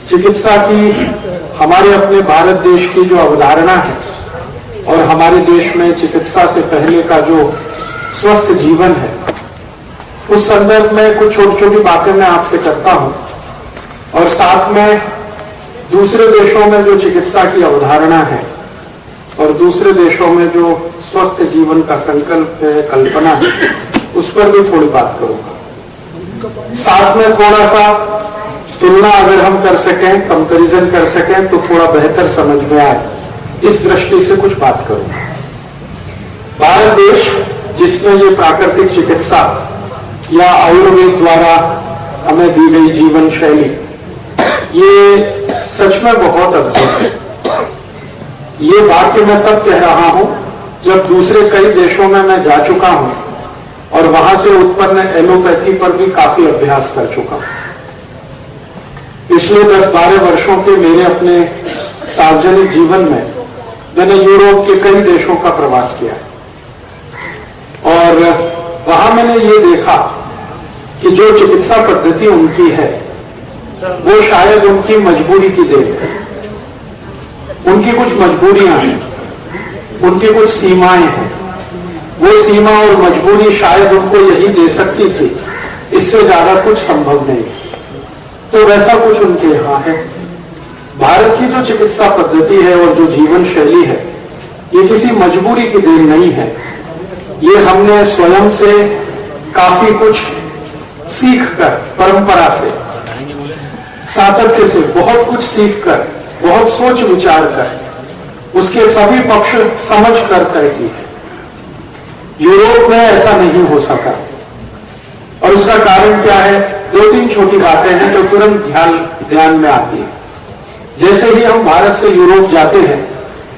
चिकित्सा की हमारे अपने भारत देश की जो अवधारणा है और हमारे देश में चिकित्सा से पहले का जो स्वस्थ जीवन है, उस संदर्भ में कुछ छोटी छोटी बातें मैं आपसे करता हूं और साथ में दूसरे देशों में जो चिकित्सा की अवधारणा है और दूसरे देशों में जो स्वस्थ जीवन का संकल्प है, कल्पना है, उस पर भी थोड़ी बात करूंगा। साथ में थोड़ा सा तुलना अगर हम कर सकें, कंपैरिजन कर सकें तो थोड़ा बेहतर समझ में आए, इस दृष्टि से कुछ बात करूंगा। भारत देश जिसमें ये प्राकृतिक चिकित्सा या आयुर्वेद द्वारा हमें दी गई जीवन शैली, ये सच में बहुत अद्भुत है। ये वाक्य मैं तब कह रहा हूं जब दूसरे कई देशों में मैं जा चुका हूं और वहां से उत्पन्न एलोपैथी पर भी काफी अभ्यास कर चुका हूं। पिछले 10-12 वर्षों के मेरे अपने सार्वजनिक जीवन में मैंने यूरोप के कई देशों का प्रवास किया और वहां मैंने ये देखा कि जो चिकित्सा पद्धति उनकी है वो शायद उनकी मजबूरी की देन है। उनकी कुछ मजबूरियां हैं, उनकी कुछ सीमाएं हैं। वो सीमा और मजबूरी शायद उनको यही दे सकती थी, इससे ज्यादा कुछ संभव नहीं। तो वैसा कुछ उनके यहां है। भारत की जो चिकित्सा पद्धति है और जो जीवन शैली है, ये किसी मजबूरी की देन नहीं है। ये हमने स्वयं से काफी कुछ सीखकर, परंपरा से, सातत्य से बहुत कुछ सीखकर, बहुत सोच विचार कर, उसके सभी पक्ष समझ कर तय की है। यूरोप में ऐसा नहीं हो सका और उसका कारण क्या है? 2-3 छोटी बातें हैं जो तुरंत ध्यान में आती है। जैसे ही हम भारत से यूरोप जाते हैं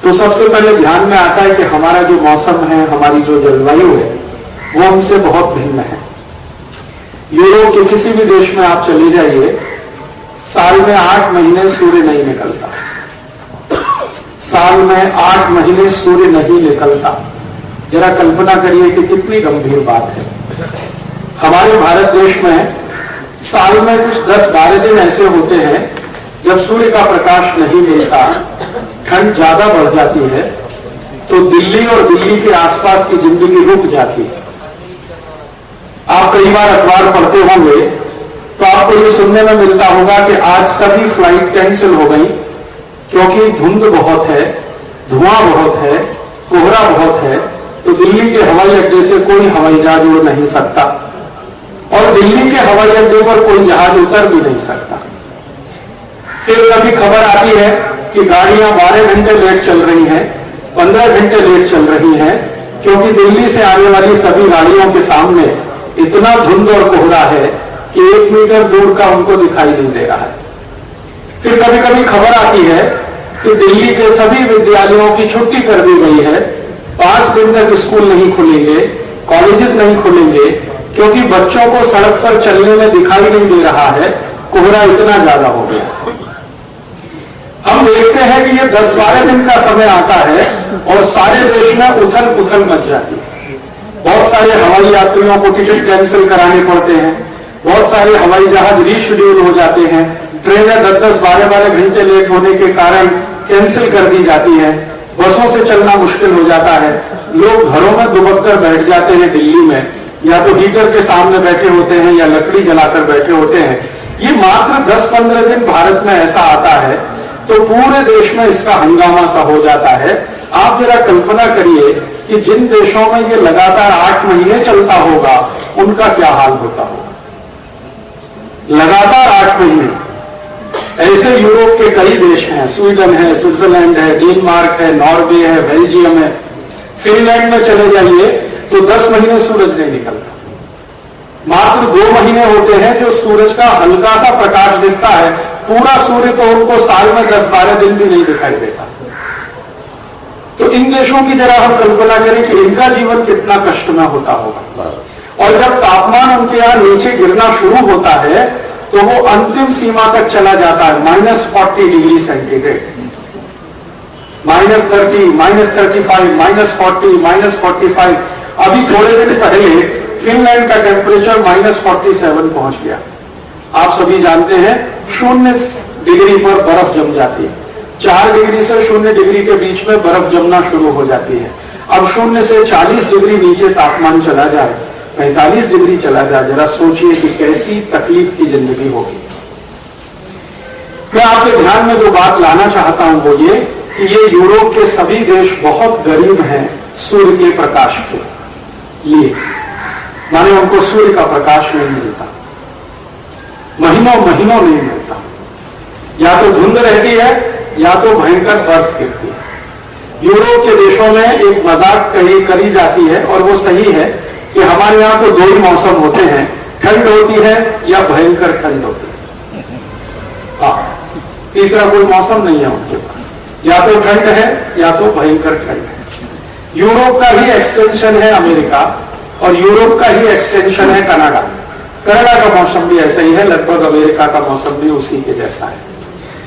तो सबसे पहले ध्यान में आता है कि हमारा जो मौसम है, हमारी जो जलवायु है, वो हमसे बहुत भिन्न है। यूरोप के किसी भी देश में आप चले जाइए, साल में 8 महीने सूर्य नहीं निकलता। साल में 8 महीने सूर्य नहीं निकलता। जरा कल्पना करिए कि कितनी गंभीर बात है। हमारे भारत देश में साल में कुछ 10-12 दिन ऐसे होते हैं जब सूर्य का प्रकाश नहीं मिलता, ठंड ज्यादा बढ़ जाती है, तो दिल्ली और दिल्ली के आसपास की जिंदगी रुक जाती है। आप कई बार अखबार पढ़ते होंगे तो आपको ये सुनने में मिलता होगा कि आज सभी फ्लाइट कैंसिल हो गई क्योंकि धुंध बहुत है, धुआं बहुत है, कोहरा बहुत है, तो दिल्ली के हवाई अड्डे से कोई हवाई जहाज उड़ नहीं सकता और दिल्ली के हवाई अड्डे पर कोई जहाज उतर भी नहीं सकता। फिर कभी खबर आती है कि गाड़ियां 12 घंटे लेट चल रही हैं, 15 घंटे लेट चल रही हैं, क्योंकि दिल्ली से आने वाली सभी गाड़ियों के सामने इतना धुंध और कोहरा है कि 1 मीटर दूर का उनको दिखाई नहीं दे रहा है। फिर कभी कभी खबर आती है कि दिल्ली के सभी विद्यालयों की छुट्टी कर दी गई है, 5 दिन तक स्कूल नहीं खुलेंगे, कॉलेजेस नहीं खुलेंगे, क्योंकि बच्चों को सड़क पर चलने में दिखाई नहीं दे रहा है, कोहरा इतना ज्यादा हो गया। हम देखते हैं कि ये 10-12 दिन का समय आता है और सारे देश में उथल पुथल मच जाती है। बहुत सारे हवाई यात्रियों को टिकट कैंसिल कराने पड़ते हैं, बहुत सारे हवाई जहाज रीशेड्यूल हो जाते हैं, ट्रेनें 10-10, 12-12 घंटे लेट होने के कारण कैंसिल कर दी जाती है, बसों से चलना मुश्किल हो जाता है, लोग घरों में दुबक कर बैठ जाते हैं दिल्ली में, या तो हीटर के सामने बैठे होते हैं या लकड़ी जलाकर बैठे होते हैं। ये मात्र 10-15 दिन भारत में ऐसा आता है तो पूरे देश में इसका हंगामा सा हो जाता है। आप जरा कल्पना करिए कि जिन देशों में ये लगातार 8 महीने चलता होगा उनका क्या हाल होता होगा। लगातार 8 महीने। ऐसे यूरोप के कई देश हैं, स्वीडन है, स्विट्जरलैंड है, डेनमार्क है, नॉर्वे है, बेल्जियम है, फिनलैंड में चले जाइए तो 10 महीने सूरज नहीं निकलता। मात्र 2 महीने होते हैं जो सूरज का हल्का सा प्रकाश दिखता है, पूरा सूर्य तो उनको साल में 10-12 दिन भी नहीं दिखाई देता। तो इन देशों की जरा हम कल्पना करें कि इनका जीवन कितना कष्टमय होता होगा। और जब तापमान उनके यहां नीचे गिरना शुरू होता है तो वो अंतिम सीमा तक चला जाता है, -40 डिग्री सेंटीग्रेड, -30, -35, -40, -45। अभी थोड़े दिन पहले फिनलैंड का टेम्परेचर -47 पहुंच गया। आप सभी जानते हैं 0 डिग्री पर बर्फ जम जाती है। 4 डिग्री से 0 डिग्री के बीच में बर्फ जमना शुरू हो जाती है। अब 0 से 40 डिग्री नीचे तापमान चला जाए, 45 डिग्री चला जाए, जरा सोचिए कि कैसी तकलीफ की जिंदगी होगी। मैं आपके ध्यान में जो बात लाना चाहता हूं वो ये कि ये यूरोप के सभी देश बहुत गरीब हैं सूर्य के प्रकाश के लिए, माने उनको सूर्य का प्रकाश नहीं मिलता, महीनों महीनों नहीं मिलता। या तो धुंध रहती है या तो भयंकर बर्फ गिरती है। यूरोप के देशों में एक मजाक करी जाती है और वो सही है कि हमारे यहां तो 2 ही मौसम होते हैं, ठंड होती है या भयंकर ठंड होती है। हाँ, तीसरा कोई मौसम नहीं है उनके पास, या तो ठंड है या तो भयंकर ठंड है। यूरोप का ही एक्सटेंशन है अमेरिका और यूरोप का ही एक्सटेंशन है कनाडा। कनाडा का मौसम भी ऐसा ही है, लगभग अमेरिका का मौसम भी उसी के जैसा है।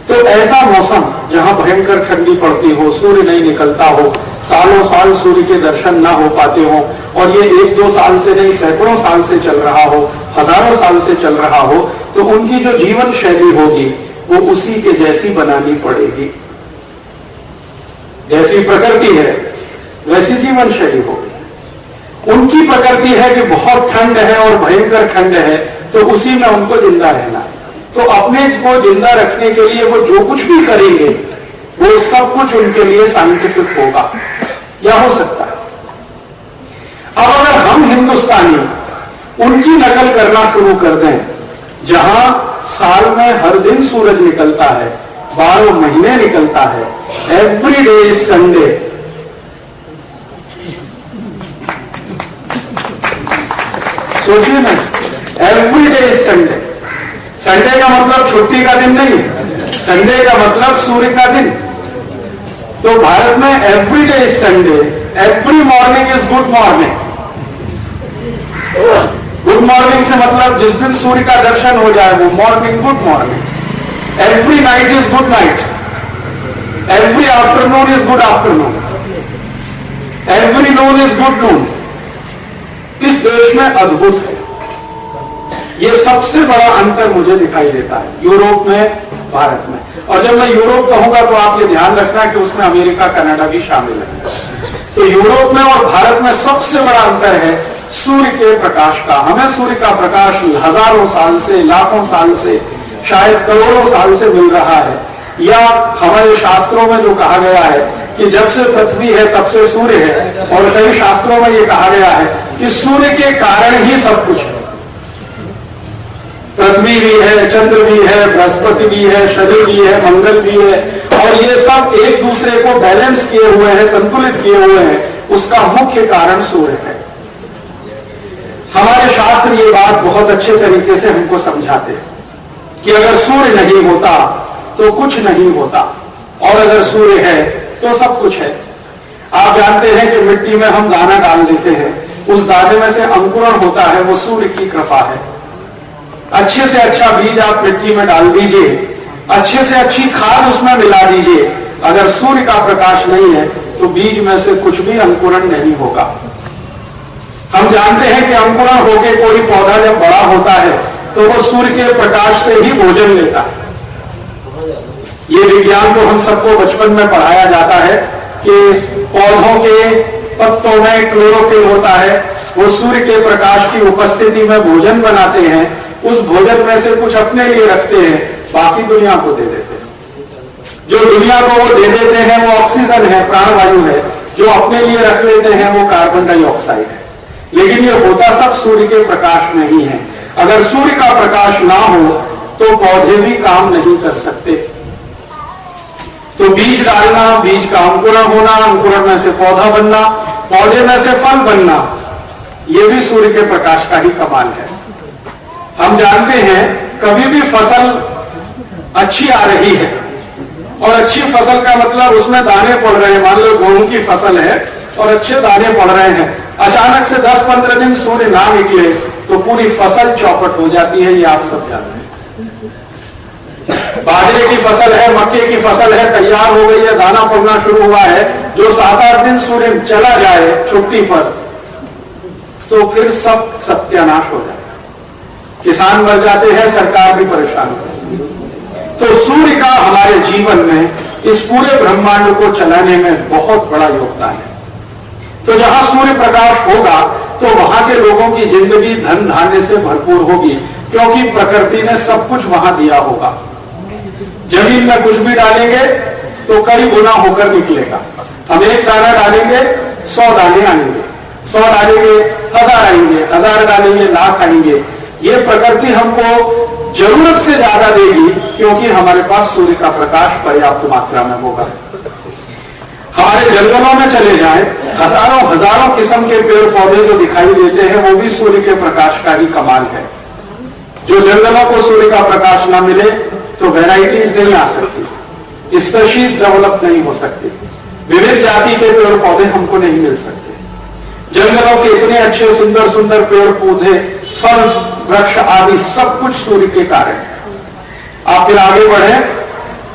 तो ऐसा मौसम जहां भयंकर ठंडी पड़ती हो, सूर्य नहीं निकलता हो, सालों साल सूर्य के दर्शन ना हो पाते हो, और ये 1-2 साल से नहीं सैकड़ों साल से चल रहा हो, हजारों साल से चल रहा हो, तो उनकी जो जीवन शैली होगी वो उसी के जैसी बनानी पड़ेगी। जैसी प्रकृति है वैसी जीवन शैली होगी। उनकी प्रकृति है कि बहुत ठंड है और भयंकर ठंड है, तो उसी में उनको जिंदा रहना है। तो अपने को जिंदा रखने के लिए वो जो कुछ भी करेंगे वो सब कुछ उनके लिए साइंटिफिक होगा या हो सकता है। अब अगर हम हिंदुस्तानी उनकी नकल करना शुरू कर दें, जहां साल में हर दिन सूरज निकलता है, 12 महीने निकलता है, एवरी डे इज संडे, सोचिए ना, every day is Sunday. Sunday का मतलब छुट्टी का दिन नहीं है, संडे का मतलब सूर्य का दिन। तो भारत में every day is Sunday, every morning is good morning. Good morning से मतलब जिस दिन सूर्य का दर्शन हो जाए वो morning, good morning. Every night is good night, every afternoon is good afternoon, every Noon is good noon. इस देश में अद्भुत है। ये सबसे बड़ा अंतर मुझे दिखाई देता है यूरोप में, भारत में। और जब मैं यूरोप कहूंगा तो आप ये ध्यान रखना कि उसमें अमेरिका, कनाडा भी शामिल है। तो यूरोप में और भारत में सबसे बड़ा अंतर है सूर्य के प्रकाश का। हमें सूर्य का प्रकाश हजारों साल से, लाखों साल से, शायद करोड़ों साल से मिल रहा है। या हमारे शास्त्रों में जो कहा गया है कि जब से पृथ्वी है तब से सूर्य है, और कई शास्त्रों में ये कहा गया है कि सूर्य के कारण ही सब कुछ है। पृथ्वी भी है, चंद्र भी है, बृहस्पति भी है, शनि भी है, मंगल भी है, और ये सब एक दूसरे को बैलेंस किए हुए हैं, संतुलित किए हुए हैं। उसका मुख्य कारण सूर्य है। हमारे शास्त्र ये बात बहुत अच्छे तरीके से हमको समझाते हैं कि अगर सूर्य नहीं होता तो कुछ नहीं होता, और अगर सूर्य है तो सब कुछ है। आप जानते हैं कि मिट्टी में हम दाना डाल देते हैं, उस दाने में से अंकुरण होता है, वो सूर्य की कृपा है। अच्छे से अच्छा बीज आप मिट्टी में डाल दीजिए, अच्छे से अच्छी खाद उसमें मिला दीजिए, अगर सूर्य का प्रकाश नहीं है तो बीज में से कुछ भी अंकुरण नहीं होगा। हम जानते हैं कि अंकुरण होकर कोई पौधा जब बड़ा होता है तो वो सूर्य के प्रकाश से ही भोजन लेता है। ये विज्ञान तो हम सबको बचपन में पढ़ाया जाता है कि पौधों के पत्तों में क्लोरोफिल होता है, वो सूर्य के प्रकाश की उपस्थिति में भोजन बनाते हैं, उस भोजन में से कुछ अपने लिए रखते हैं, बाकी दुनिया को दे देते हैं। जो दुनिया को वो दे देते हैं वो ऑक्सीजन है, प्राणवायु है, जो अपने लिए रख लेते हैं वो कार्बन डाइऑक्साइड है। लेकिन ये होता सब सूर्य के प्रकाश में ही है। अगर सूर्य का प्रकाश ना हो तो पौधे भी काम नहीं कर सकते। तो बीज डालना, बीज का अंकुरण होना, अंकुरण में से पौधा बनना, पौधे में से फल बनना, यह भी सूर्य के प्रकाश का ही कमाल है। हम जानते हैं कभी भी फसल अच्छी आ रही है, और अच्छी फसल का मतलब उसमें दाने पड़ रहे हैं। मान लो गेहूं की फसल है और अच्छे दाने पड़ रहे हैं, अचानक से 10-15 दिन सूर्य ना निकले तो पूरी फसल चौपट हो जाती है। ये आप सब जानते हैं। बाजरे की फसल है, मक्के की फसल है, तैयार हो गई है, दाना पड़ना शुरू हुआ है, जो 7-8 दिन सूर्य चला जाए छुट्टी पर तो फिर सब सत्यानाश हो जाएगा। किसान मर जाते हैं, सरकार भी परेशान होती है। तो सूर्य का हमारे जीवन में, इस पूरे ब्रह्मांड को चलाने में बहुत बड़ा योगदान है। तो जहां सूर्य प्रकाश होगा तो वहां के लोगों की जिंदगी धन धान्य से भरपूर होगी, क्योंकि प्रकृति ने सब कुछ वहां दिया होगा। जमीन में कुछ भी डालेंगे तो कई गुना होकर निकलेगा। हम एक दाना डालेंगे 100 दाने आएंगे, 100 डालेंगे 1000 आएंगे, 1000 डालेंगे लाख आएंगे। ये प्रकृति हमको जरूरत से ज्यादा देगी, क्योंकि हमारे पास सूर्य का प्रकाश पर्याप्त मात्रा में होगा। हमारे जंगलों में चले जाएं, हजारों हजारों किस्म के पेड़ पौधे जो दिखाई देते हैं, वो भी सूर्य के प्रकाश का ही कमाल है। जो जंगलों को सूर्य का प्रकाश ना मिले तो वैरायटीज नहीं आ सकती, स्पेशीज डेवलप नहीं हो सकती, विविध जाति के पेड़ पौधे हमको नहीं मिल सकते। जंगलों के इतने अच्छे सुंदर सुंदर पेड़ पौधे, फल वृक्ष आदि सब कुछ सूर्य के कारण है। आप फिर आगे बढ़े,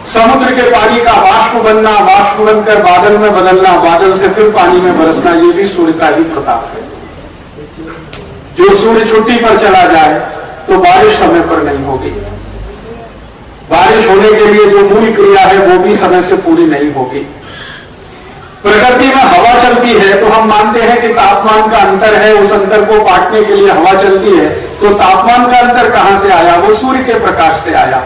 समुद्र के पानी का वाष्प बनना, वाष्प बनकर बादल में बदलना, बादल से फिर पानी में बरसना, ये भी सूर्य का ही प्रताप है। जो सूर्य छुट्टी पर चला जाए तो बारिश समय पर नहीं होगी, बारिश होने के लिए जो मूल क्रिया है वो भी समय से पूरी नहीं होगी। प्रकृति में हवा चलती है तो हम मानते हैं कि तापमान का अंतर है, उस अंतर को काटने के लिए हवा चलती है। तो तापमान का अंतर कहां से आया? वो सूर्य के प्रकाश से आया।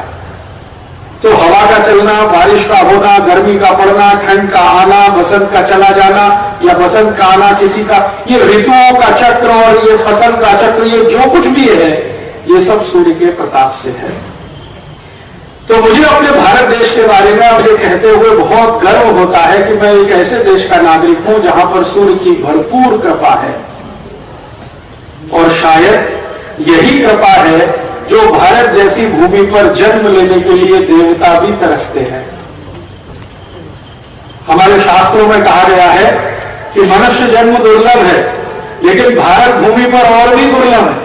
तो हवा का चलना, बारिश का होना, गर्मी का पड़ना, ठंड का आना, बसंत का चला जाना या बसंत का आना किसी का, ये ऋतुओं का चक्र और ये फसल का चक्र, ये जो कुछ भी है ये सब सूर्य के प्रताप से है। तो मुझे अपने भारत देश के बारे में अब ये कहते हुए बहुत गर्व होता है कि मैं एक ऐसे देश का नागरिक हूं जहां पर सूर्य की भरपूर कृपा है। और शायद यही कृपा है जो भारत जैसी भूमि पर जन्म लेने के लिए देवता भी तरसते हैं। हमारे शास्त्रों में कहा गया है कि मनुष्य जन्म दुर्लभ है, लेकिन भारत भूमि पर और भी दुर्लभ है।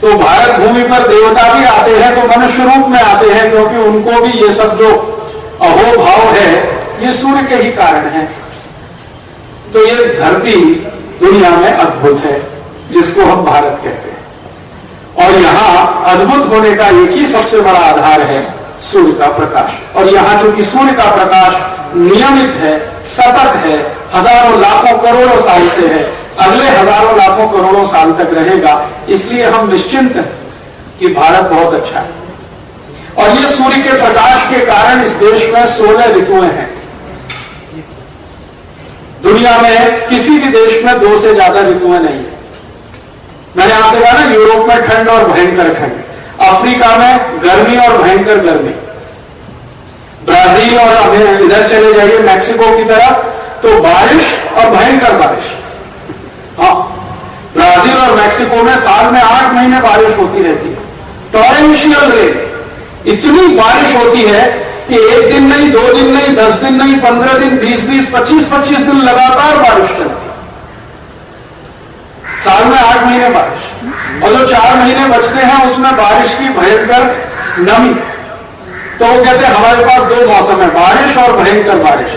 तो भारत भूमि पर देवता भी आते हैं तो मनुष्य रूप में आते हैं, क्योंकि उनको भी ये सब जो अहोभाव है ये सूर्य के ही कारण है। तो ये धरती दुनिया में अद्भुत है, जिसको हम भारत कहते हैं। और यहां अद्भुत होने का एक ही सबसे बड़ा आधार है, सूर्य का प्रकाश। और यहां चूंकि सूर्य का प्रकाश नियमित है, सतत है, हजारों लाखों करोड़ों साल से है, अगले हजारों लाखों करोड़ों साल तक रहेगा, इसलिए हम निश्चिंत हैं कि भारत बहुत अच्छा है। और ये सूर्य के प्रकाश के कारण इस देश में 16 ऋतुएं हैं। दुनिया में किसी भी देश में 2 से ज्यादा ऋतुएं नहीं है। मैंने आपसे कहा ना, यूरोप में ठंड और भयंकर ठंड, अफ्रीका में गर्मी और भयंकर गर्मी, ब्राजील और इधर चले जाइए मैक्सिको की तरफ तो बारिश और भयंकर बारिश। हाँ, ब्राजील और मैक्सिको में साल में 8 महीने बारिश होती रहती है, टॉरेंशियल रेन, इतनी बारिश होती है कि 1 दिन नहीं, 2 दिन नहीं, 10 दिन नहीं, 15 दिन, 20-20, 25-25 दिन लगातार बारिश चलती है। साल में 8 महीने बारिश, और जो 4 महीने बचते हैं उसमें बारिश की भयंकर नमी। तो वो कहते हैं हमारे पास 2 मौसम है, बारिश और भयंकर बारिश।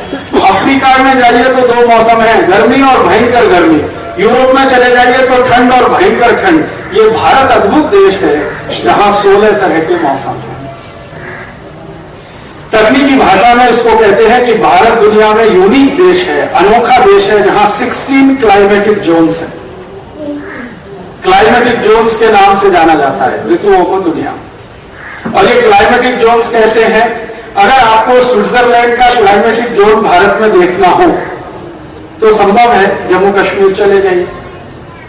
अफ्रीका में जाइए तो 2 मौसम है, गर्मी और भयंकर गर्मी। यूरोप में चले जाइए तो ठंड और भयंकर ठंड। ये भारत अद्भुत देश है जहां 16 तरह के मौसम हैं। तकनीकी भाषा में इसको कहते हैं कि भारत दुनिया में यूनिक देश है, अनोखा देश है, जहां 16 क्लाइमेटिक जोन्स है। क्लाइमेटिक जोन्स के नाम से जाना जाता है ऋतुओं को दुनिया में। और ये क्लाइमेटिक जोन्स कैसे हैं? अगर आपको स्विट्जरलैंड का क्लाइमेटिक जोन भारत में देखना हो तो संभव है, जम्मू कश्मीर चले जाइए,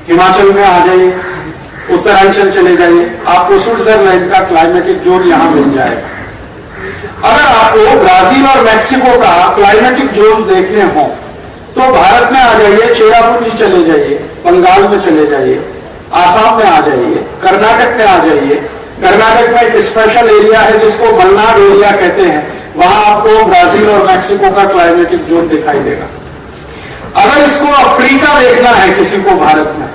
हिमाचल में आ जाइए, उत्तरांचल चले जाइए, आपको स्विट्जरलैंड का क्लाइमेटिक जोन यहां मिल जाएगा। अगर आपको ब्राजील और मैक्सिको का क्लाइमेटिक जोन देखने हो तो भारत में आ जाइए, चेरापूंजी चले जाइए, बंगाल में चले जाइए, आसाम में आ जाइए, कर्नाटक में आ जाइए। कर्नाटक में एक स्पेशल एरिया है जिसको मलनाड एरिया कहते हैं, वहां आपको ब्राजील और मैक्सिको का क्लाइमेटिक जोन दिखाई देगा। अगर इसको अफ्रीका देखना है किसी को भारत में,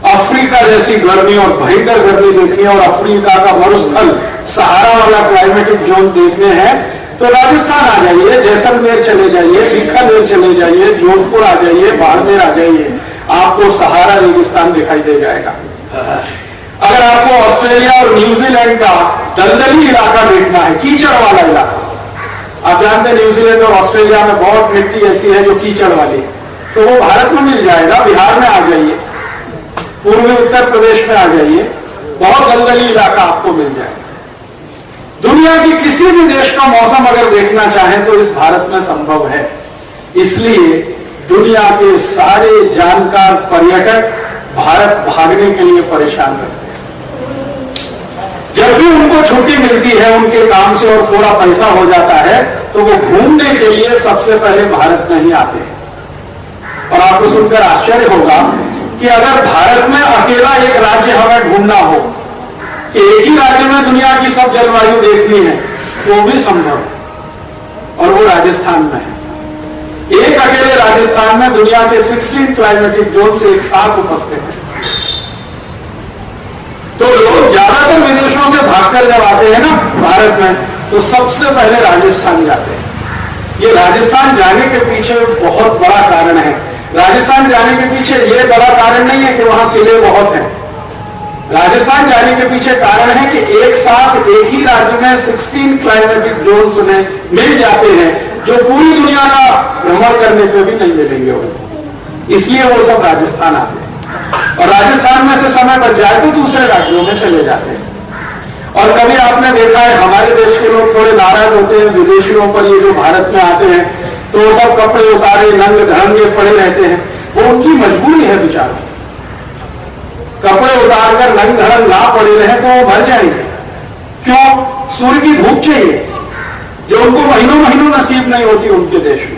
अफ्रीका जैसी गर्मी और भयंकर गर्मी देखनी है और अफ्रीका का मरुस्थल सहारा वाला क्लाइमेटिक जोन देखने हैं तो राजस्थान आ जाइए, जैसलमेर चले जाइए, बीकानेर चले जाइए, जोधपुर आ जाइए, बाड़मेर आ जाइए, आपको सहारा रेगिस्तान दिखाई दे जाएगा। अगर आपको ऑस्ट्रेलिया और न्यूजीलैंड का दलदली इलाका देखना है, कीचड़ वाला इलाका। आप जानते हैं न्यूजीलैंड और ऑस्ट्रेलिया में बहुत मिट्टी ऐसी है जो कीचड़ वाली, तो वो भारत में मिल जाएगा। बिहार में आ जाइए, पूर्वी उत्तर प्रदेश में आ जाइए, बहुत दलदली इलाका आपको मिल जाएगा। दुनिया की किसी भी देश का मौसम अगर देखना चाहें तो इस भारत में संभव है। इसलिए दुनिया के सारे जानकार पर्यटक भारत भागने के लिए परेशान रहते हैं। जब भी उनको छुट्टी मिलती है उनके काम से और थोड़ा पैसा हो जाता है तो वो घूमने के लिए सबसे पहले भारत में ही आते हैं। और आपको सुनकर आश्चर्य होगा कि अगर भारत में अकेला एक राज्य हमें ढूंढना हो कि एक ही राज्य में दुनिया की सब जलवायु देखनी है तो भी संभव है, और वो राजस्थान में है। एक अकेले राजस्थान में दुनिया के 16 क्लाइमेटिक जोन से एक साथ उपस्थित है। तो लोग ज्यादातर विदेशों से भागकर जब आते हैं ना भारत में, तो सबसे पहले राजस्थान जाते हैं। ये राजस्थान जाने के पीछे बहुत बड़ा कारण है। राजस्थान जाने के पीछे ये बड़ा कारण नहीं है कि वहां किले बहुत हैं। राजस्थान जाने के पीछे कारण है कि एक साथ एक ही राज्य में 16 क्लाइमेटिक जोन्स उन्हें मिल जाते हैं जो पूरी दुनिया का भ्रमण करने पे भी नहीं मिलेंगे उनको। इसलिए वो सब राजस्थान आते हैं और राजस्थान में से समय बच जाए तो दूसरे राज्यों में चले जाते हैं। और कभी आपने देखा है हमारे देश के लोग थोड़े नाराज होते हैं विदेशियों पर, ये जो भारत में आते हैं तो वो सब कपड़े उतारे नंगे धड़ंगे पड़े रहते हैं। वो उनकी मजबूरी है बेचारों, कपड़े उतारकर नंग धड़ंग ना पड़े रहे तो वो मर जाएंगे। क्यों? सूर्य की धूप चाहिए जो उनको महीनों महीनों नसीब नहीं होती उनके देश में।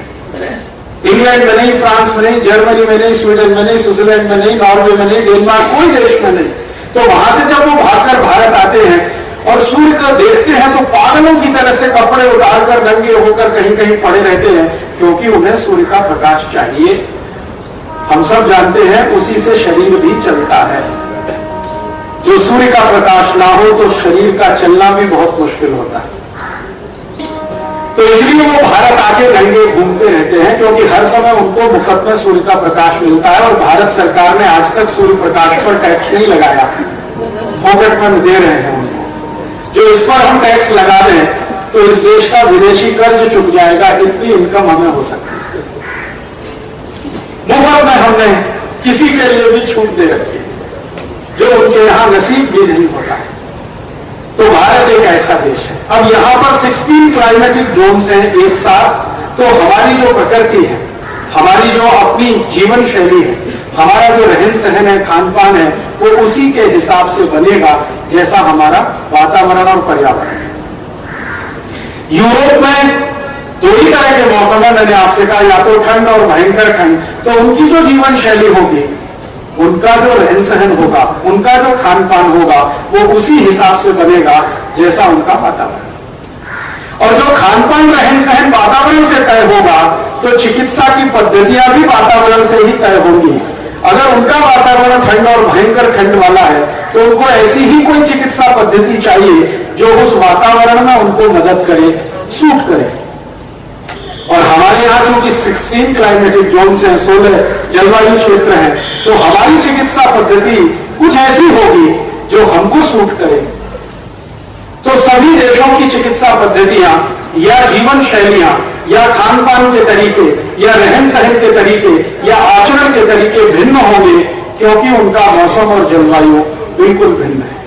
इंग्लैंड में नहीं, फ्रांस में नहीं, जर्मनी में नहीं, स्वीडन में नहीं, स्विट्जरलैंड में नहीं, नॉर्वे में नहीं, डेनमार्क, कोई देश में नहीं। तो वहां से जब वो भागकर भारत आते हैं और सूर्य को देखते हैं तो पागलों की तरह से कपड़े उतारकर नंगे होकर कहीं कहीं पड़े रहते हैं, क्योंकि उन्हें सूर्य का प्रकाश चाहिए। हम सब जानते हैं उसी से शरीर भी चलता है। जो सूर्य का प्रकाश ना हो तो शरीर का चलना भी बहुत मुश्किल होता है। तो इसलिए वो भारत आके नंगे घूमते रहते हैं, क्योंकि हर समय उनको मुफ्त में सूर्य का प्रकाश मिलता है। और भारत सरकार ने आज तक सूर्य प्रकाश पर टैक्स नहीं लगाया, पॉकेट में दे रहे हैं उनको। जो इस पर हम टैक्स लगा दें तो इस देश का विदेशी कर्ज चुक जाएगा, इतनी इनकम हमें हो सकती है। मुफ्त में हमने किसी के लिए भी छूट दे रखी जो उनके यहां नसीब भी नहीं होता है। तो भारत एक ऐसा देश है। अब यहां पर 16 क्लाइमेटिक जोन्स हैं एक साथ, तो हमारी जो प्रकृति है, हमारी जो अपनी जीवन शैली है, हमारा जो रहन सहन है, खान पान है, वो उसी के हिसाब से बनेगा जैसा हमारा वातावरण और पर्यावरण है। यूरोप में दो ही तरह के मौसम है, मैंने आपसे कहा, या तो ठंड और भयंकर ठंड। तो उनकी जो जीवन शैली होगी, उनका जो रहन सहन होगा, उनका जो खान पान होगा, वो उसी हिसाब से बनेगा जैसा उनका वातावरण। और जो खान पान रहन सहन वातावरण से तय होगा तो चिकित्सा की पद्धतियां भी वातावरण से ही तय होंगी। अगर उनका वातावरण ठंड और भयंकर ठंड वाला है तो उनको ऐसी ही कोई चिकित्सा पद्धति चाहिए जो उस वातावरण में उनको मदद करे, सूट करे। और हमारे यहाँ चूंकि 16 क्लाइमेटिक जोन से 16 जलवायु क्षेत्र हैं, तो हमारी चिकित्सा पद्धति कुछ ऐसी होगी जो हमको सूट करे। तो सभी देशों की चिकित्सा पद्धतियां या जीवन शैलियां या खान पान के तरीके या रहन सहन के तरीके या आचरण के तरीके भिन्न होंगे, क्योंकि उनका मौसम और जलवायु बिल्कुल भिन्न है।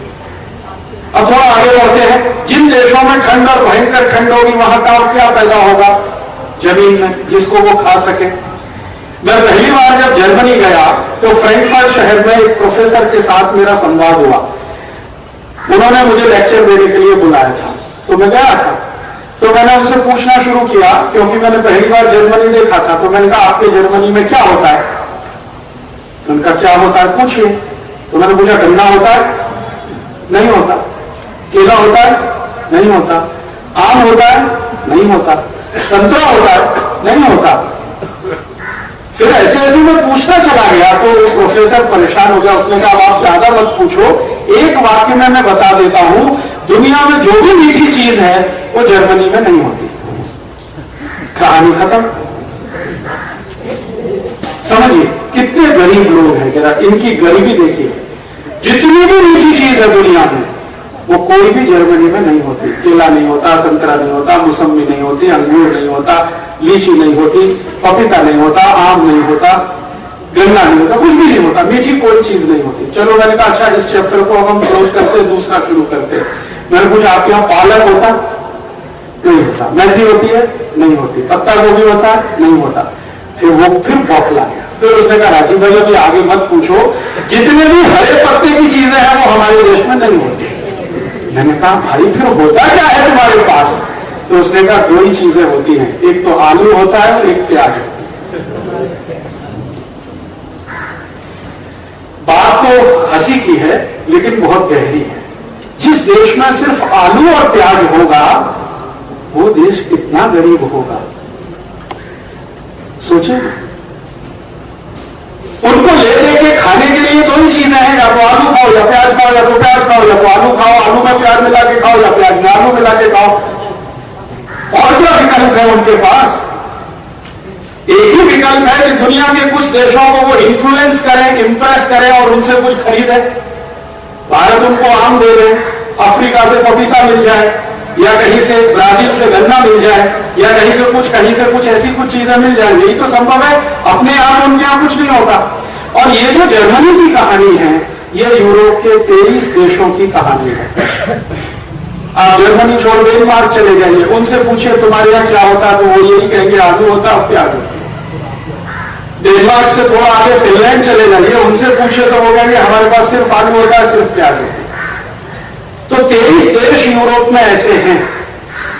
अब थोड़ा आगे बढ़ते हैं। जिन देशों में ठंड और भयंकर ठंड होगी वहां का क्या पैदा होगा जमीन में जिसको वो खा सके। मैं पहली बार जब जर्मनी गया तो फ्रैंकफर्ट शहर में एक प्रोफेसर के साथ मेरा संवाद हुआ। उन्होंने मुझे लेक्चर देने के लिए बुलाया था, तो मैं गया था। तो मैंने उनसे पूछना शुरू किया, क्योंकि मैंने पहली बार जर्मनी देखा था। तो मैंने कहा आपके जर्मनी में क्या होता है? उनका क्या होता है पूछिए। तो मैंने पूछा गन्ना होता है? नहीं होता। केला होता है? नहीं होता। आम होता है? नहीं होता। संतरा होता है? नहीं होता। फिर ऐसे ऐसे मैं पूछना चला गया तो प्रोफेसर परेशान हो गया। उसने कहा आप ज्यादा मत पूछो, एक वाक्य में मैं बता देता हूं, दुनिया में जो भी मीठी चीज है वो जर्मनी में नहीं होती। कहानी खत्म। समझिए कितने गरीब लोग हैं, जरा इनकी गरीबी देखिए। जितनी भी मीठी चीज है दुनिया में वो कोई भी जर्मनी में नहीं होती। केला नहीं होता, संतरा नहीं होता, मौसमी नहीं होती, अंगूर नहीं होता, लीची नहीं होती, पपीता नहीं होता, आम नहीं होता, गन्ना नहीं होता, कुछ भी नहीं होता, मीठी कोई चीज नहीं होती। चलो मैंने कहा अच्छा इस चैप्टर को हम क्लोज करते हैं, दूसरा शुरू करते हैं। मैंने पूछा आपके यहाँ पालक होता? नहीं होता। मेथी होती है? नहीं होती। पत्ता गोभी होता है? नहीं होता। फिर बौखला गया। फिर उसने कहा राजीव भाई अभी आगे मत पूछो, जितने भी हरे पत्ते की चीजें हैं वो हमारे देश में नहीं होती। मैंने कहा भाई फिर होता क्या है तुम्हारे पास? तो उसने कहा दो ही चीजें होती हैं, एक तो आलू होता है और एक प्याज। बात तो हंसी की है लेकिन बहुत गहरी है। जिस देश में सिर्फ आलू और प्याज होगा वो देश कितना गरीब होगा, सोचे। उनको ले दे के खाने के लिए दो ही चीजें हैं, या तो आलू खाओ या प्याज खाओ, या तो प्याज खाओ या तो आलू खाओ, आलू में प्याज मिला के खाओ या प्याज में आलू मिला के खाओ। और क्या विकल्प है उनके पास? एक ही विकल्प है कि दुनिया के कुछ देशों को वो इन्फ्लुएंस करें, इंप्रेस करें और उनसे कुछ खरीदें। भारत उनको आम दे दे, अफ्रीका से पपीता मिल जाए, या कहीं से ब्राजील से गन्ना मिल जाए, या कहीं से कुछ ऐसी कुछ चीजें मिल जाए। यही तो संभव है, अपने आप उनके यहां कुछ नहीं होता। और ये जो जर्मनी की कहानी है ये यूरोप के 23 देशों की कहानी है। आप जर्मनी छोड़ डेनमार्क चले जाइए, उनसे पूछिए तुम्हारे यहां क्या होता है तो वो यही कहेंगे आलू होता है और प्याज होता है। डेनमार्क से थोड़ा आगे फिनलैंड चले जाइए, उनसे पूछिए तो वो कहेंगे हमारे पास सिर्फ आलू होता है, सिर्फ प्याज होता है। तो 23 देश यूरोप में ऐसे हैं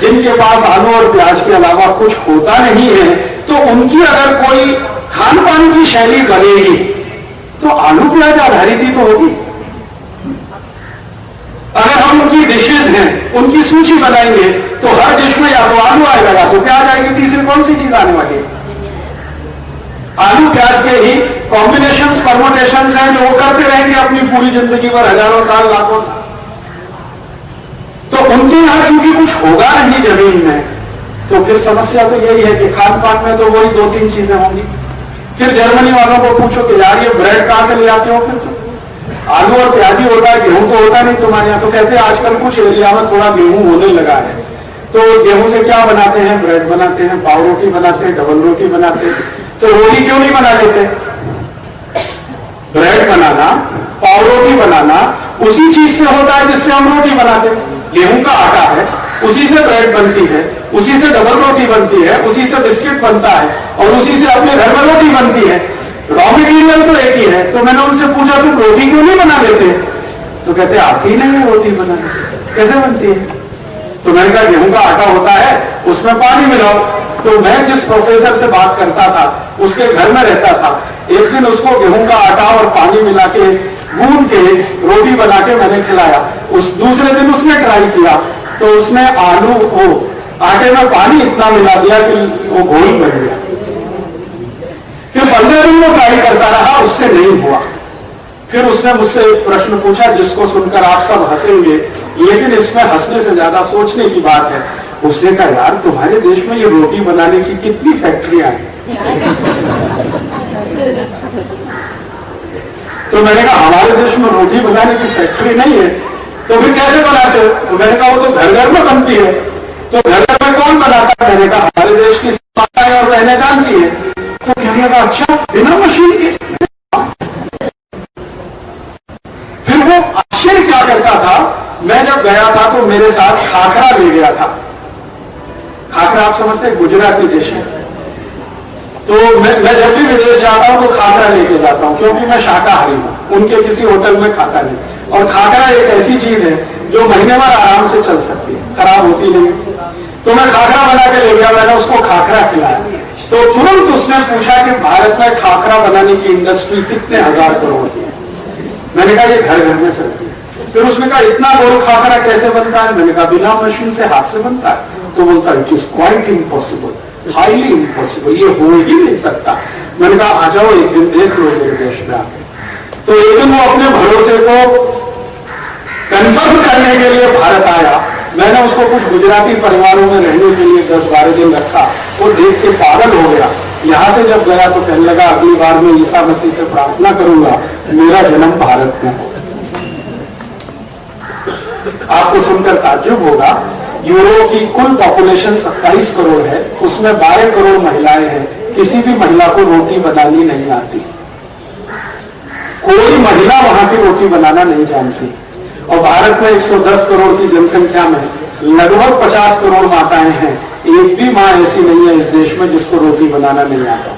जिनके पास आलू और प्याज के अलावा कुछ होता नहीं है। तो उनकी अगर कोई खान पान की शैली बनेगी तो आलू प्याज आधारित ही तो होगी। अगर हम उनकी डिशेज हैं, उनकी सूची बनाएंगे तो हर डिश में या तो आलू आएगा या तो प्याज आएगी, तीसरी कौन सी चीज आने वाली है? आलू प्याज के ही कॉम्बिनेशंस, परमोटेशंस हैं जो वो करते रहेंगे अपनी पूरी जिंदगी पर, हजारों साल, लाखों साल। तो उनके यहां चूंकि कुछ होगा नहीं जमीन में, तो फिर समस्या तो यही है कि खान पान में तो वही 2-3 चीजें होंगी। फिर जर्मनी वालों को पूछो कि यार ये ब्रेड कहां से ले आते हो? फिर तो आलू और प्याज ही होता है, गेहूं तो होता नहीं तुम्हारे यहां। तो कहते हैं आजकल कुछ एरिया में थोड़ा गेहूं होने लगा है, तो उस गेहूं से क्या बनाते हैं? ब्रेड बनाते हैं, पाव रोटी बनाते हैं, डबल रोटी बनाते हैं। तो रोटी क्यों नहीं बना लेते? ब्रेड बनाना, पाव रोटी बनाना उसी चीज से होता है जिससे हम रोटी बनाते हैं। गेहूं का आटा है, उसी से ब्रेड बनती है, उसी से डबल रोटी बनती है, उसी से बिस्किट बनता है और उसी से अपने घर में रोटी बनती है। रॉ मटेरियल तो एक ही है। तो मैंने उनसे पूछा तुम रोटी क्यों नहीं बना लेते? तो कहते आती ही नहीं है रोटी बनाने, कैसे बनती है? तो मैंने कहा गेहूं का आटा होता है, उसमें पानी मिलाओ। तो मैं जिस प्रोफेसर से बात करता था उसके घर में रहता था, एक दिन उसको गेहूं का आटा और पानी मिला के गूंद के रोटी बना के मैंने खिलाया। उस दूसरे दिन उसने ट्राई किया तो उसने आटे में पानी इतना मिला दिया कि वो घोल बन गया। फिर 15 दिन वो ट्राई करता रहा, उससे नहीं हुआ। फिर उसने मुझसे एक प्रश्न पूछा जिसको सुनकर आप सब हंसेंगे, लेकिन इसमें हंसने से ज्यादा सोचने की बात है। उसने कहा यार तुम्हारे देश में ये रोटी बनाने की कितनी फैक्ट्रियां हैं? तो मैंने कहा हमारे देश में रोटी बनाने की फैक्ट्री नहीं है। तो फिर कैसे बनाते हो? तो मैंने कहा वो तो घर घर में बनती है। तो घर घर में कौन बनाता है? मैंने कहा हमारे देश की माताएं और बहनें जानती है। तो कहने लगा अच्छा बिना मशीन के? फिर वो आश्चर्य क्या करता था, मैं जब गया था तो मेरे साथ खाखरा ले गया था। खाखरा आप समझते हैं गुजराती डिश है। तो मैं जब भी विदेश जाता हूं तो खाखरा लेके जाता हूं क्योंकि मैं शाकाहारी हूं, उनके किसी होटल में खाता नहीं। और खाखरा एक ऐसी चीज है जो महीने भर आराम से चल सकती है, खराब होती नहीं। तो मैं खाखरा बना के ले गया, मैंने उसको खाखरा खिलाया। तो तुरंत उसने पूछा कि भारत में खाखरा बनाने की इंडस्ट्री कितने हजार करोड़ की है? मैंने कहा ये घर घर में चलती है। फिर उसने कहा इतना गोल खाखरा कैसे बनता है? मैंने कहा बिना मशीन से हाथ से बनता है। तो बोलता है it is quite impossible, highly impossible, ये हो ही नहीं सकता। मैंने कहा आ जाओ एक दिन देख लो मेरे देश में आके। तो एक दिन वो अपने भरोसे को कंफर्म करने के लिए भारत आया। मैंने उसको कुछ गुजराती परिवारों में रहने के लिए 10-12 दिन रखा। वो देख के पागल हो गया। यहां से जब गया तो कहने लगा अगली बार मैं ईसा मसीह से प्रार्थना करूंगा मेरा जन्म भारत में हो। आपको सुनकर ताज्जुब होगा, यूरोप की कुल पॉपुलेशन 27 करोड़ है, उसमें 12 करोड़ महिलाएं हैं। किसी भी महिला को रोटी बनानी नहीं आती, कोई महिला वहां की रोटी बनाना नहीं जानती। और भारत में 110 करोड़ की जनसंख्या में लगभग 50 करोड़ माताएं हैं। एक भी मां ऐसी नहीं है इस देश में जिसको रोटी बनाना नहीं आता।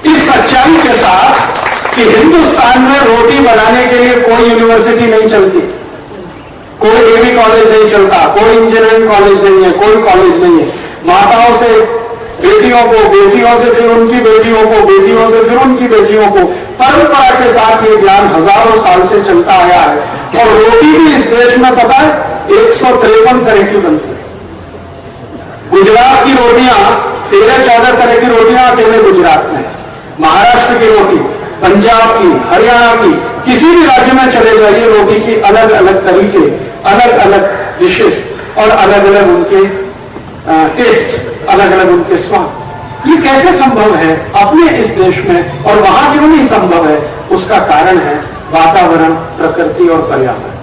इस सच्चाई के साथ कि हिंदुस्तान में रोटी बनाने के लिए कोई यूनिवर्सिटी नहीं चलती, कोई डिग्री कॉलेज नहीं चलता, कोई इंजीनियरिंग कॉलेज नहीं है, कोई कॉलेज नहीं है। माताओं से बेटियों को, बेटियों से फिर उनकी बेटियों को, बेटियों से फिर उनकी बेटियों को, परंपरा के साथ ये ज्ञान हजारों साल से चलता आया है। और रोटी भी इस देश में पता है 153 तरह की बनती है। गुजरात की रोटियां 13-14 तरह की रोटियां अकेले गुजरात में, महाराष्ट्र की रोटी, पंजाब की, हरियाणा की, किसी भी राज्य में चले जाइए रोटी की अलग अलग तरीके, अलग अलग डिशेस और अलग अलग उनके टेस्ट, अलग अलग उनके स्वाद। ये कैसे संभव है अपने इस देश में और वहां क्यों नहीं संभव है? उसका कारण है वातावरण, प्रकृति और पर्यावरण।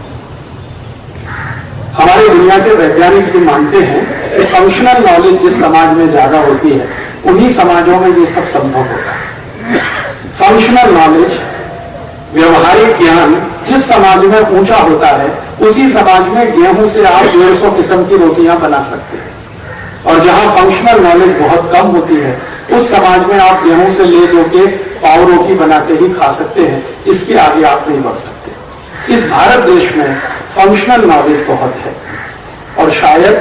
हमारे दुनिया के वैज्ञानिक भी मानते हैं कि फंक्शनल नॉलेज जिस समाज में ज्यादा होती है उन्हीं समाजों में ये सब संभव होता है। फंक्शनल नॉलेज, व्यवहारिक ज्ञान जिस समाज में ऊंचा होता है उसी समाज में गेहूं से आप 150 किस्म की रोटियां बना सकते हैं। और जहां फंक्शनल नॉलेज बहुत कम होती है उस समाज में आप गेहूं से ले दो के पाव रोटी बना के ही खा सकते हैं, इसके आगे आप नहीं बढ़ सकते। इस भारत देश में फंक्शनल नॉलेज बहुत है और शायद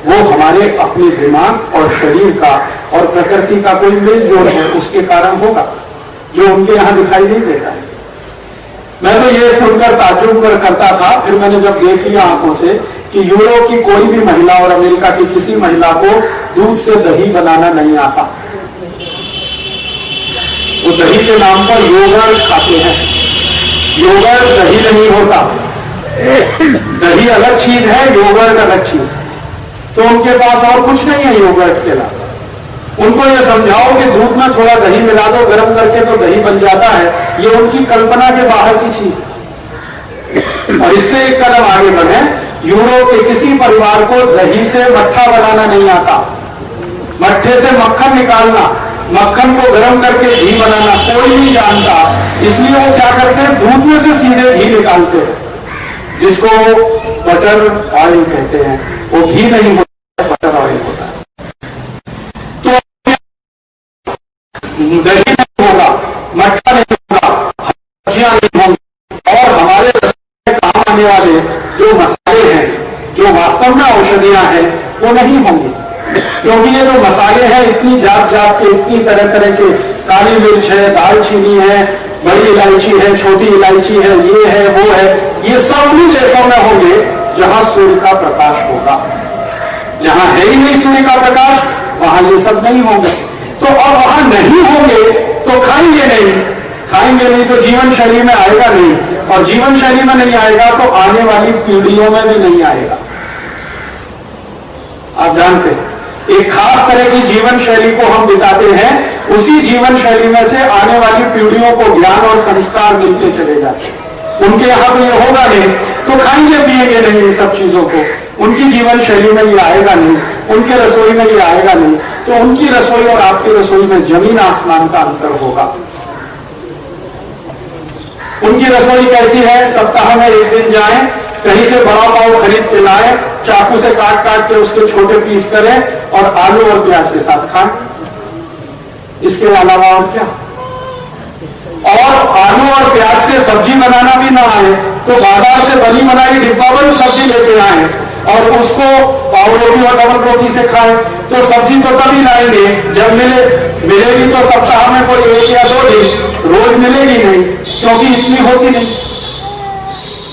वो हमारे अपने दिमाग और शरीर का और प्रकृति का कोई मेल जोड़ है, उसके कारण होगा जो उनके यहां दिखाई नहीं देता है। मैं तो ये सुनकर ताज्जुब करता था, फिर मैंने जब देख लिया आंखों से कि यूरोप की कोई भी महिला और अमेरिका की किसी महिला को दूध से दही बनाना नहीं आता। वो दही के नाम पर योगर्ट खाते हैं। योगर्ट दही नहीं होता, दही अलग चीज है, योगर्ट अलग चीज है। तो उनके पास और कुछ नहीं है योगर्ट के अलावा। उनको ये समझाओ कि दूध में थोड़ा दही मिला दो गर्म करके तो दही बन जाता है, ये उनकी कल्पना के बाहर की चीज है। और इससे एक कदम आगे बढ़े, यूरोप के किसी परिवार को दही से मट्ठा बनाना नहीं आता, मट्ठे से मक्खन निकालना, मक्खन को गर्म करके घी बनाना कोई नहीं जानता। इसलिए वो क्या करते हैं, दूध में से सीधे घी निकालते हैं, जिसको बटर ऑयल कहते हैं। वो घी नहीं होता, बटर ऑयल होता है। तो दही नहीं होगा, मट्ठा नहीं होगा, सब्जियां नहीं होंगी और हमारे काम आने वाले जो मसाले हैं, जो वास्तव में औषधियां हैं, वो नहीं होंगी। क्योंकि ये जो मसाले हैं इतनी जात जात के, इतनी तरह तरह के, काली मिर्च है, दालचीनी है, बड़ी इलायची है, छोटी इलायची है, ये है, वो है, ये सब उन्हीं देशों में होंगे जहां सूर्य का प्रकाश होगा। जहां है ही नहीं सूर्य का प्रकाश, वहां ये सब नहीं होंगे। तो अब वहां नहीं होंगे तो खाएंगे नहीं, खाएंगे नहीं तो जीवन शैली में आएगा नहीं, और जीवन शैली में नहीं आएगा तो आने वाली पीढ़ियों में भी नहीं आएगा। आप जानते हैं एक खास तरह की जीवन शैली को हम बिताते हैं, उसी जीवन शैली में से आने वाली पीढ़ियों को ज्ञान और संस्कार मिलते चले जाते हैं। उनके यहां तो ये होगा नहीं तो खाएंगे पिएंगे नहीं इन सब चीजों को, उनकी जीवन शैली में ये आएगा नहीं, उनके रसोई में ये आएगा नहीं, तो उनकी रसोई और आपकी रसोई में जमीन आसमान का अंतर होगा। उनकी रसोई कैसी है, सप्ताह में एक दिन जाएं, कहीं से बड़ा पाव खरीद के लाएं, चाकू से काट काट के उसके छोटे पीस करें और आलू और प्याज के साथ खाएं, इसके अलावा और क्या। और आलू और प्याज से सब्जी बनाना भी ना आए तो बाजार से बनी बनाई डिब्बाबंद सब्जी लेके आए और उसको पाव रोटी और डबल रोटी से खाएं। तो सब्जी तो तभी लाएंगे जब मिलेगी तो सप्ताह में कोई 1 या 2 दिन, रोज मिलेगी नहीं क्योंकि इतनी होती नहीं,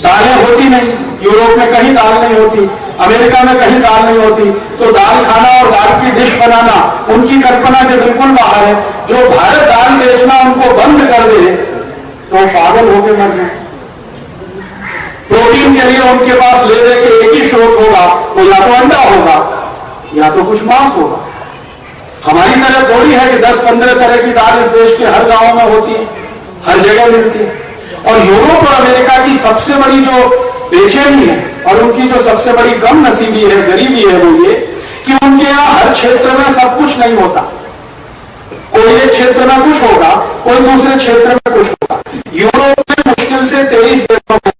दालें होती नहीं। यूरोप में कहीं दाल नहीं होती, अमेरिका में कहीं दाल नहीं होती, तो दाल खाना और दाल की डिश बनाना उनकी कल्पना के बिल्कुल बाहर है। जो भारत दाल बेचना उनको बंद कर दे तो पागल होकर मर जाए। प्रोटीन के लिए उनके पास ले दे के एक ही स्रोत होगा, वो या तो अंडा होगा या तो कुछ मांस होगा। हमारी तरह थोड़ी है कि 10-15 तरह की दाल इस देश के हर गांव में होती है, हर जगह मिलती है। और यूरोप और अमेरिका की सबसे बड़ी जो बेचैनी है। और उनकी जो सबसे बड़ी कम नसीबी है, गरीबी है, वो ये कि उनके यहां हर क्षेत्र में सब कुछ नहीं होता। कोई एक क्षेत्र में कुछ होगा, कोई दूसरे क्षेत्र में कुछ होगा। यूरोप में मुश्किल से 23 देशों में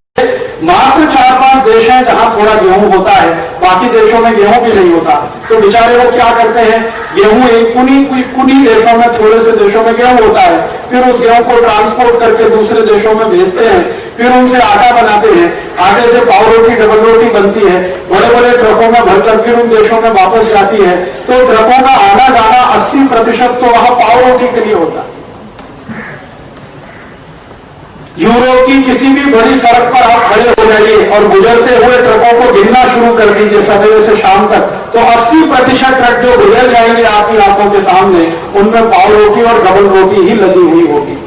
मात्र 4-5 देश हैं जहां थोड़ा गेहूं होता है, बाकी देशों में गेहूं भी नहीं होता। तो बेचारे वो क्या करते हैं, गेहूं एक कुनी देशों में, थोड़े से देशों में गेहूं होता है, फिर उस गेहूं को ट्रांसपोर्ट करके दूसरे देशों में भेजते हैं, फिर उनसे आटा बनाते हैं, आटे से पाव रोटी, डबल रोटी बनती है, बड़े बड़े ट्रकों में भरकर फिर उन देशों में वापस जाती है। तो ट्रकों का आना जाना 80% तो वहां पाव रोटी के लिए होता है। यूरोप की किसी भी बड़ी सड़क पर आप खड़े हो जाइए और गुजरते हुए ट्रकों को गिनना शुरू कर दीजिए सवेरे से शाम तक, तो 80% ट्रक जो गुजर जाएंगे आपकी आंखों के सामने, उनमें पाव रोटी और डबल रोटी ही लगी हुई होगी।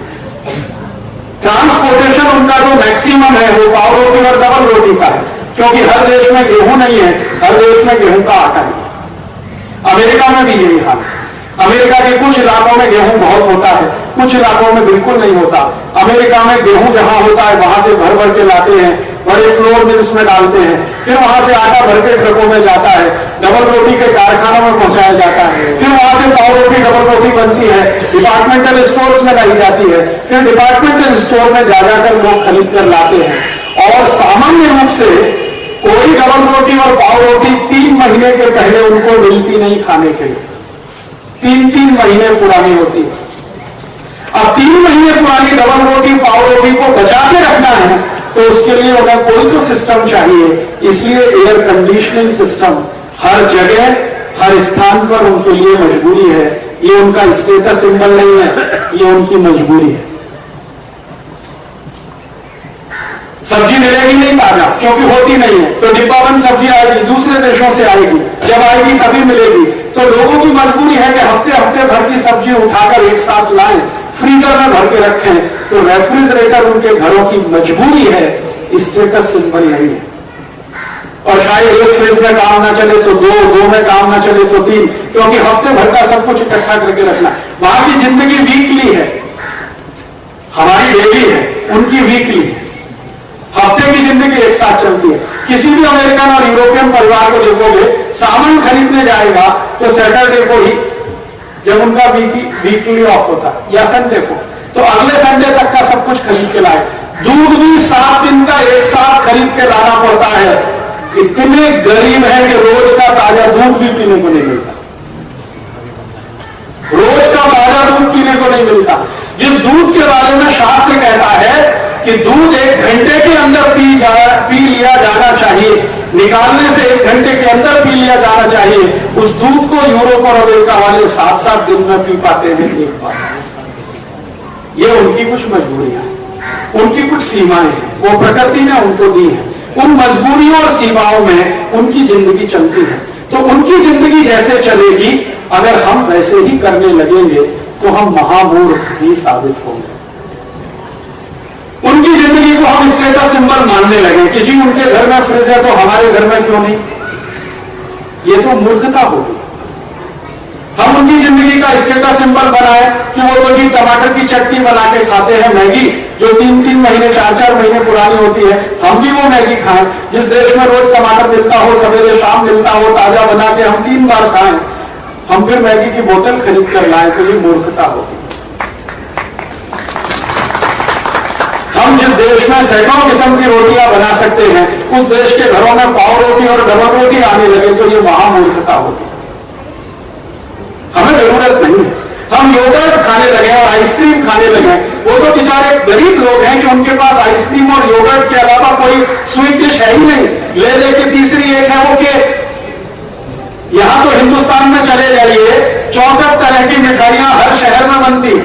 ट्रांसपोर्टेशन उनका जो मैक्सिमम है वो पाव रोटी और डबल रोटी का है, क्योंकि हर देश में गेहूं नहीं है, हर देश में गेहूं का आटा नहीं। अमेरिका में भी यही हाल है। अमेरिका के कुछ इलाकों में गेहूं बहुत होता है, कुछ इलाकों में बिल्कुल नहीं होता। अमेरिका में गेहूं जहां होता है वहां से भर भर के लाते हैं, बड़े फ्लोर मिल्स में डालते हैं, फिर वहां से आटा भर के ट्रकों में जाता है, डबल रोटी के कारखानों में पहुंचाया जाता है, फिर वहां से पाव रोटी डबल रोटी बनती है, डिपार्टमेंटल स्टोर्स में लाई जाती है, फिर डिपार्टमेंटल स्टोर में जा जाकर लोग खरीद कर लाते हैं। और सामान्य रूप से कोई डबल रोटी और पाव रोटी 3 महीने के पहले उनको मिलती नहीं खाने के लिए, 3-3 महीने पुरानी होती है। अब 3 महीने पुरानी डबल रोटी पाव रोटी को बचा के रखना है तो उसके लिए उन्हें कोई तो सिस्टम चाहिए। इसलिए एयर कंडीशनिंग सिस्टम हर जगह हर स्थान पर उनके लिए मजबूरी है। ये उनका स्टेटस सिंबल नहीं है, ये उनकी मजबूरी है। सब्जी मिलेगी नहीं ताजा, क्योंकि होती नहीं है, तो डिब्बाबंद सब्जी आएगी, दूसरे देशों से आएगी, जब आएगी तभी मिलेगी। तो लोगों की मजबूरी है कि हफ्ते हफ्ते भर की सब्जी उठाकर एक साथ लाएं, फ्रीजर में भर के रखें। तो रेफ्रिजरेटर उनके घरों की मजबूरी है, स्टेटस सिंबल नहीं है। और शायद एक फ्रिज में काम ना चले तो दो में काम ना चले तो 3, क्योंकि हफ्ते भर का सब कुछ इकट्ठा करके रखना। वहां की जिंदगी वीकली है, हमारी डेली है, उनकी वीकली है। हफ्ते की जिंदगी एक साथ चलती है। किसी भी अमेरिकन और यूरोपियन परिवार को देखोगे, सामान खरीदने जाएगा तो सैटरडे को ही, जब उनका वीकली ऑफ होता है, या संडे को, तो अगले संडे तक का सब कुछ खरीद के लाए। दूध भी 7 दिन का एक साथ खरीद के लाना पड़ता है। इतने गरीब है कि रोज का ताजा दूध भी पीने को नहीं मिलता, रोज का ताजा दूध पीने को नहीं मिलता। जिस दूध के बारे में शास्त्र कहता है कि दूध 1 घंटे के अंदर पी लिया जाना चाहिए, निकालने से 1 घंटे के अंदर पी लिया जाना चाहिए, उस दूध को यूरोप और अमेरिका वाले 7-7 दिन में पी पाते हैं एक बार। ये उनकी कुछ मजबूरियां हैं, उनकी कुछ सीमाएं हैं, वो प्रकृति ने उनको दी है। उन मजबूरियों और सीमाओं में उनकी जिंदगी चलती है। तो उनकी जिंदगी जैसे चलेगी, अगर हम वैसे ही करने लगेंगे तो हम महामूर्ख ही साबित होंगे। उनकी जिंदगी को हम स्टेटस सिंबल मानने लगे कि जी उनके घर में फ्रिज है तो हमारे घर में क्यों नहीं, ये तो मूर्खता होगी। हम उनकी जिंदगी का स्टेटस सिंबल बनाए कि वो तो जी टमाटर की चटनी बना के खाते हैं, मैगी जो 3-3 महीने 4-4 महीने पुरानी होती है, हम भी वो मैगी खाएं। जिस देश में रोज टमाटर मिलता हो, सवेरे शाम मिलता हो, ताजा बना के हम 3 बार खाएं, हम फिर मैगी की बोतल खरीद कर लाएं, तो ये मूर्खता होगी। हम जिस देश में सैकड़ों किस्म की रोटियां बना सकते हैं, उस देश के घरों में पाव रोटी और डबल रोटी आने लगे तो ये महामूर्खता होगी। हमें जरूरत नहीं है। हम योगर्ट खाने लगे और आइसक्रीम खाने लगे, वो तो बेचारे गरीब लोग हैं कि उनके पास आइसक्रीम और योगर्ट के अलावा कोई स्वीट डिश है ही नहीं। ले लेके तीसरी एक है वो केक। यहां तो हिंदुस्तान में चले जाइए, 64 तरह की मिठाइयां हर शहर में बनती है।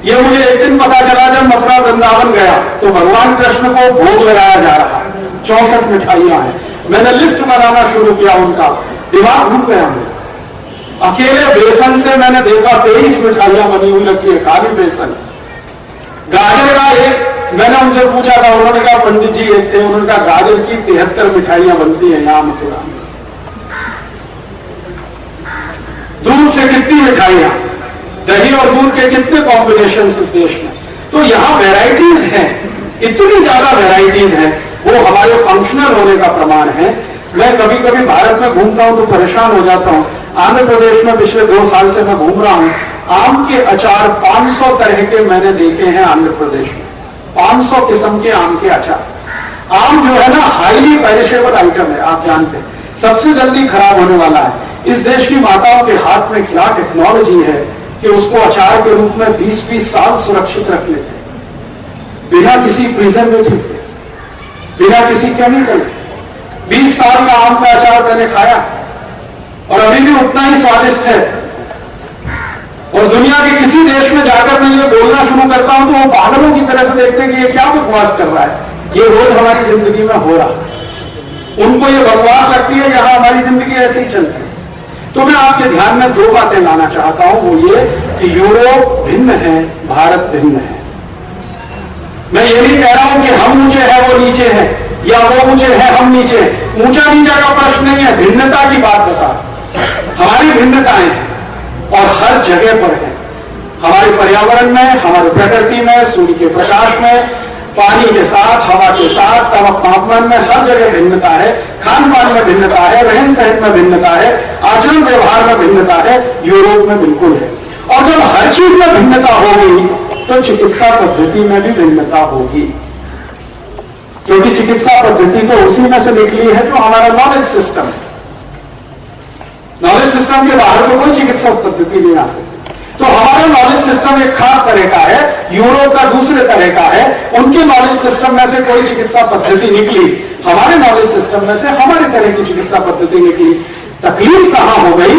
ये मुझे एक दिन पता चला जब मथुरा वृंदावन गया तो भगवान कृष्ण को भोग लगाया जा रहा है, 64 मिठाइयां हैं। मैंने लिस्ट बनाना शुरू किया, उनका दिमाग घूम गया मेरा। अकेले बेसन से मैंने देखा 23 मिठाइयां बनी हुई रखी है, खाली बेसन। गाजर का एक, मैंने उनसे पूछा था, उन्होंने कहा पंडित जी एक थे, उन्होंने कहा गाजर की 73 मिठाइयां बनती है यहां मथुरा में। दूध से कितनी मिठाइयां, दही और दूध के कितने कॉम्बिनेशन इस देश में। तो यहां वेराइटीज हैं, इतनी ज्यादा वैरायटीज हैं, वो हमारे फंक्शनल होने का प्रमाण है। मैं कभी कभी भारत में घूमता हूं तो परेशान हो जाता हूं। आंध्र प्रदेश में पिछले 2 साल से मैं घूम रहा हूं, आम के अचार 500 तरह के मैंने देखे हैं आंध्र प्रदेश में, 500 किस्म के आम के अचार। आम जो है ना हाईली पेरिशेबल आइटम है, आप जानते हैं, सबसे जल्दी खराब होने वाला है। इस देश की माताओं के हाथ में क्या टेक्नोलॉजी है कि उसको अचार के रूप में 20-20 साल सुरक्षित रख लेते हैं, बिना किसी प्रिजर्वेटिव के, बिना किसी केमिकल के। 20 साल का आम का अचार मैंने खाया और अभी भी उतना ही स्वादिष्ट है। और दुनिया के किसी देश में जाकर मैं ये बोलना शुरू करता हूं तो वो पागलों की तरह से देखते हैं कि ये क्या बकवास कर रहा है, ये रोज हमारी जिंदगी में हो रहा है। उनको ये बकवास लगती है, यहां हमारी जिंदगी ऐसे ही चलती है। तो मैं आपके ध्यान में 2 बातें लाना चाहता हूं, वो ये कि यूरोप भिन्न है, भारत भिन्न है। मैं ये नहीं कह रहा हूं कि हम ऊंचे हैं वो नीचे हैं, या वो ऊंचे हैं हम नीचे हैं। ऊंचा नीचा का प्रश्न नहीं है, भिन्नता की बात बता। हमारी भिन्नताएं हैं और हर जगह पर है, हमारे पर्यावरण में, हमारी प्रकृति में, सूर्य के प्रकाश में, पानी के साथ, हवा के साथ, तापमान में, हर जगह भिन्नता है। खान पान में भिन्नता है, रहन सहन में भिन्नता है, आचरण व्यवहार में भिन्नता है। यूरोप में बिल्कुल है। और जब हर चीज में भिन्नता होगी तो चिकित्सा पद्धति में भी भिन्नता होगी, क्योंकि चिकित्सा पद्धति तो उसी में से निकली है जो हमारा नॉलेज सिस्टम है। नॉलेज सिस्टम के बाहर तो कोई चिकित्सा पद्धति नहीं आ सकती। तो हमारा नॉलेज सिस्टम एक खास तरह का है, यूरोप का दूसरे तरह का है। उनके नॉलेज सिस्टम में से कोई चिकित्सा पद्धति निकली, हमारे नॉलेज सिस्टम में से हमारे तरह की चिकित्सा पद्धति निकली। तकलीफ कहां हो गई?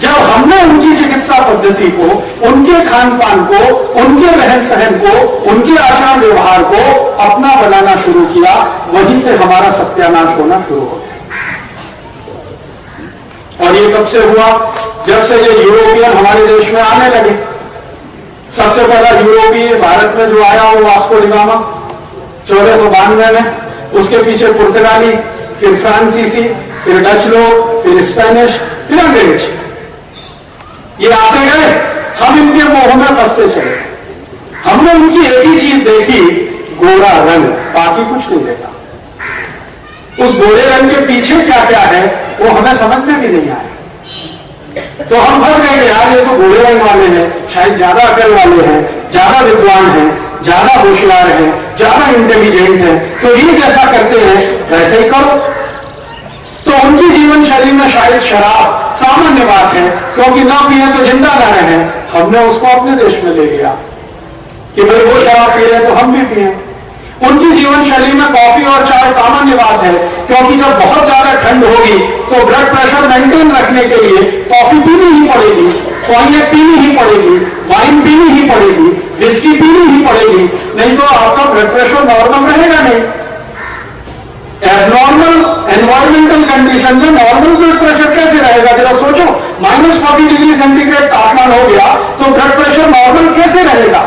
जब हमने उनकी चिकित्सा पद्धति को, उनके खान पान को, उनके रहन सहन को, उनके आचार व्यवहार को अपना बनाना शुरू किया, वहीं से हमारा सत्यानाश होना शुरू हो गया। और ये कब से हुआ? जब से ये यूरोपियन हमारे देश में आने लगे। सबसे पहला यूरोपीय भारत में जो आया वो वास्को डी गामा 1492 में, उसके पीछे पुर्तगाली, फिर फ्रांसीसी, फिर डच लोग, फिर स्पेनिश, फिर अंग्रेज। ये आते गए, हम इनके मोह में फंसते चले। हमने उनकी एक ही चीज देखी, गोरा रंग, बाकी कुछ नहीं देखा। उस गोरे रंग के पीछे क्या क्या है वो हमें समझ में भी नहीं आया। तो हम फंस गए कि यार ये तो गोरे रंग वाले हैं, शायद ज्यादा अकल वाले हैं, ज्यादा विद्वान हैं, ज्यादा होशियार हैं, ज्यादा इंटेलिजेंट हैं, तो ये जैसा करते हैं वैसे ही करो। तो उनकी जीवन शैली में शायद शराब सामान्य बात है, क्योंकि ना पिए तो जिंदा ना रहे। हमने उसको अपने देश में ले लिया कि भाई वो शराब पी रहे तो हम भी पिए। उनकी जीवन शैली में कॉफी और चाय सामान्य बात है, क्योंकि जब बहुत ज्यादा ठंड होगी तो ब्लड प्रेशर मेंटेन रखने के लिए कॉफी पीनी ही पड़ेगी, कॉन्यक पीनी ही पड़ेगी, वाइन पीनी ही पड़ेगी, विस्की पीनी ही पड़ेगी, नहीं तो आपका ब्लड प्रेशर नॉर्मल रहेगा नहीं। एबनॉर्मल एनवायरमेंटल कंडीशन में नॉर्मल ब्लड प्रेशर कैसे रहेगा? जरा सोचो, -40 डिग्री सेंटीग्रेड तापमान हो गया तो ब्लड प्रेशर नॉर्मल कैसे रहेगा?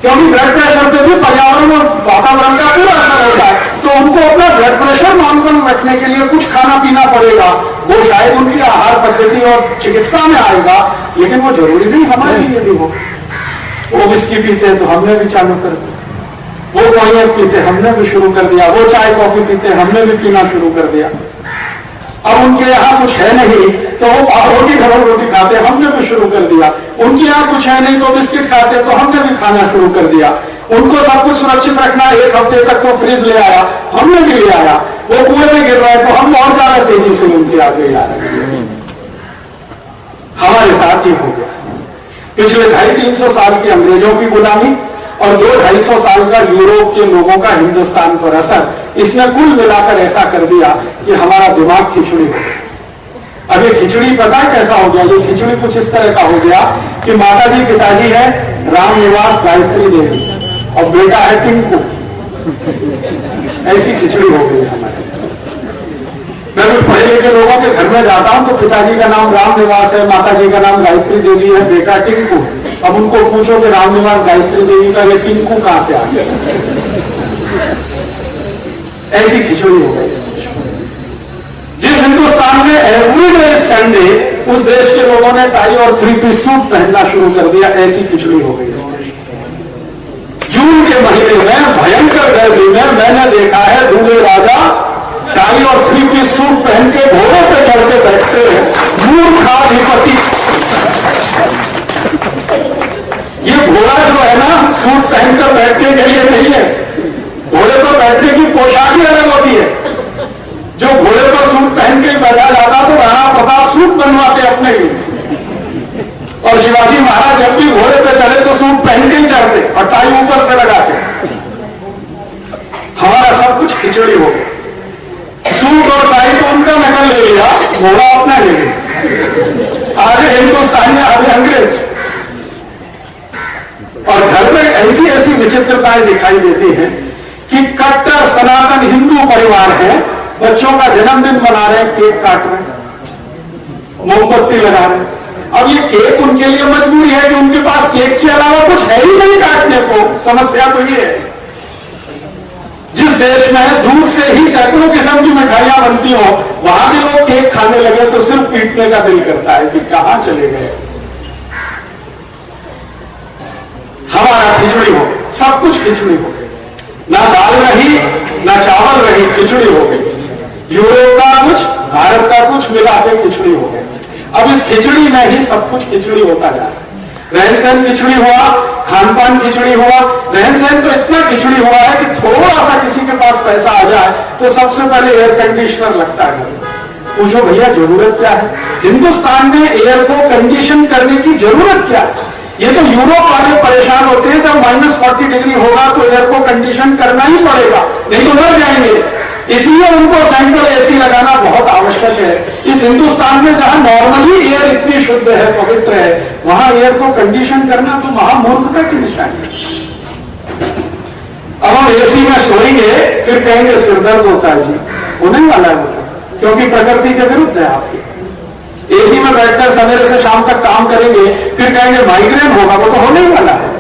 क्योंकि ब्लड प्रेशर पे भी पर्यावरण और वातावरण का पूरा असर होता है। तो उनको अपना ब्लड प्रेशर नॉर्मल रखने के लिए कुछ खाना पीना पड़ेगा। वो शायद उनकी आहार पद्धति और चिकित्सा में आएगा, लेकिन वो जरूरी नहीं हमारे लिए भी हो। वो विस्की पीते हैं तो हमने भी चालू कर दिया, वो कॉन्यक पीते हमने भी शुरू कर दिया, वो चाय कॉफी पीते हमने भी पीना शुरू कर दिया। अब उनके यहाँ कुछ है नहीं तो वो रोटी डबल रोटी खाते, हमने भी शुरू कर दिया। उनके यहाँ कुछ है नहीं तो बिस्किट खाते, तो हमने भी खाना शुरू कर दिया। उनको सब कुछ सुरक्षित रखना, 1 हफ्ते तक तो फ्रिज ले आया, हमने भी ले आया। वो कुएं में गिर रहा है तो हम और ज्यादा तेजी से उनके आगे आ रहे हैं। हमारे साथ ही हो गया। पिछले 250-300 साल की अंग्रेजों की गुलामी और 200-250 साल का यूरोप के लोगों का हिंदुस्तान पर असर, इसने कुल मिलाकर ऐसा कर दिया कि हमारा दिमाग खिचड़ी हो गया। अब ये खिचड़ी पता है कैसा हो गया? ये खिचड़ी कुछ इस तरह का हो गया कि माता जी पिताजी है राम निवास गायत्री देवी और बेटा है टिंकू। ऐसी खिचड़ी हो गई हमारे। मैं कुछ पढ़े लिखे लोगों के घर में जाता हूं तो पिताजी का नाम राम निवास है, माता जी का नाम गायत्री देवी है, बेटा टिंकू। अब उनको पूछो कि राम निवास गायत्री देवी का ये टिंकू कहां से आ गया? ऐसी खिचड़ी हो गई। जिस हिंदुस्तान में एवरीडे संडे उस देश के लोगों ने टाई और 3 पीस सूट पहनना शुरू कर दिया, ऐसी खिचड़ी हो गई इस देश। जून के महीने में भयंकर गर्मी में मैंने देखा है दूल्हे राजा टाई और 3 पीस सूट पहन के घोड़े पे चढ़ के बैठते हैं। मूर्खाधिपति, ये घोड़ा जो है ना सूट पहनकर बैठने के लिए नहीं है, घोड़े पर बैठने की पोशाक ही अलग होती है। जो घोड़े पर सूट पहन के बैठा जाता तो राणा प्रताप सूट बनवाते अपने लिए, और शिवाजी महाराज जब भी घोड़े पे चढ़े तो सूट पहन के ही चढ़ते और टाई ऊपर से लगाते। हमारा सब कुछ खिचड़ी हो गया, सूट और टाई तो उनका नकल ले लिया, घोड़ा अपना ले लिया। आगे हिंदुस्तान में आगे अंग्रेज, और घर में ऐसी ऐसी विचित्रताएं दिखाई देती हैं कि कट्टर सनातन हिंदू परिवार है, बच्चों का जन्मदिन मना रहे हैं, केक काट रहे हैं, मोमबत्ती लगा रहे हैं। अब ये केक उनके लिए मजबूरी है कि उनके पास केक के अलावा कुछ है ही नहीं काटने को। समस्या तो ये है, जिस देश में दूध से ही सैकड़ों किस्म की मिठाइयां बनती हो, वहां भी लोग केक खाने लगे तो सिर्फ पीटने का दिल करता है कि कहां चले गए। हमारा खिचड़ी हो, सब कुछ खिचड़ी हो गई, ना दाल रही ना चावल रही, खिचड़ी हो गई। यूरोप का कुछ, भारत का कुछ मिला के खिचड़ी हो गई। अब इस खिचड़ी में ही सब कुछ खिचड़ी होता जा रहा है। रहन सहन खिचड़ी हुआ, खान पान खिचड़ी हुआ। रहन सहन तो इतना खिचड़ी हुआ है कि थोड़ा सा किसी के पास पैसा आ जाए तो सबसे पहले एयर कंडीशनर लगता है। पूछो भैया जरूरत क्या है? हिंदुस्तान में एयर को कंडीशन करने की जरूरत क्या है? ये तो यूरोप वाले परेशान होते हैं, जब -40 डिग्री होगा तो एयर को कंडीशन करना ही पड़ेगा, नहीं तो मर जाएंगे। इसलिए उनको सेंट्रल एसी लगाना बहुत आवश्यक है। इस हिंदुस्तान में जहां नॉर्मली एयर इतनी शुद्ध है, पवित्र है, वहां एयर को कंडीशन करना तो महामूर्खता की निशानी है। अब हम एसी में सोएंगे फिर कहेंगे सिरदर्द होता है जी, होने वाला है, क्योंकि प्रकृति के विरुद्ध है आपके। एसी में बैठकर सवेरे से शाम तक काम करेंगे फिर कहेंगे माइग्रेन होगा, वो तो होने ही वाला है।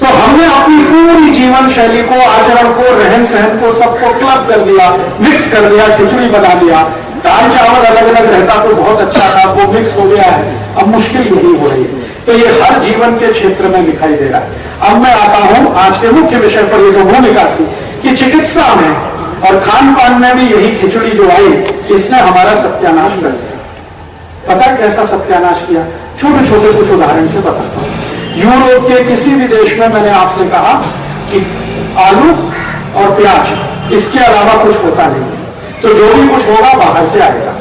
तो हमने अपनी पूरी जीवन शैली को, आचरण को, रहन सहन को, सबको क्लब कर दिया, मिक्स कर दिया, खिचड़ी बना दिया। दाल चावल अलग अलग रहता तो बहुत अच्छा था, वो मिक्स हो गया है, अब मुश्किल यही हो रही है। तो ये हर जीवन के क्षेत्र में दिखाई दे रहा है। अब मैं आता हूं आज के मुख्य विषय पर। ये जो भूमिका थी कि चिकित्सा में और खान पान में भी यही खिचड़ी जो आई, इसने हमारा सत्यानाश कर दिया। पता कैसा सत्यानाश किया? छोटे छोटे कुछ उदाहरण से बताता हूं। यूरोप के किसी भी देश में मैंने आपसे कहा कि आलू और प्याज, इसके अलावा कुछ होता नहीं, तो जो भी कुछ होगा बाहर से आएगा।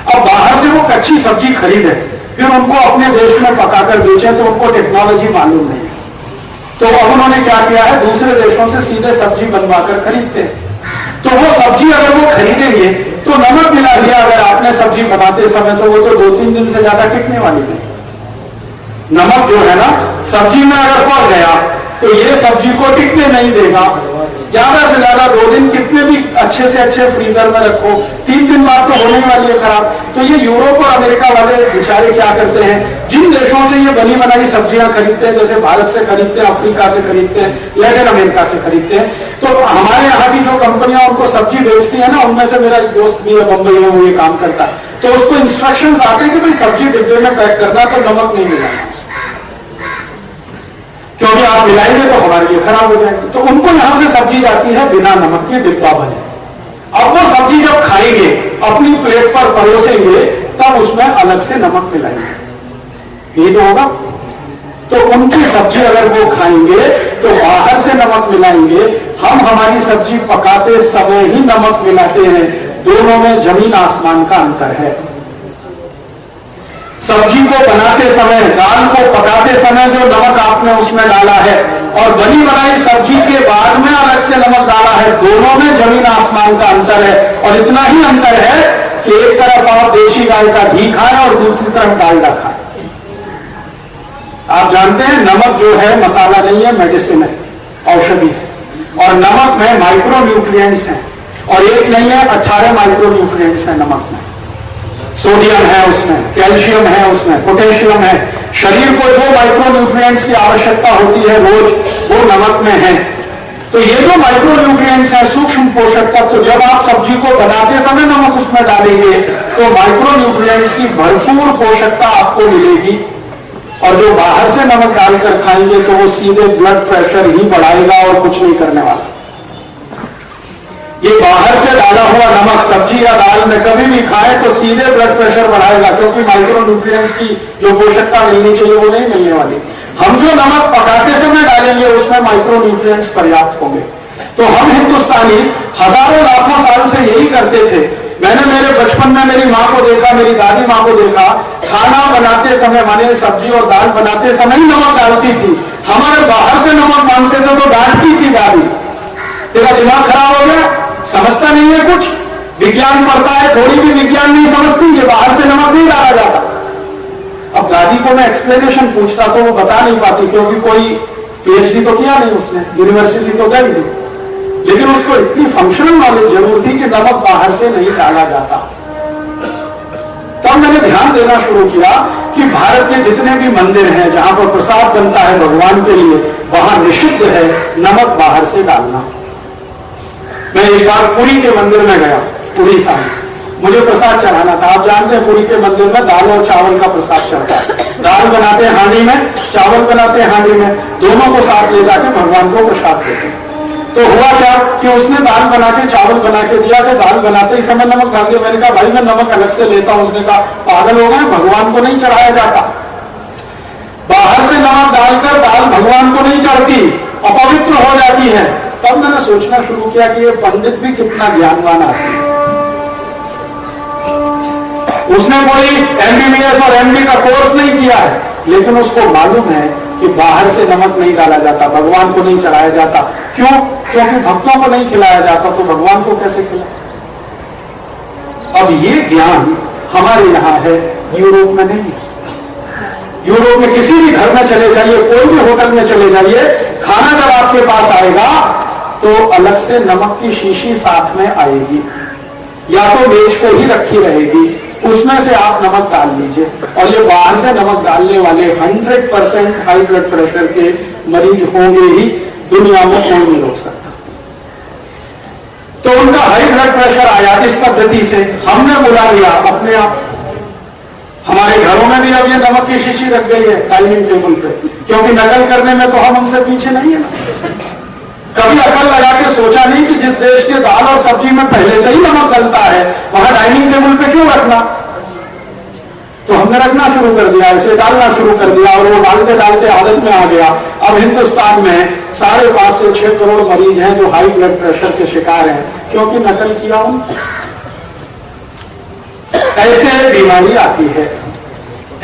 अब बाहर से वो कच्ची सब्जी खरीदे फिर उनको अपने देश में पकाकर बेचे तो उनको टेक्नोलॉजी मालूम नहीं है। तो अब उन्होंने क्या किया है, दूसरे देशों से सीधे सब्जी बनवाकर खरीदते हैं। तो वो सब्जी अगर वो खरीदेंगे तो नमक मिला दिया अगर आपने सब्जी बनाते समय, तो वो तो 2-3 दिन से ज्यादा टिकने वाली नहीं। नमक जो है ना सब्जी में अगर पड़ गया तो ये सब्जी को टिकने नहीं देगा। ज्यादा से ज्यादा 2 दिन, कितने भी अच्छे से अच्छे फ्रीजर में रखो, 3 दिन बाद तो होने वाली है खराब। तो ये यूरोप और अमेरिका वाले बेचारे क्या करते हैं, जिन देशों से ये बनी बनाई सब्जियां खरीदते हैं, जैसे भारत से खरीदते हैं, अफ्रीका से खरीदते हैं, लैटिन अमेरिका से खरीदते हैं, तो हमारे यहाँ की जो कंपनियां उनको सब्जी बेचती है ना, उनमें से मेरा एक दोस्त भी है बंबई में, वो ये काम करता है। तो उसको इंस्ट्रक्शंस आते हैं कि भाई सब्जी डिब्बे में पैक करना, तो नमक नहीं मिलाना, क्योंकि आप मिलाएंगे तो हमारे लिए खराब हो जाएंगे। तो उनको यहां से सब्जी जाती है बिना नमक के, डिब्बा बने। अब वो सब्जी जब खाएंगे, अपनी प्लेट पर परोसेंगे, तब उसमें अलग से नमक मिलाएंगे, ये तो होगा। तो उनकी सब्जी अगर वो खाएंगे तो बाहर से नमक मिलाएंगे, हम हमारी सब्जी पकाते समय ही नमक मिलाते हैं। दोनों में जमीन आसमान का अंतर है। सब्जी को बनाते समय, दाल को पकाते समय जो नमक आपने उसमें डाला है और बनी बनाई सब्जी के बाद में अलग से नमक डाला है, दोनों में जमीन आसमान का अंतर है। और इतना ही अंतर है कि एक तरफ आप देशी गाय का घी खाएं और दूसरी तरफ डालडा खाएं। आप जानते हैं नमक जो है मसाला नहीं है, मेडिसिन है, औषधि है। और नमक में माइक्रो न्यूट्रिएंट्स हैं, और एक नहीं है 18 माइक्रो न्यूट्रिएंट्स हैं नमक में। सोडियम है उसमें, कैल्शियम है उसमें, पोटेशियम है। शरीर को जो माइक्रो न्यूट्रिएंट्स की आवश्यकता होती है रोज, वो नमक में है। तो ये जो माइक्रो न्यूट्रिएंट्स है, सूक्ष्म पोषक तत्व, तो जब आप सब्जी को बनाते समय नमक उसमें डालेंगे तो माइक्रो न्यूट्रिएंट्स की भरपूर पोषकता आपको मिलेगी। और जो बाहर से नमक डालकर खाएंगे तो वो सीधे ब्लड प्रेशर ही बढ़ाएगा और कुछ नहीं करने वाला। ये बाहर से डाला हुआ नमक सब्जी या दाल में कभी भी खाए तो सीधे ब्लड प्रेशर बढ़ाएगा, क्योंकि माइक्रो न्यूट्रिएंट्स की जो पोषकता मिलनी चाहिए वो नहीं मिलने वाली। हम जो नमक पकाते समय डालेंगे उसमें माइक्रो न्यूट्रिएंट्स पर्याप्त होंगे। तो हम हिंदुस्तानी हजारों लाखों साल से यही करते थे। मैंने मेरे बचपन में मेरी माँ को देखा, मेरी दादी माँ को देखा, खाना बनाते समय माने सब्जी और दाल बनाते समय ही नमक डालती थी। हमारे बाहर से नमक मांगते थे तो डांटती थी दादी, तेरा दिमाग खराब हो गया, समझता नहीं है कुछ, विज्ञान पढ़ता है, थोड़ी भी विज्ञान नहीं समझती, ये बाहर से नमक नहीं डाला जाता। अब दादी को मैं एक्सप्लेनेशन पूछता तो वो बता नहीं पाती, क्योंकि कोई पीएचडी तो किया नहीं उसने, यूनिवर्सिटी तो गई नहीं, लेकिन उसको इतनी फंक्शनल नॉलेज जरूर थी कि नमक बाहर से नहीं डाला जाता। तब मैंने ध्यान देना शुरू किया कि भारत के जितने भी मंदिर हैं जहां पर प्रसाद बनता है भगवान के लिए, वहां निषिद्ध है नमक बाहर से डालना। मैं एक बार पुरी के मंदिर में गया, उड़ीसा में, मुझे प्रसाद चढ़ाना था। आप जानते हैं पुरी के मंदिर में दाल और चावल का प्रसाद चढ़ता है। दाल बनाते हैं हांडी में, चावल बनाते हैं हांडी में, दोनों को साथ ले जाके भगवान को प्रसाद देते हैं। तो हुआ क्या कि उसने दाल बना के चावल बना के दिया, तो दाल बनाते ही समय नमक डाल दिया। मैंने कहा भाई मैं नमक अलग से लेता हूं। उसने कहा पागल हो गए, भगवान को नहीं चढ़ाया जाता। बाहर से नमक डालकर दाल भगवान को नहीं चढ़ती, अपवित्र हो जाती है। तब मैंने सोचना शुरू किया कि ये पंडित भी कितना ज्ञानवान आदमी है। उसने कोई एमबीबीएस और एमडी का कोर्स नहीं किया है, लेकिन उसको मालूम है कि बाहर से नमक नहीं डाला जाता, भगवान को नहीं चढ़ाया जाता। क्यों? क्योंकि भक्तों को नहीं खिलाया जाता तो भगवान को कैसे खिलाए? अब ये ज्ञान हमारे यहां है, यूरोप में नहीं है। यूरोप में किसी भी घर में चले जाइए, कोई भी होटल में चले जाइए, खाना जब आपके पास आएगा तो अलग से नमक की शीशी साथ में आएगी, या तो मेज को ही रखी रहेगी, उसमें से आप नमक डाल लीजिए। और ये बाहर से नमक डालने वाले 100% हाई ब्लड प्रेशर के मरीज होंगे ही, दुनिया में कोई नहीं रोक सकता। तो उनका हाई ब्लड प्रेशर आया इस पद्धति से, हमने बुला लिया अपने आप। हमारे घरों में भी अब ये नमक की शीशी रख गई है डाइनिंग टेबल पे, क्योंकि नकल करने में तो हम उनसे पीछे नहीं है ना। कभी अकल लगा के सोचा नहीं कि जिस देश के दाल और सब्जी में पहले से ही नमक डलता है, वहां डाइनिंग टेबल पे क्यों रखना? तो हमने रखना शुरू कर दिया, इसे डालना शुरू कर दिया, और वो डालते डालते आदत में आ गया। अब हिंदुस्तान में 5.5 से 6 करोड़ मरीज हैं जो हाई ब्लड प्रेशर के शिकार हैं, क्योंकि नकल किया उनकी। ऐसे बीमारी आती है,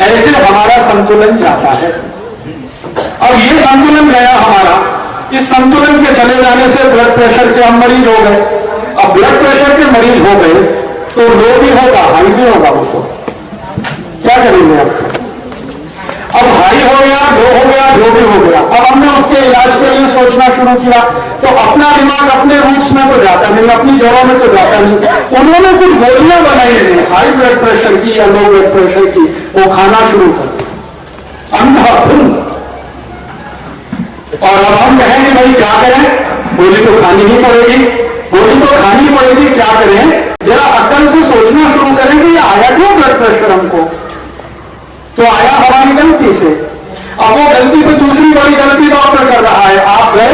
ऐसे हमारा संतुलन जाता है। अब ये संतुलन गया हमारा, इस संतुलन के चले जाने से ब्लड प्रेशर के हम मरीज हो गए। अब ब्लड प्रेशर के मरीज हो गए तो लो भी होगा, हाई भी होगा, उसको क्या करेंगे आप? अब हाई हो गया, लो हो गया, जो भी हो गया। अब हमने उसके इलाज के लिए सोचना शुरू किया, तो अपना दिमाग अपने रूट्स में तो जाता नहीं, अपनी जड़ों में तो जाता नहीं। उन्होंने कुछ गोलियां बनाई थी हाई ब्लड प्रेशर की या लो ब्लड प्रेशर की, वो खाना शुरू कर दिया अंधाधुंध। और अब हम कहेंगे भाई क्या करें, गोली तो खानी ही पड़ेगी, गोली तो खानी पड़ेगी, क्या करें? जरा अक्ल से सोचना शुरू करें कि ये आया क्यों ब्लड प्रेशर हमको? तो आया हमारी गलती से। अब वो गलती पे दूसरी बड़ी गलती डॉक्टर कर रहा है। आप गए,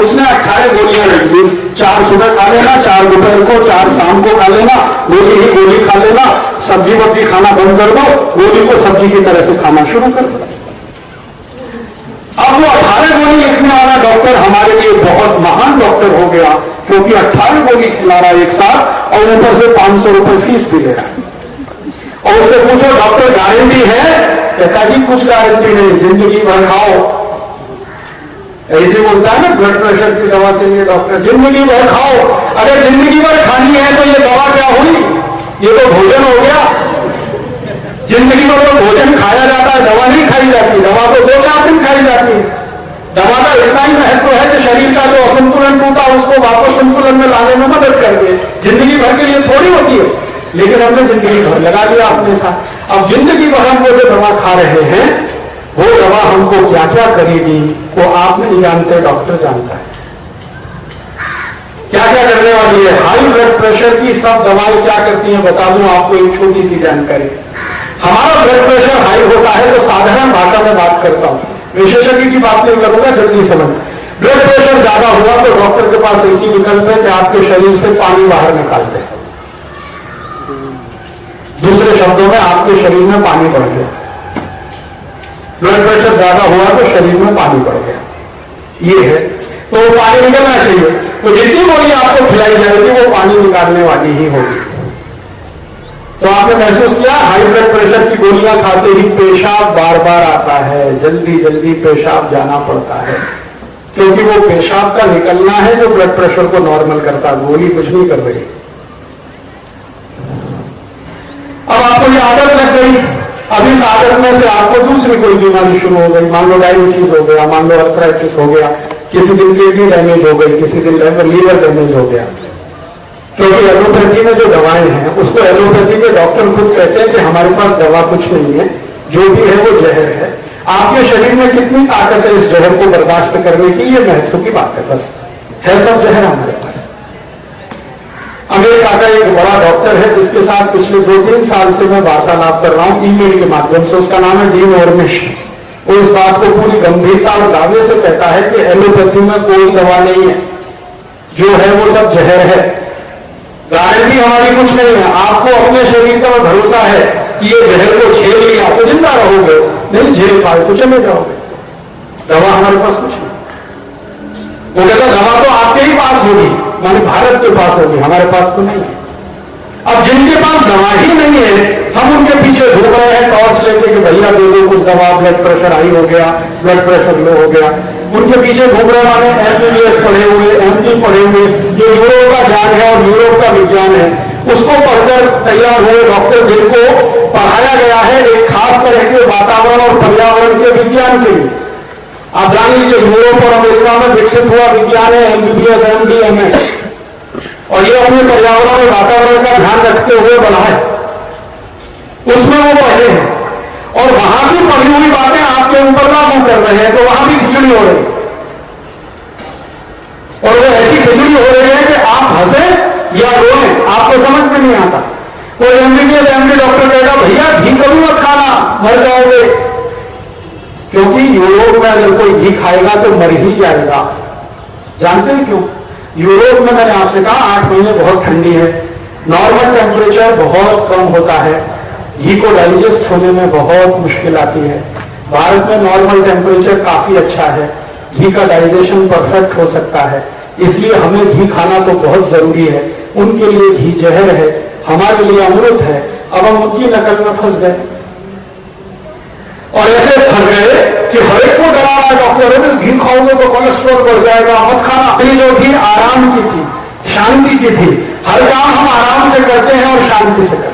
उसने 18 गोलियां रख दी, 4 सुबह खा लेना, 4 दोपहर को, 4 शाम को खा लेना, गोली ही गोली खा लेना, सब्जी वब्जी खाना बंद कर दो, गोली को सब्जी की तरह से खाना शुरू कर दो। अब वो 18 गोली लिखने वाला डॉक्टर हमारे लिए बहुत महान डॉक्टर हो गया, क्योंकि 18 गोली खिला रहा है एक साथ, और ऊपर से 500 रुपए फीस भी ले रहा है। और उससे पूछो डॉक्टर गारंटी है? कहता जी कुछ गारंटी नहीं, जिंदगी भर खाओ। ऐसे बोलता है ना ब्लड प्रेशर की दवा के लिए डॉक्टर, जिंदगी भर खाओ। अगर जिंदगी भर खानी है तो ये दवा क्या हुई? ये तो भोजन हो गया। जिंदगी भर तो भोजन खाया जाता है, दवा नहीं खाई जाती। दवा तो 2-4 दिन खाई जाती है। दवा का इतना ही महत्व है कि शरीर का जो असंतुलन टूटा उसको वापस संतुलन में लाने में मदद करके, जिंदगी भर के लिए थोड़ी होती है। लेकिन हमने जिंदगी भर लगा दिया अपने साथ। अब जिंदगी भर हम वो जो दवा खा रहे हैं, वो दवा हमको क्या क्या करेगी वो आप नहीं जानते, डॉक्टर जानता है क्या क्या करने वाली है। हाई ब्लड प्रेशर की सब दवाएं क्या करती हैं बता दूं आपको एक छोटी सी जानकारी। हमारा ब्लड प्रेशर हाई होता है, तो साधारण भाषा में बात करता हूं, विशेषज्ञ की बात नहीं करूंगा, जल्दी समझ। ब्लड प्रेशर ज्यादा हुआ तो डॉक्टर के पास एक ही विकल्प है कि आपके शरीर से पानी बाहर निकाल दे। दूसरे शब्दों में आपके शरीर में पानी बढ़ गया। ब्लड प्रेशर ज्यादा हुआ तो शरीर में पानी बढ़ गया, ये है। तो वो पानी निकलना चाहिए, तो जितनी गोली आपको खिलाई जाएगी वो पानी निकालने वाली ही होगी। तो आपने महसूस किया, हाई ब्लड प्रेशर की गोलियां खाते ही पेशाब बार बार आता है, जल्दी जल्दी पेशाब जाना पड़ता है, क्योंकि वो पेशाब का निकलना है जो ब्लड प्रेशर को नॉर्मल करता है, गोली कुछ नहीं कर रही। अब आपको ये आदत लग गई, अब इस आदत में से आपको दूसरी कोई बीमारी शुरू हो गई, मान लो डायबिटीज हो गया, मान लो अर्थराइटिस हो गया, किसी दिन किडनी डैमेज हो गई, किसी दिन लीवर डैमेज हो गया। क्योंकि एलोपैथी में जो दवाएं हैं, उसको एलोपैथी के डॉक्टर खुद कहते हैं कि हमारे पास दवा कुछ नहीं है, जो भी है वो जहर है। आपके शरीर में कितनी ताकत है इस जहर को बर्दाश्त करने की, ये महत्व की बात है, बस है सब जहर हमारे पास। अमेरिका का एक बड़ा डॉक्टर है जिसके साथ पिछले 2-3 साल से मैं वार्तालाप कर रहा हूं ईमेल के माध्यम से, उसका नाम है डीन ऑर्मिश। वो इस बात को पूरी गंभीरता और दावे से कहता है कि एलोपैथी में कोई दवा नहीं है, जो है वो सब जहर है। गारंटी हमारी कुछ नहीं है, आपको अपने शरीर का भरोसा है कि ये जहर को झेल लिया तो जिंदा रहोगे, नहीं झेल पाए तो चले जाओगे। दवा हमारे पास कुछ नहीं। वो कहता दवा तो आपके ही पास होगी, माने भारत के पास होगी, हमारे पास तो नहीं है। अब जिनके पास दवा ही नहीं है, हम उनके पीछे घूम रहे हैं टॉर्च लेके कि भैया दे दो कुछ दवा, ब्लड प्रेशर हाई हो गया, ब्लड प्रेशर लो हो गया। उनके पीछे घूम रहे वाले MBBS पढ़े हुए, MD पढ़े हुए, जो यूरोप का ज्ञान है और यूरोप का विज्ञान है, उसको पढ़कर तैयार हुए डॉक्टर, जिनको पढ़ाया गया है एक खास तरह के वातावरण और पर्यावरण के विज्ञान के लिए। आप जान लीजिए यूरोप और अमेरिका में विकसित हुआ विज्ञान है MBBS, MD, MS, और ये अपने पर्यावरण और वातावरण का ध्यान रखते हुए बना है, उसमें वो पढ़े हैं और वहां की पढ़ी हुई बातें आपके ऊपर लागू कर रहे हैं, तो वहां भी खिचड़ी हो रही है। और वो ऐसी खिचड़ी हो रही है कि आप हंसे या रोए, आपको समझ में नहीं आता। कोई MBBS, MD डॉक्टर कहेगा भैया घी कभी मत खाना, मर जाओगे। क्योंकि यूरोप में अगर कोई घी खाएगा तो मर ही जाएगा। जानते हैं क्यों? यूरोप में मैंने आपसे कहा 8 महीने बहुत ठंडी है, नॉर्मल टेम्परेचर बहुत कम होता है, घी को डाइजेस्ट होने में बहुत मुश्किल आती है। भारत में नॉर्मल टेम्परेचर काफी अच्छा है, घी का डाइजेशन परफेक्ट हो सकता है, इसलिए हमें घी खाना तो बहुत जरूरी है। उनके लिए घी जहर है, हमारे लिए अमृत है। अब हम उनकी नकल में फंस गए, और ऐसे फंस गए कि हर एक को डरा रहा है डॉक्टर, घी खाओगे तो कोलेस्ट्रॉल बढ़ जाएगा, मत खाना। ये जो थी आराम की थी, शांति की थी, हर काम हम आराम से करते हैं और शांति से करते हैं।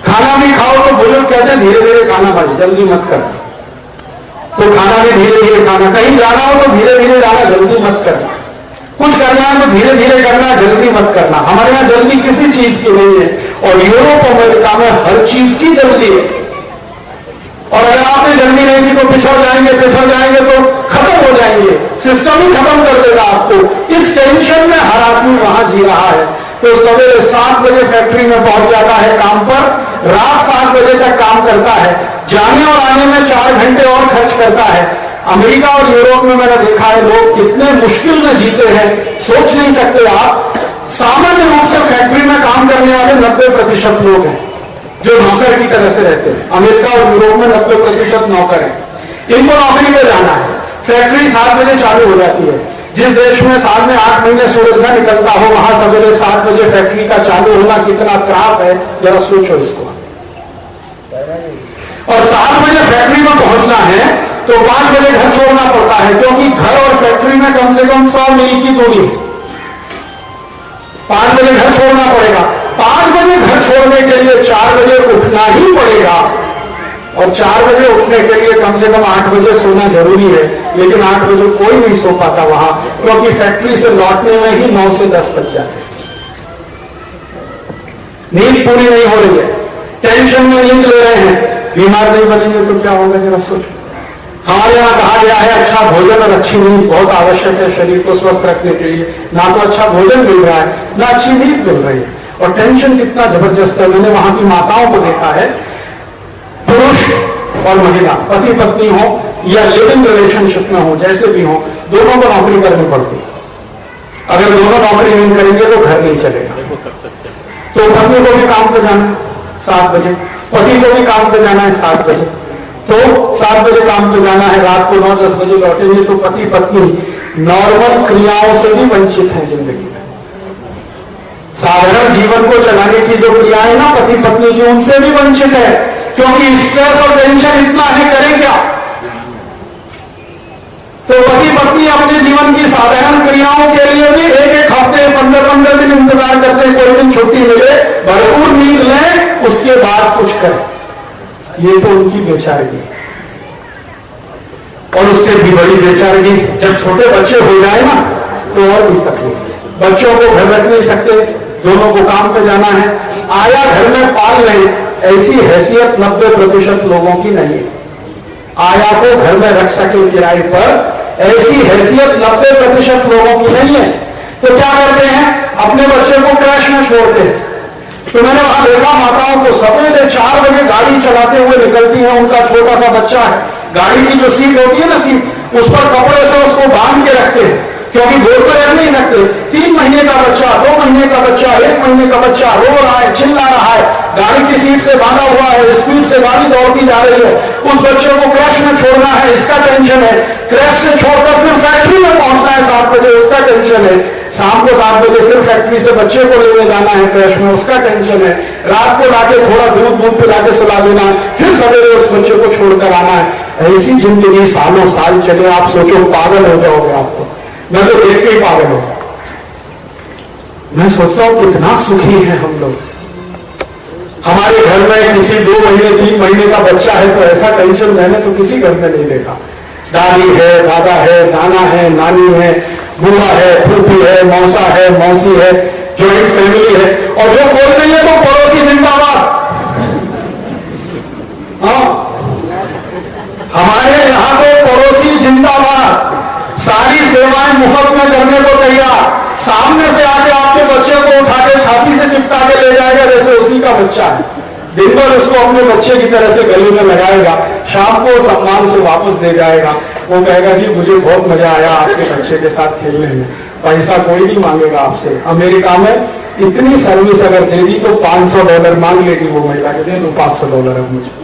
खाना भी खाओ तो बुजुर्ग कहते हैं धीरे धीरे खाना भाई, जल्दी मत कर। तो खाना भी धीरे धीरे खाना, कहीं जाना हो तो धीरे धीरे जाना, जल्दी मत करना। कुछ करना है तो धीरे धीरे करना, जल्दी मत करना। हमारे यहाँ जल्दी किसी चीज की नहीं है, और यूरोप अमेरिका में हर चीज की जल्दी है। और अगर आपने जल्दी नहीं की तो पिछड़ जाएंगे तो खत्म हो जाएंगे, सिस्टम ही खत्म कर देगा आपको। इस टेंशन में हर आदमी वहां जी रहा है। तो सवेरे 7 बजे फैक्ट्री में पहुंच जाता है काम पर, रात 7 बजे तक काम करता है, जाने और आने में 4 घंटे और खर्च करता है। अमेरिका और यूरोप में मैंने देखा है लोग कितने मुश्किल में जीते हैं, सोच नहीं सकते आप। सामान्य रूप से फैक्ट्री में काम करने वाले 90% लोग हैं जो नौकर की तरह से रहते हैं। अमेरिका और यूरोप में 90% नौकर हैं। इनको नौकरी पे जाना है, फैक्ट्री 7 बजे चालू हो जाती है। जिस देश में साल में 8 महीने सूरज न निकलता हो, वहां सवेरे 7 बजे फैक्ट्री का चालू होना कितना त्रास है, जरा सोचो इसको। और 7 बजे फैक्ट्री में पहुंचना है तो 5 बजे घर छोड़ना पड़ता है, क्योंकि घर और फैक्ट्री में कम से कम 100 मील की दूरी है। 5 बजे घर छोड़ना पड़ेगा। 5 बजे घर छोड़ने के लिए 4 बजे उठना ही पड़ेगा, और 4 बजे उठने के लिए कम से कम 8 बजे सोना जरूरी है। लेकिन 8 बजे कोई नहीं सो पाता वहां, क्योंकि फैक्ट्री से लौटने में ही 9 से 10 बज जाते। नींद पूरी नहीं हो रही है, टेंशन में नींद ले रहे हैं, बीमार नहीं बनेंगे तो क्या होगा, जरा सोचो। हमारे यहाँ कहा गया है अच्छा भोजन और अच्छी नींद बहुत आवश्यक है शरीर को स्वस्थ रखने के लिए। ना तो अच्छा भोजन मिल रहा है, ना अच्छी नींद मिल रही है, और टेंशन कितना जबरदस्त है। मैंने वहां की माताओं को देखा है, पुरुष और महिला पति पत्नी हो या लिविंग रिलेशनशिप में हो, जैसे भी हो, दोनों को नौकरी करनी पड़ती है। अगर दोनों नौकरी नहीं करेंगे तो घर नहीं चलेगा। तो पत्नी को भी काम पे जाना है 7 बजे, पति को भी काम पे जाना है 7 बजे, तो 7 बजे काम पे जाना है, रात को 9-10 बजे लौटेंगे। तो पति पत्नी नॉर्मल क्रियाओं से भी वंचित हैं जिंदगी में। साधारण जीवन को चलाने की जो क्रियाएं ना पति पत्नी की, उनसे भी वंचित है, क्योंकि स्ट्रेस और टेंशन इतना है, करें क्या। तो पति पत्नी अपने जीवन की साधारण क्रियाओं के लिए भी एक हफ्ते 15 दिन इंतजार करते हैं, कोई दिन छुट्टी मिले, भरपूर नींद लें, उसके बाद कुछ करें। ये तो उनकी बेचारगी है। और उससे भी बड़ी बेचारगी जब छोटे बच्चे हो जाए ना, तो और भी तकलीफ। बच्चों को घर रख नहीं सकते, दोनों को काम पे जाना है, आया घर में पाल रहे, ऐसी हैसियत 90% लोगों की नहीं है। आया को घर में रख सके किराए पर, ऐसी हैसियत 90% लोगों की नहीं है। तो क्या करते हैं, अपने बच्चे को क्रैश में छोड़ते हैं। तो मैंने वहां देखा माताओं को सवेरे 4 बजे गाड़ी चलाते हुए निकलती हैं, उनका छोटा सा बच्चा है, गाड़ी की जो सीट होती है ना, सीट उस पर कपड़े से उसको बांध के रखते हैं, क्योंकि गोद पर रख नहीं सकते। 3 महीने का बच्चा, 2 महीने का बच्चा, 1 महीने का बच्चा रो रहा है, चिल्ला रहा है, गाड़ी की सीट से बांधा हुआ है, स्पीड से गाड़ी दौड़ती जा रही है, उस बच्चे को क्रैश में छोड़ना है, इसका टेंशन है। क्रैश से छोड़कर फिर फैक्ट्री में पहुंचना है 7 बजे, उसका टेंशन है। शाम को 7 बजे फिर फैक्ट्री से बच्चे को लेने जाना है क्रैश में, उसका टेंशन है। रात को लाके थोड़ा दूध पिला के सुला देना है, फिर सवेरे उस बच्चे को छोड़कर आना है। ऐसी जिंदगी सालों साल चले, आप सोचो पागल हो जाओगे आप तो। मैं तो देख के ही पागल हूं। मैं सोचता हूं कितना सुखी है हम लोग। हमारे घर में किसी 2 महीने 3 महीने का बच्चा है तो ऐसा टेंशन मैंने तो किसी घर में नहीं देखा। दादी है, दादा है, नाना है, नानी है, बुआ है, फूफी है, मौसा है, मौसी है, ज्वाइंट फैमिली है। और जो बोल रही है तो पड़ोसी जिंदाबाद। हाँ, हमारे यहां तो पड़ोसी जिंदाबाद, सारी सेवाएं मुफ्त में करने को तैयार। सामने से आके आपके बच्चे को उठा के छाती से चिपका के ले जाएगा जैसे उसी का बच्चा है। दिन भर उसको अपने बच्चे की तरह से गले में लगाएगा, शाम को सम्मान से वापस दे जाएगा। वो कहेगा जी मुझे बहुत मजा आया आपके बच्चे के साथ खेलने में, पैसा कोई नहीं मांगेगा आपसे। अमेरिका में इतनी सर्विस अगर दे दी तो $500 मांग लेगी वो महिला के, दे दो $500 अब मुझे।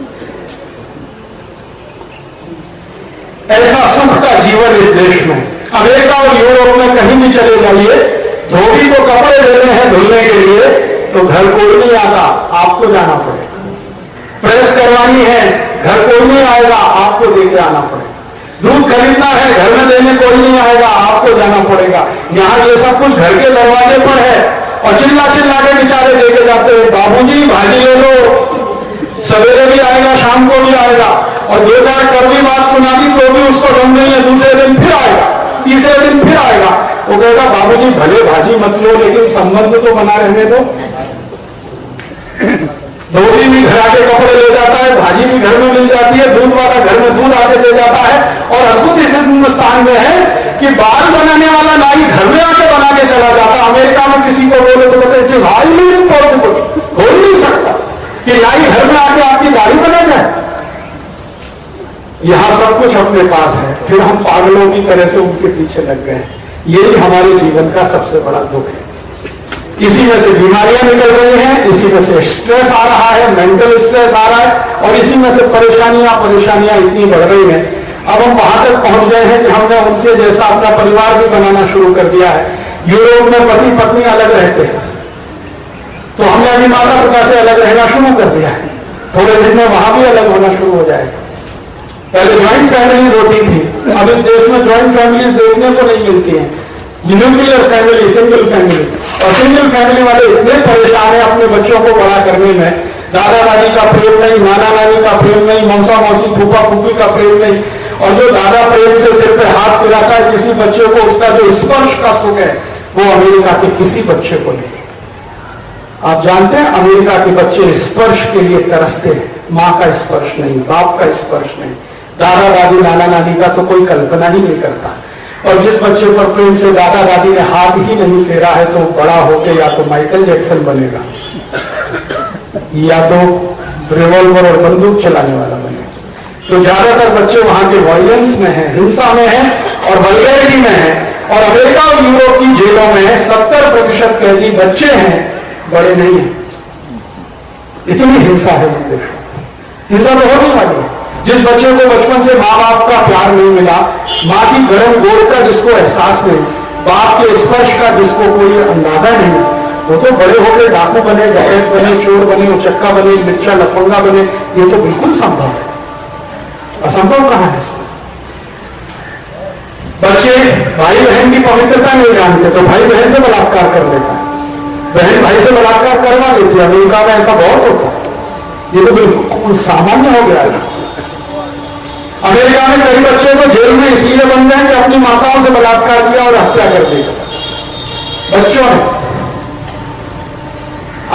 ऐसा सुख का जीवन इस देश में। अमेरिका और यूरोप में कहीं भी चले जाइए, धोबी को कपड़े देने हैं धुलने के लिए तो घर कोई नहीं आता, आपको जाना पड़ेगा। प्रेस करवानी है, घर कोई नहीं आएगा, आपको देके आना पड़ेगा। दूध खरीदना है, घर में देने कोई नहीं आएगा, आपको जाना पड़ेगा। यहाँ ये सब कुछ घर के दरवाजे पर है और चिल्ला चिल्ला के बेचारे देके जाते हैं, बाबूजी भाजी ले लो। सवेरे भी आएगा, शाम को भी आएगा, और 2-4 कड़वी बात सुना दी तो भी उसको दम नहीं है। दूसरे दिन फिर आएगा, तीसरे दिन फिर आएगा। वो कहेगा बाबूजी भले भाजी मत लो लेकिन संबंध तो बना रहने दो। धोबी भी घर आके कपड़े ले जाता है, भाजी भी घर में मिल जाती है, दूध वाला घर में दूध आके दे जाता है। और अद्भुत इस हिंदुस्तान में है कि बाल बनाने वाला नाई घर में आके बना के चला जाता। अमेरिका में किसी को बोले तो कहते हैं हाईली इम्पॉसिबल, हो नहीं सकता कि नाई घर में आके आपकी दाढ़ी बना जाए। यहां सब कुछ अपने पास है, फिर हम पागलों की तरह से उनके पीछे लग गए। यही हमारे जीवन का सबसे बड़ा दुख है। इसी में से बीमारियां निकल रही हैं, इसी में से स्ट्रेस आ रहा है, मेंटल स्ट्रेस आ रहा है, और इसी में से परेशानियां इतनी बढ़ रही हैं। अब हम वहां तक पहुंच गए हैं कि हमने उनके जैसा अपना परिवार भी बनाना शुरू कर दिया है। यूरोप में पति पत्नी अलग रहते हैं, तो हमने अभी माता पिता से अलग रहना शुरू कर दिया है। थोड़े दिन में वहां भी अलग होना शुरू हो जाएगा। पहले ज्वाइंट फैमिली होती थी, अब इस देश में ज्वाइंट फैमिलीज देखने को नहीं मिलती हैं। न्यूक्लियर फैमिली, सिंगल फैमिली, और सिंगल फैमिली वाले इतने परेशान हैं अपने बच्चों को बड़ा करने में। दादा दादी का प्रेम नहीं, नाना नानी का प्रेम नहीं, मौसा मौसी फूफा फूफी का प्रेम नहीं, और जो दादा प्रेम से सिर पे हाथ फिराता है किसी बच्चे को, उसका जो स्पर्श का सुख है वो अमेरिका के किसी बच्चे को नहीं। आप जानते हैं अमेरिका के बच्चे स्पर्श के लिए तरसते हैं, माँ का स्पर्श नहीं, बाप का स्पर्श नहीं, दादा दादी नाना नानी का तो कोई कल्पना ही नहीं करता। और जिस बच्चे पर प्रेम से दादा दादी ने हाथ ही नहीं फेरा है तो बड़ा होकर या तो माइकल जैक्सन बनेगा या तो रिवॉल्वर और बंदूक चलाने वाला बने। तो ज्यादातर बच्चे वहां के वायलेंस में हैं, हिंसा में हैं और वल्गैरिटी में हैं। और अमेरिका और यूरोप की जेलों में 70% कैदी बच्चे हैं, बड़े नहीं हैं। इतनी हिंसा है इन देशों में। हिंसा तो होने वाली है। जिस बच्चे को बचपन से माँ बाप का प्यार नहीं मिला, माँ की गर्म गोद का जिसको एहसास नहीं, बाप के स्पर्श का जिसको कोई अंदाजा नहीं, वो तो बड़े होकर डाकू बने, डकैत बने, चोर बने, उचक्का बने, लुच्चा लफंगा बने। ये तो बिल्कुल संभव है। असंभव कहां है? बच्चे भाई बहन की पवित्रता नहीं जानते तो भाई बहन से बलात्कार कर लेता है, बहन भाई से बलात्कार करवा लेती है। अमेरिका में ऐसा बहुत होता है। ये तो बिल्कुल सामान्य हो गया है। अमेरिका में कई बच्चे तो जेल में इसलिए बन गए कि अपनी माताओं से बलात्कार किया और हत्या कर दी बच्चों ने।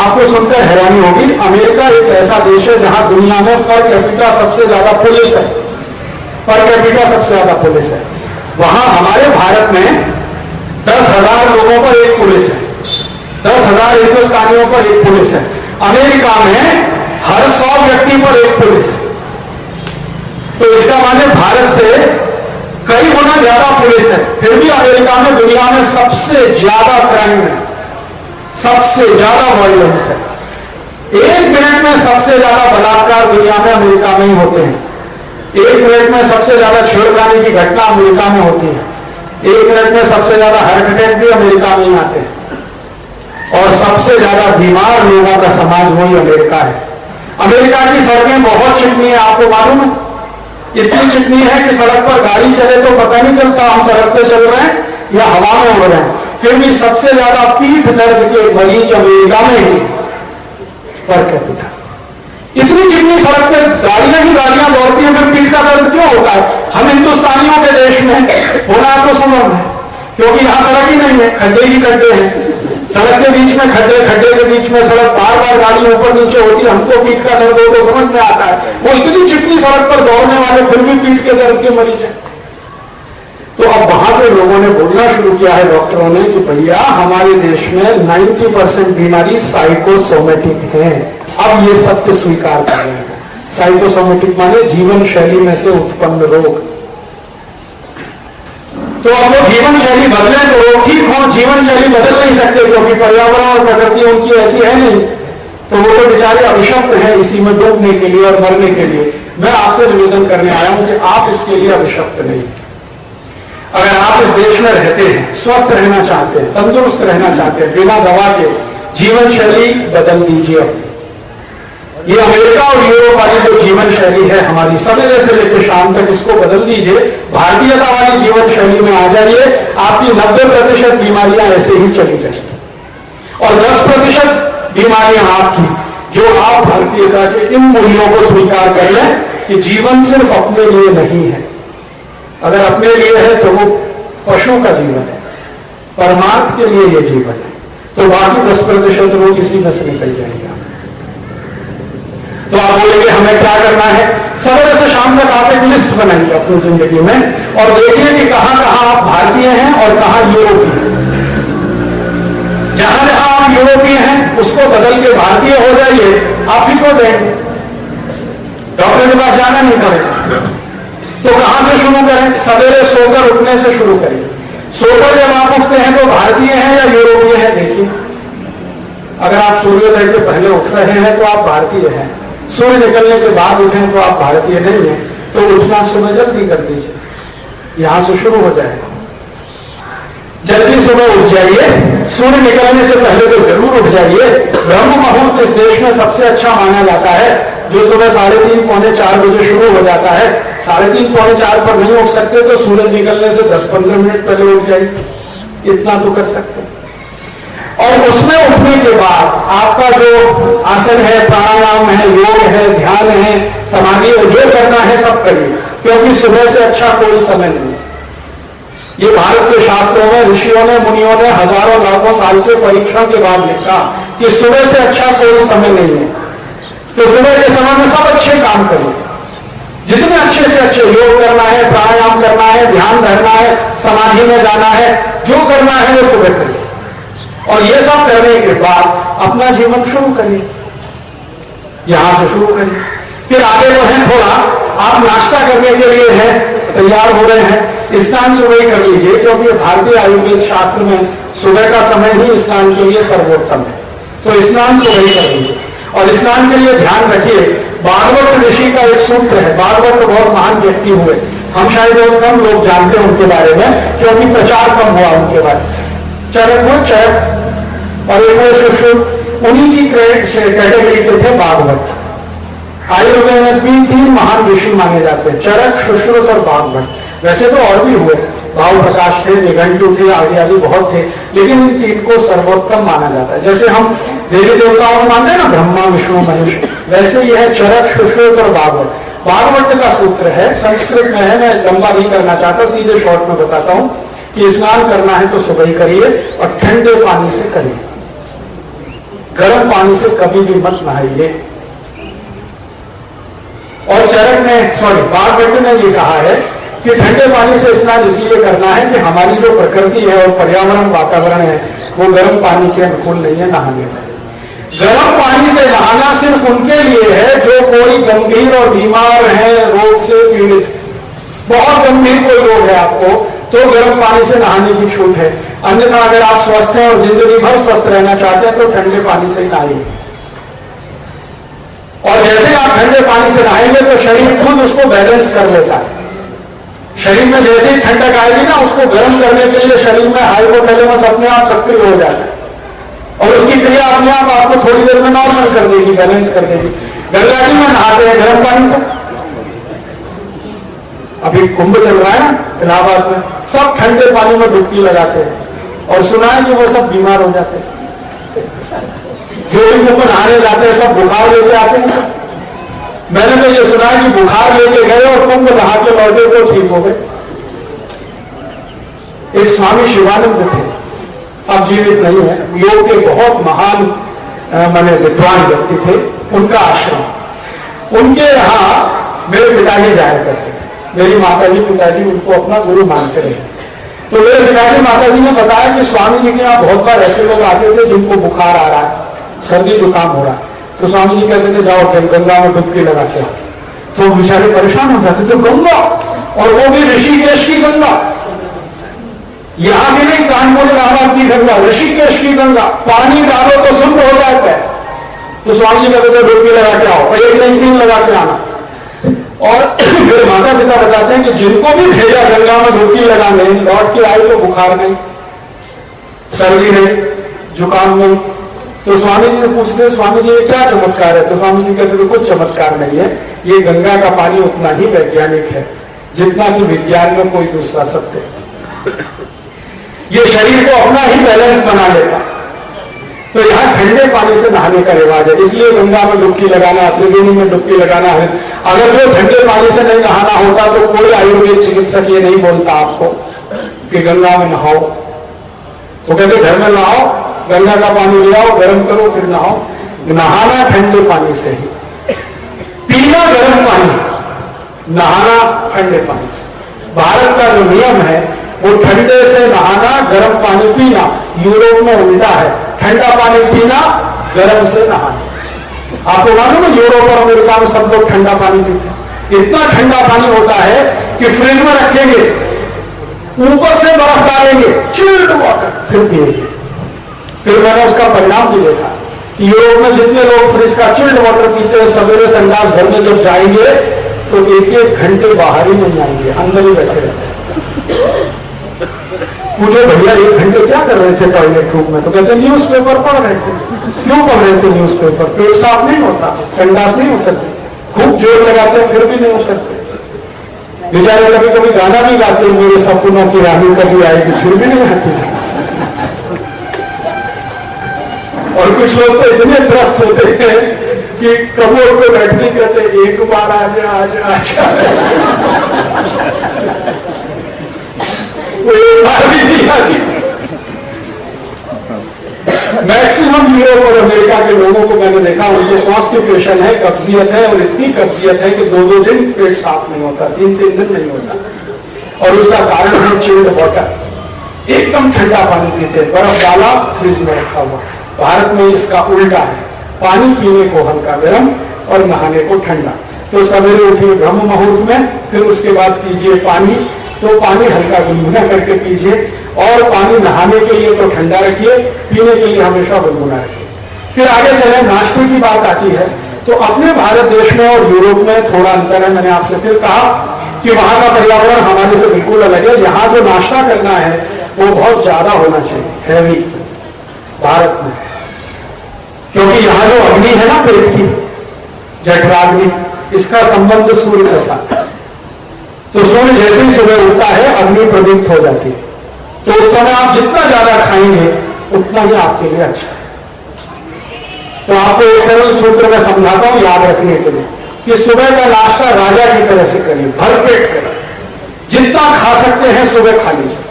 आपको सुनकर हैरानी होगी, अमेरिका एक ऐसा देश है जहां दुनिया में पर कैपिटा सबसे ज्यादा पुलिस है। पर कैपिटा सबसे ज्यादा पुलिस है। वहां हमारे भारत में 10,000 लोगों पर एक पुलिस है, 10,000 हिंदुस्तानियों पर एक पुलिस है। अमेरिका में हर 100 व्यक्ति पर एक पुलिस है। तो इसका माने भारत से कई गुना ज्यादा पुलिस है। फिर भी अमेरिका में दुनिया में सबसे ज्यादा क्राइम है, सबसे ज्यादा वायलेंस है। 1 मिनट में सबसे ज्यादा बलात्कार दुनिया में अमेरिका में ही होते हैं। 1 मिनट में सबसे ज्यादा छेड़खानी की घटना अमेरिका में होती है। 1 मिनट में सबसे ज्यादा हार्ट अटैक भी अमेरिका में ही आते हैं। और सबसे ज्यादा बीमार लोगों का समाज वही अमेरिका है। अमेरिका की सड़कें बहुत चिकनी है, आपको मालूम है? इतनी चिकनी है कि सड़क पर गाड़ी चले तो पता नहीं चलता हम सड़क पे चल रहे हैं या हवा में उड़ रहे हैं। फिर भी सबसे ज्यादा पीठ दर्द के मरीज अमेरिका में ही पर कैपिटा। इतनी चिकनी सड़क पे गाड़ियां ही गाड़ियां दौड़ती हैं, फिर पीठ का दर्द क्यों होता है? हम हिंदुस्तानियों के देश में होना तो संभव है, क्योंकि यहां सड़क ही नहीं है, खड्डे ही खड्डे हैं। सड़क के बीच में खड्डे, खड्डे के बीच में सड़क, बार बार गाड़ी ऊपर नीचे होती है। हमको पीठ का दर्द हो तो समझ में आता है। वो इतनी चिकनी सड़क पर दौड़ने वाले फिर भी पीठ के दर्द के मरीज हैं। तो अब वहां के लोगों ने बोलना शुरू किया है, डॉक्टरों ने, कि भैया हमारे देश में 90% बीमारी साइकोसोमेटिक है। अब ये सत्य स्वीकार कर रहे हैं। साइकोसोमेटिक माने जीवन शैली में से उत्पन्न रोग। तो अब वो जीवन शैली बदले तो वो ठीक हो, जीवन शैली बदल नहीं सकते क्योंकि पर्यावरण और प्रकृति उनकी ऐसी है नहीं। तो वो तो बेचारे अभिशप्त हैं इसी में डूबने के लिए और मरने के लिए। मैं आपसे निवेदन करने आया हूं कि आप इसके लिए अभिशप्त नहीं। अगर आप इस देश में रहते हैं, स्वस्थ रहना चाहते हैं, तंदुरुस्त रहना चाहते हैं, बिना दवा के जीवन शैली बदल दीजिए। ये अमेरिका और यूरोप वाली जो जीवन शैली है हमारी, सवेरे से लेकर शाम तक, इसको बदल दीजिए। भारतीयता वाली जीवन शैली में आ जाइए। आपकी 90% बीमारियां ऐसे ही चली जाएंगी और 10% बीमारियां आपकी, जो आप भारतीयता के इन मूल्यों को स्वीकार कर लें कि जीवन सिर्फ अपने लिए नहीं है। अगर अपने लिए है तो वो पशु का जीवन है, परमार्थ के लिए ये जीवन है। तो बाकी 10% लोग इसी में से निकल जाएंगे। तो आप बोलेंगे हमें क्या करना है? सवेरे से शाम तक आप एक लिस्ट बनाइए अपनी जिंदगी में और देखिए कि कहां कहां आप भारतीय हैं और कहां यूरोपीय हैं। जहां जहां आप यूरोपीय हैं उसको बदल के भारतीय हो जाइए, आप ठीक हो जाएंगे, डॉक्टर के पास जाना नहीं पड़ेगा। तो कहां से शुरू करें? सवेरे सोकर उठने से शुरू करिए। सोकर जब आप उठते हैं तो भारतीय हैं या यूरोपीय हैं देखिए। अगर आप सूर्योदय के पहले उठ रहे हैं तो आप भारतीय हैं, सूर्य निकलने के बाद उठें तो आप भारतीय नहीं हैं। तो उठना सुबह जल्दी कर दीजिए, यहां से शुरू हो जाएगा। जल्दी सुबह उठ जाइए, सूर्य निकलने से पहले तो जरूर उठ जाइए। ब्रह्म मुहूर्त इस देश में सबसे अच्छा माना जाता है, जो सुबह 3:30 पौने 4 बजे शुरू हो जाता है। 3:30 पौने 4 पर नहीं उठ सकते तो सूरज निकलने से 10-15 मिनट पहले उठ जाइए, इतना तो कर सकते हैं। और उसमें उठने के बाद आपका जो आसन है, प्राणायाम है, योग है, ध्यान है, समाधि है, जो करना है सब करिए, क्योंकि सुबह से अच्छा कोई समय नहीं। ये भारत के शास्त्रों में ऋषियों ने, मुनियों ने हजारों लाखों साल के परीक्षण के बाद लिखा कि सुबह से अच्छा कोई समय नहीं है। तो सुबह के समय में सब अच्छे काम करिए, जितने अच्छे से अच्छे, योग करना है, प्राणायाम करना है, ध्यान धरना है, समाधि में जाना है, जो करना है वो सुबह करिए। और ये सब करने के बाद अपना जीवन शुरू करिए। यहां से शुरू करिए, फिर आगे बढ़े थोड़ा, आप नाश्ता करने के लिए हैं, तैयार हो रहे हैं, स्नान सुबह ही कर लीजिए, क्योंकि भारतीय आयुर्वेद शास्त्र में सुबह का समय ही स्नान के लिए सर्वोत्तम है। तो स्नान सुबह ही कर लीजिए। और स्नान के लिए ध्यान रखिए, भागवत ऋषि का एक सूत्र है, भागवत बहुत महान व्यक्ति हुए, हम शायद बहुत कम लोग जानते हैं उनके बारे में, क्योंकि प्रचार कम हुआ उनके बारे में। चरक वो चरक और एक उन्हीं की कैटेगरी के थे भागवत। आयुर्वेद में तीन महान ऋषि माने जाते हैं, चरक, सुश्रुत और भागवत। वैसे तो और भी हुए, भाव प्रकाश थे, निघंटु थे, आदि आदि बहुत थे, लेकिन इन तीन को सर्वोत्तम माना जाता है। जैसे हम देवी देवताओं को मानते हैं ना, ब्रह्मा विष्णु महेश, वैसे यह है चरक, सुश्रुत और भागवत। भागवत का सूत्र है, संस्कृत में है, मैं लंबा नहीं करना चाहता, सीधे शॉर्ट में बताता हूं कि स्नान करना है तो सुबह ही करिए और ठंडे पानी से करिए, गर्म पानी से कभी भी मत नहाइए। और चरक ने भागवत ने ये कहा है कि ठंडे पानी से स्नान इसीलिए करना है कि हमारी जो प्रकृति है और पर्यावरण वातावरण है वो गर्म पानी के अनुकूल नहीं है नहाने में। गर्म पानी से नहाना सिर्फ उनके लिए है जो कोई गंभीर और बीमार है, रोग से पीड़ित, बहुत गंभीर कोई रोग है आपको, तो गर्म पानी से नहाने की छूट है। अन्यथा अगर आप स्वस्थ हैं और जिंदगी भर स्वस्थ रहना चाहते हैं तो ठंडे पानी से ही नहाइए। और जैसे आप ठंडे पानी से नहाएंगे तो शरीर खुद उसको बैलेंस कर लेता है। शरीर में जैसे ही ठंडक आएगी ना, उसको गर्म करने के लिए शरीर में हाइपोथैलेमस अपने आप सक्रिय हो जाता है और उसकी क्रिया अपने आप आपको थोड़ी देर में नॉर्मल कर देगी, बैलेंस कर देगी। गंगा जी में नहाते हैं गर्म पानी से, अभी कुंभ चल रहा है ना इलाहाबाद में, सब ठंडे पानी में डुबकी लगाते हैं और सुना है कि वो सब बीमार हो जाते हैं। जो भी कुंभ नहाने जाते हैं सब बुखार लेके आते हैं। मैंने तो ये सुना है कि बुखार लेके गए और कुंभ नहा के लौटे तो ठीक हो गए। एक स्वामी शिवानंद थे, अब जीवित नहीं है, योग के बहुत महान माने विद्वान व्यक्ति थे। उनका आश्रम, उनके यहाँ मेरे पिताजी जाया करते थे। मेरी माताजी पिताजी उनको अपना गुरु मानते रहे। तो मेरे पिताजी माताजी ने बताया कि स्वामी जी के यहाँ बहुत बार ऐसे लोग आते थे जिनको बुखार आ रहा है, सर्दी जुकाम हो रहा है, तो स्वामी जी कहते थे जाओ फिर गंगा में डुबकी लगा के आओ। तो बेचारे परेशान हो जाते, तो गंगा, और वो भी ऋषिकेश की गंगा, यहां भी नहीं, कानपुर इलाहाबाद की गंगा, ऋषिकेश की गंगा, पानी डालो तो शुद्ध हो जाता है। तो स्वामी जी कहते थे डुबकी लगा के आओ, और एक नहीं 3 लगा के आना। और मेरे माता पिता बताते हैं कि जिनको भी भेजा गंगा में डुबकी लगाने, लौट के आए तो बुखार नहीं, सर्दी नहीं, जुकाम नहीं। तो स्वामी जी से पूछते, स्वामी जी ये क्या चमत्कार है? तो स्वामी जी कहते थे कुछ चमत्कार नहीं है, ये गंगा का पानी उतना ही वैज्ञानिक है जितना कि विज्ञान में कोई दूसरा सत्य है। ये शरीर को अपना ही बैलेंस बना लेता। तो यहाँ ठंडे पानी से नहाने का रिवाज है, इसलिए गंगा में डुबकी लगाना, त्रिवेणी में डुबकी लगाना है। अगर जो ठंडे पानी से नहीं नहाना होता तो कोई आयुर्वेद चिकित्सक ये नहीं बोलता आपको कि गंगा में नहाओ। वो कहते घर में नहाओ, गंगा का पानी ले आओ, गर्म करो, फिर नहाओ। नहाना ठंडे पानी से ही, पीना गर्म पानी, नहाना ठंडे पानी से। भारत का जो नियम है वो ठंडे से नहाना, गर्म पानी पीना। यूरोप में उल्टा है, ठंडा पानी पीना, गर्म से नहाना। आपको मालूम है यूरोप और अमेरिका में सब लोग ठंडा पानी पीते हैं। इतना ठंडा पानी होता है कि फ्रिज में रखेंगे, ऊपर से बर्फ डालेंगे, चिल्ड वाटर, फिर पिएंगे। फिर मैंने उसका परिणाम भी देखा कि यूरोप में जितने लोग फ्रिज का चिल्ड वाटर पीते हैं, सवेरे संडास घर में जब जाएंगे तो 1-1 घंटे बाहर ही नहीं आएंगे, अंदर ही बैठे रहते हैं। पूछे भैया 1 घंटे क्या कर रहे थे टॉयलेट रूम में? तो कहते न्यूज़पेपर पढ़ रहे थे। क्यों पढ़ रहे थे न्यूज़पेपर? पेट साफ नहीं होता, संडास नहीं उतरते, खूब जोर लगाते हैं फिर भी नहीं उतरते। बेचारे कभी कभी गाना भी गाते हैं, मेरे सपनों की रानी कभी आएगी, फिर भी नहीं आती। और कुछ लोग तो इतने त्रस्त होते हैं कि कमोड पे बैठने कहते एक बार आजा आजा आजा, वो एक बार भी नहीं आती। मैक्सिमम यूरोप और अमेरिका के लोगों को मैंने देखा, उनको कॉन्स्टिपेशन है, कब्जियत है, और इतनी कब्जियत है कि 2-2 दिन पेट साफ नहीं होता, 3-3 दिन नहीं होता। और उसका कारण है चिल्ड वाटर, एकदम ठंडा पानी पीते, बर्फ डाला फ्रिज में रखा हुआ। भारत में इसका उल्टा है, पानी पीने को हल्का गर्म, और नहाने को ठंडा। तो सवेरे उठिए ब्रह्म मुहूर्त में, फिर उसके बाद पीजिए पानी, तो पानी हल्का गुनगुना करके पीजिए, और पानी नहाने के लिए तो ठंडा रखिए, पीने के लिए हमेशा गुनगुना रखिए। फिर आगे चले, नाश्ते की बात आती है तो अपने भारत देश में और यूरोप में थोड़ा अंतर है। मैंने आपसे फिर कहा कि वहां का पर्यावरण हमारे से बिल्कुल अलग है। यहाँ जो नाश्ता करना है वो बहुत ज्यादा होना चाहिए, हैवी, भारत में, क्योंकि यहाँ जो अग्नि है ना पेट की, जठराग्नि, इसका संबंध सूर्य के साथ। तो सूर्य जैसे ही सुबह उठता है अग्नि प्रदीप्त हो जाती है, तो उस समय आप जितना ज्यादा खाएंगे उतना ही आपके लिए अच्छा है। तो आपको एक सरल सूत्र में समझाता हूं याद रखने के लिए कि सुबह का नाश्ता राजा की तरह से करिए, भरपेट करें, जितना खा सकते हैं सुबह खा लीजिए,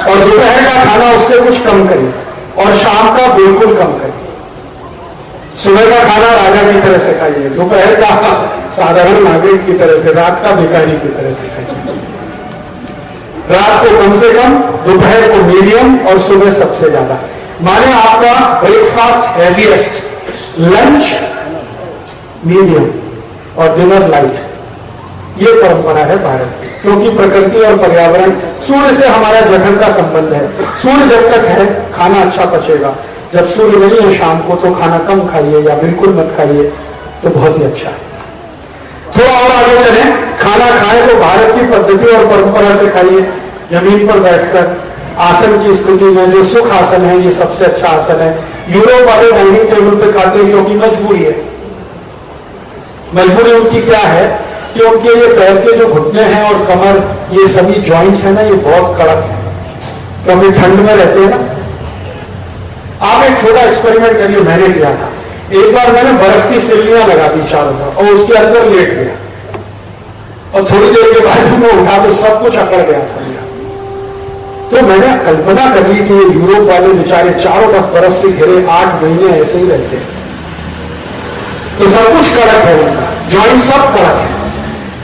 और दोपहर का खाना उससे कुछ कम करिए, और शाम का बिल्कुल कम करिए। सुबह का खाना राजा की तरह से खाइए, दोपहर का साधारण नागरिक की तरह से, रात का भिखारी की तरह से खाइए। रात को कम से कम, दोपहर को मीडियम, और सुबह सबसे ज्यादा। माने आपका ब्रेकफास्ट हैवीएस्ट, लंच मीडियम और डिनर लाइट। ये परंपरा है भारत की, क्योंकि प्रकृति और पर्यावरण, सूर्य से हमारा जठर का संबंध है। सूर्य जब तक है खाना अच्छा पचेगा, जब सूर्य नहीं है शाम को तो खाना कम खाइए या बिल्कुल मत खाइए, तो बहुत ही अच्छा है। थोड़ा और आगे चले, खाना खाएं तो भारत की पद्धति और परंपरा से खाइए, जमीन पर बैठकर आसन की स्थिति में। जो सुख आसन है ये सबसे अच्छा आसन है। यूरोप वाले डाइनिंग टेबल पे खाते हैं क्योंकि मजबूरी है। मजबूरी उनकी क्या है कि उनके ये पैर के जो घुटने हैं और कमर, ये सभी जॉइंट्स है ना, ये बहुत कड़क है, क्योंकि ठंड में रहते हैं ना। आप एक छोटा एक्सपेरिमेंट करिए, मैंने किया था। एक बार मैंने बर्फ की सिल्लियां लगा दी चारों तरफ और उसके अंदर लेट गया, और थोड़ी देर के बाद जब मैं उठा तो सब कुछ अकड़ गया था। तो मैंने कल्पना कर ली कि ये यूरोप वाले बेचारे चारों तरफ बर्फ से घिरे 8 महीने ऐसे ही रहते हैं, तो सब कुछ कड़क है उनका, जॉइंट सब कड़क है।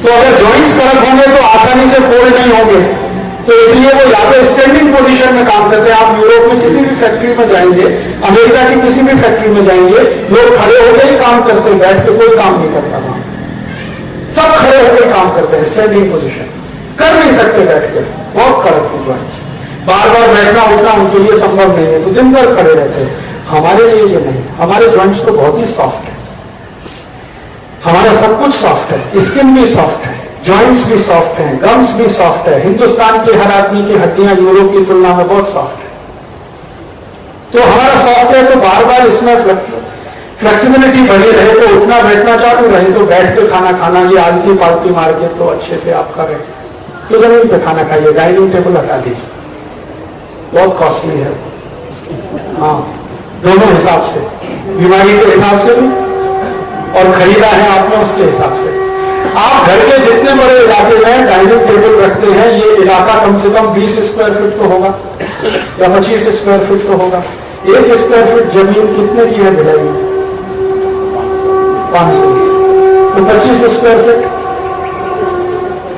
तो अगर जॉइंट्स कड़क होंगे तो आसानी से फोल्ड नहीं होंगे, तो इसलिए वो या तो स्टैंडिंग पोजीशन में काम करते हैं। आप यूरोप में किसी भी फैक्ट्री में जाएंगे, अमेरिका की किसी भी फैक्ट्री में जाएंगे, लोग खड़े होकर ही काम करते हैं, बैठ के कोई काम नहीं करता वहां, सब खड़े होकर काम करते हैं। स्टैंडिंग पोजीशन कर नहीं सकते बैठ के, बहुत कड़क है जॉइंट्स। बार बार बैठना उठना उनके लिए संभव नहीं है, तो दिन भर खड़े रहते हैं। हमारे लिए ये नहीं, हमारे जॉइंट्स तो बहुत ही सॉफ्ट है, हमारा सब कुछ सॉफ्ट है, स्किन भी सॉफ्ट है, जॉइंट्स भी सॉफ्ट हैं, गम्स भी सॉफ्ट है। हिंदुस्तान के हर आदमी की हड्डियां यूरोप की तुलना में बहुत सॉफ्ट है। तो हमारा सॉफ्ट है, तो बार बार इसमें फ्लेक्सिबिलिटी बनी रहे, तो उठना बैठना चालू रहे, तो बैठ के खाना खाना, ये आलती पालती मार के तो अच्छे से आप करें, तो जमीन पे खाना खाइए, डाइनिंग टेबल हटा दीजिए, बहुत कॉस्टली है। हाँ, दोनों हिसाब से, बीमारी के हिसाब से भी और खरीदा है आपने उसके हिसाब से। आप घर के जितने बड़े इलाके में डाइनिंग टेबल रखते हैं, ये इलाका कम से कम 20 स्क्वायर फीट तो होगा या 25 स्क्वायर फीट तो होगा। 1 स्क्वायर फीट जमीन कितने की है भिलाई? 500। तो 25 स्क्वायर फीट,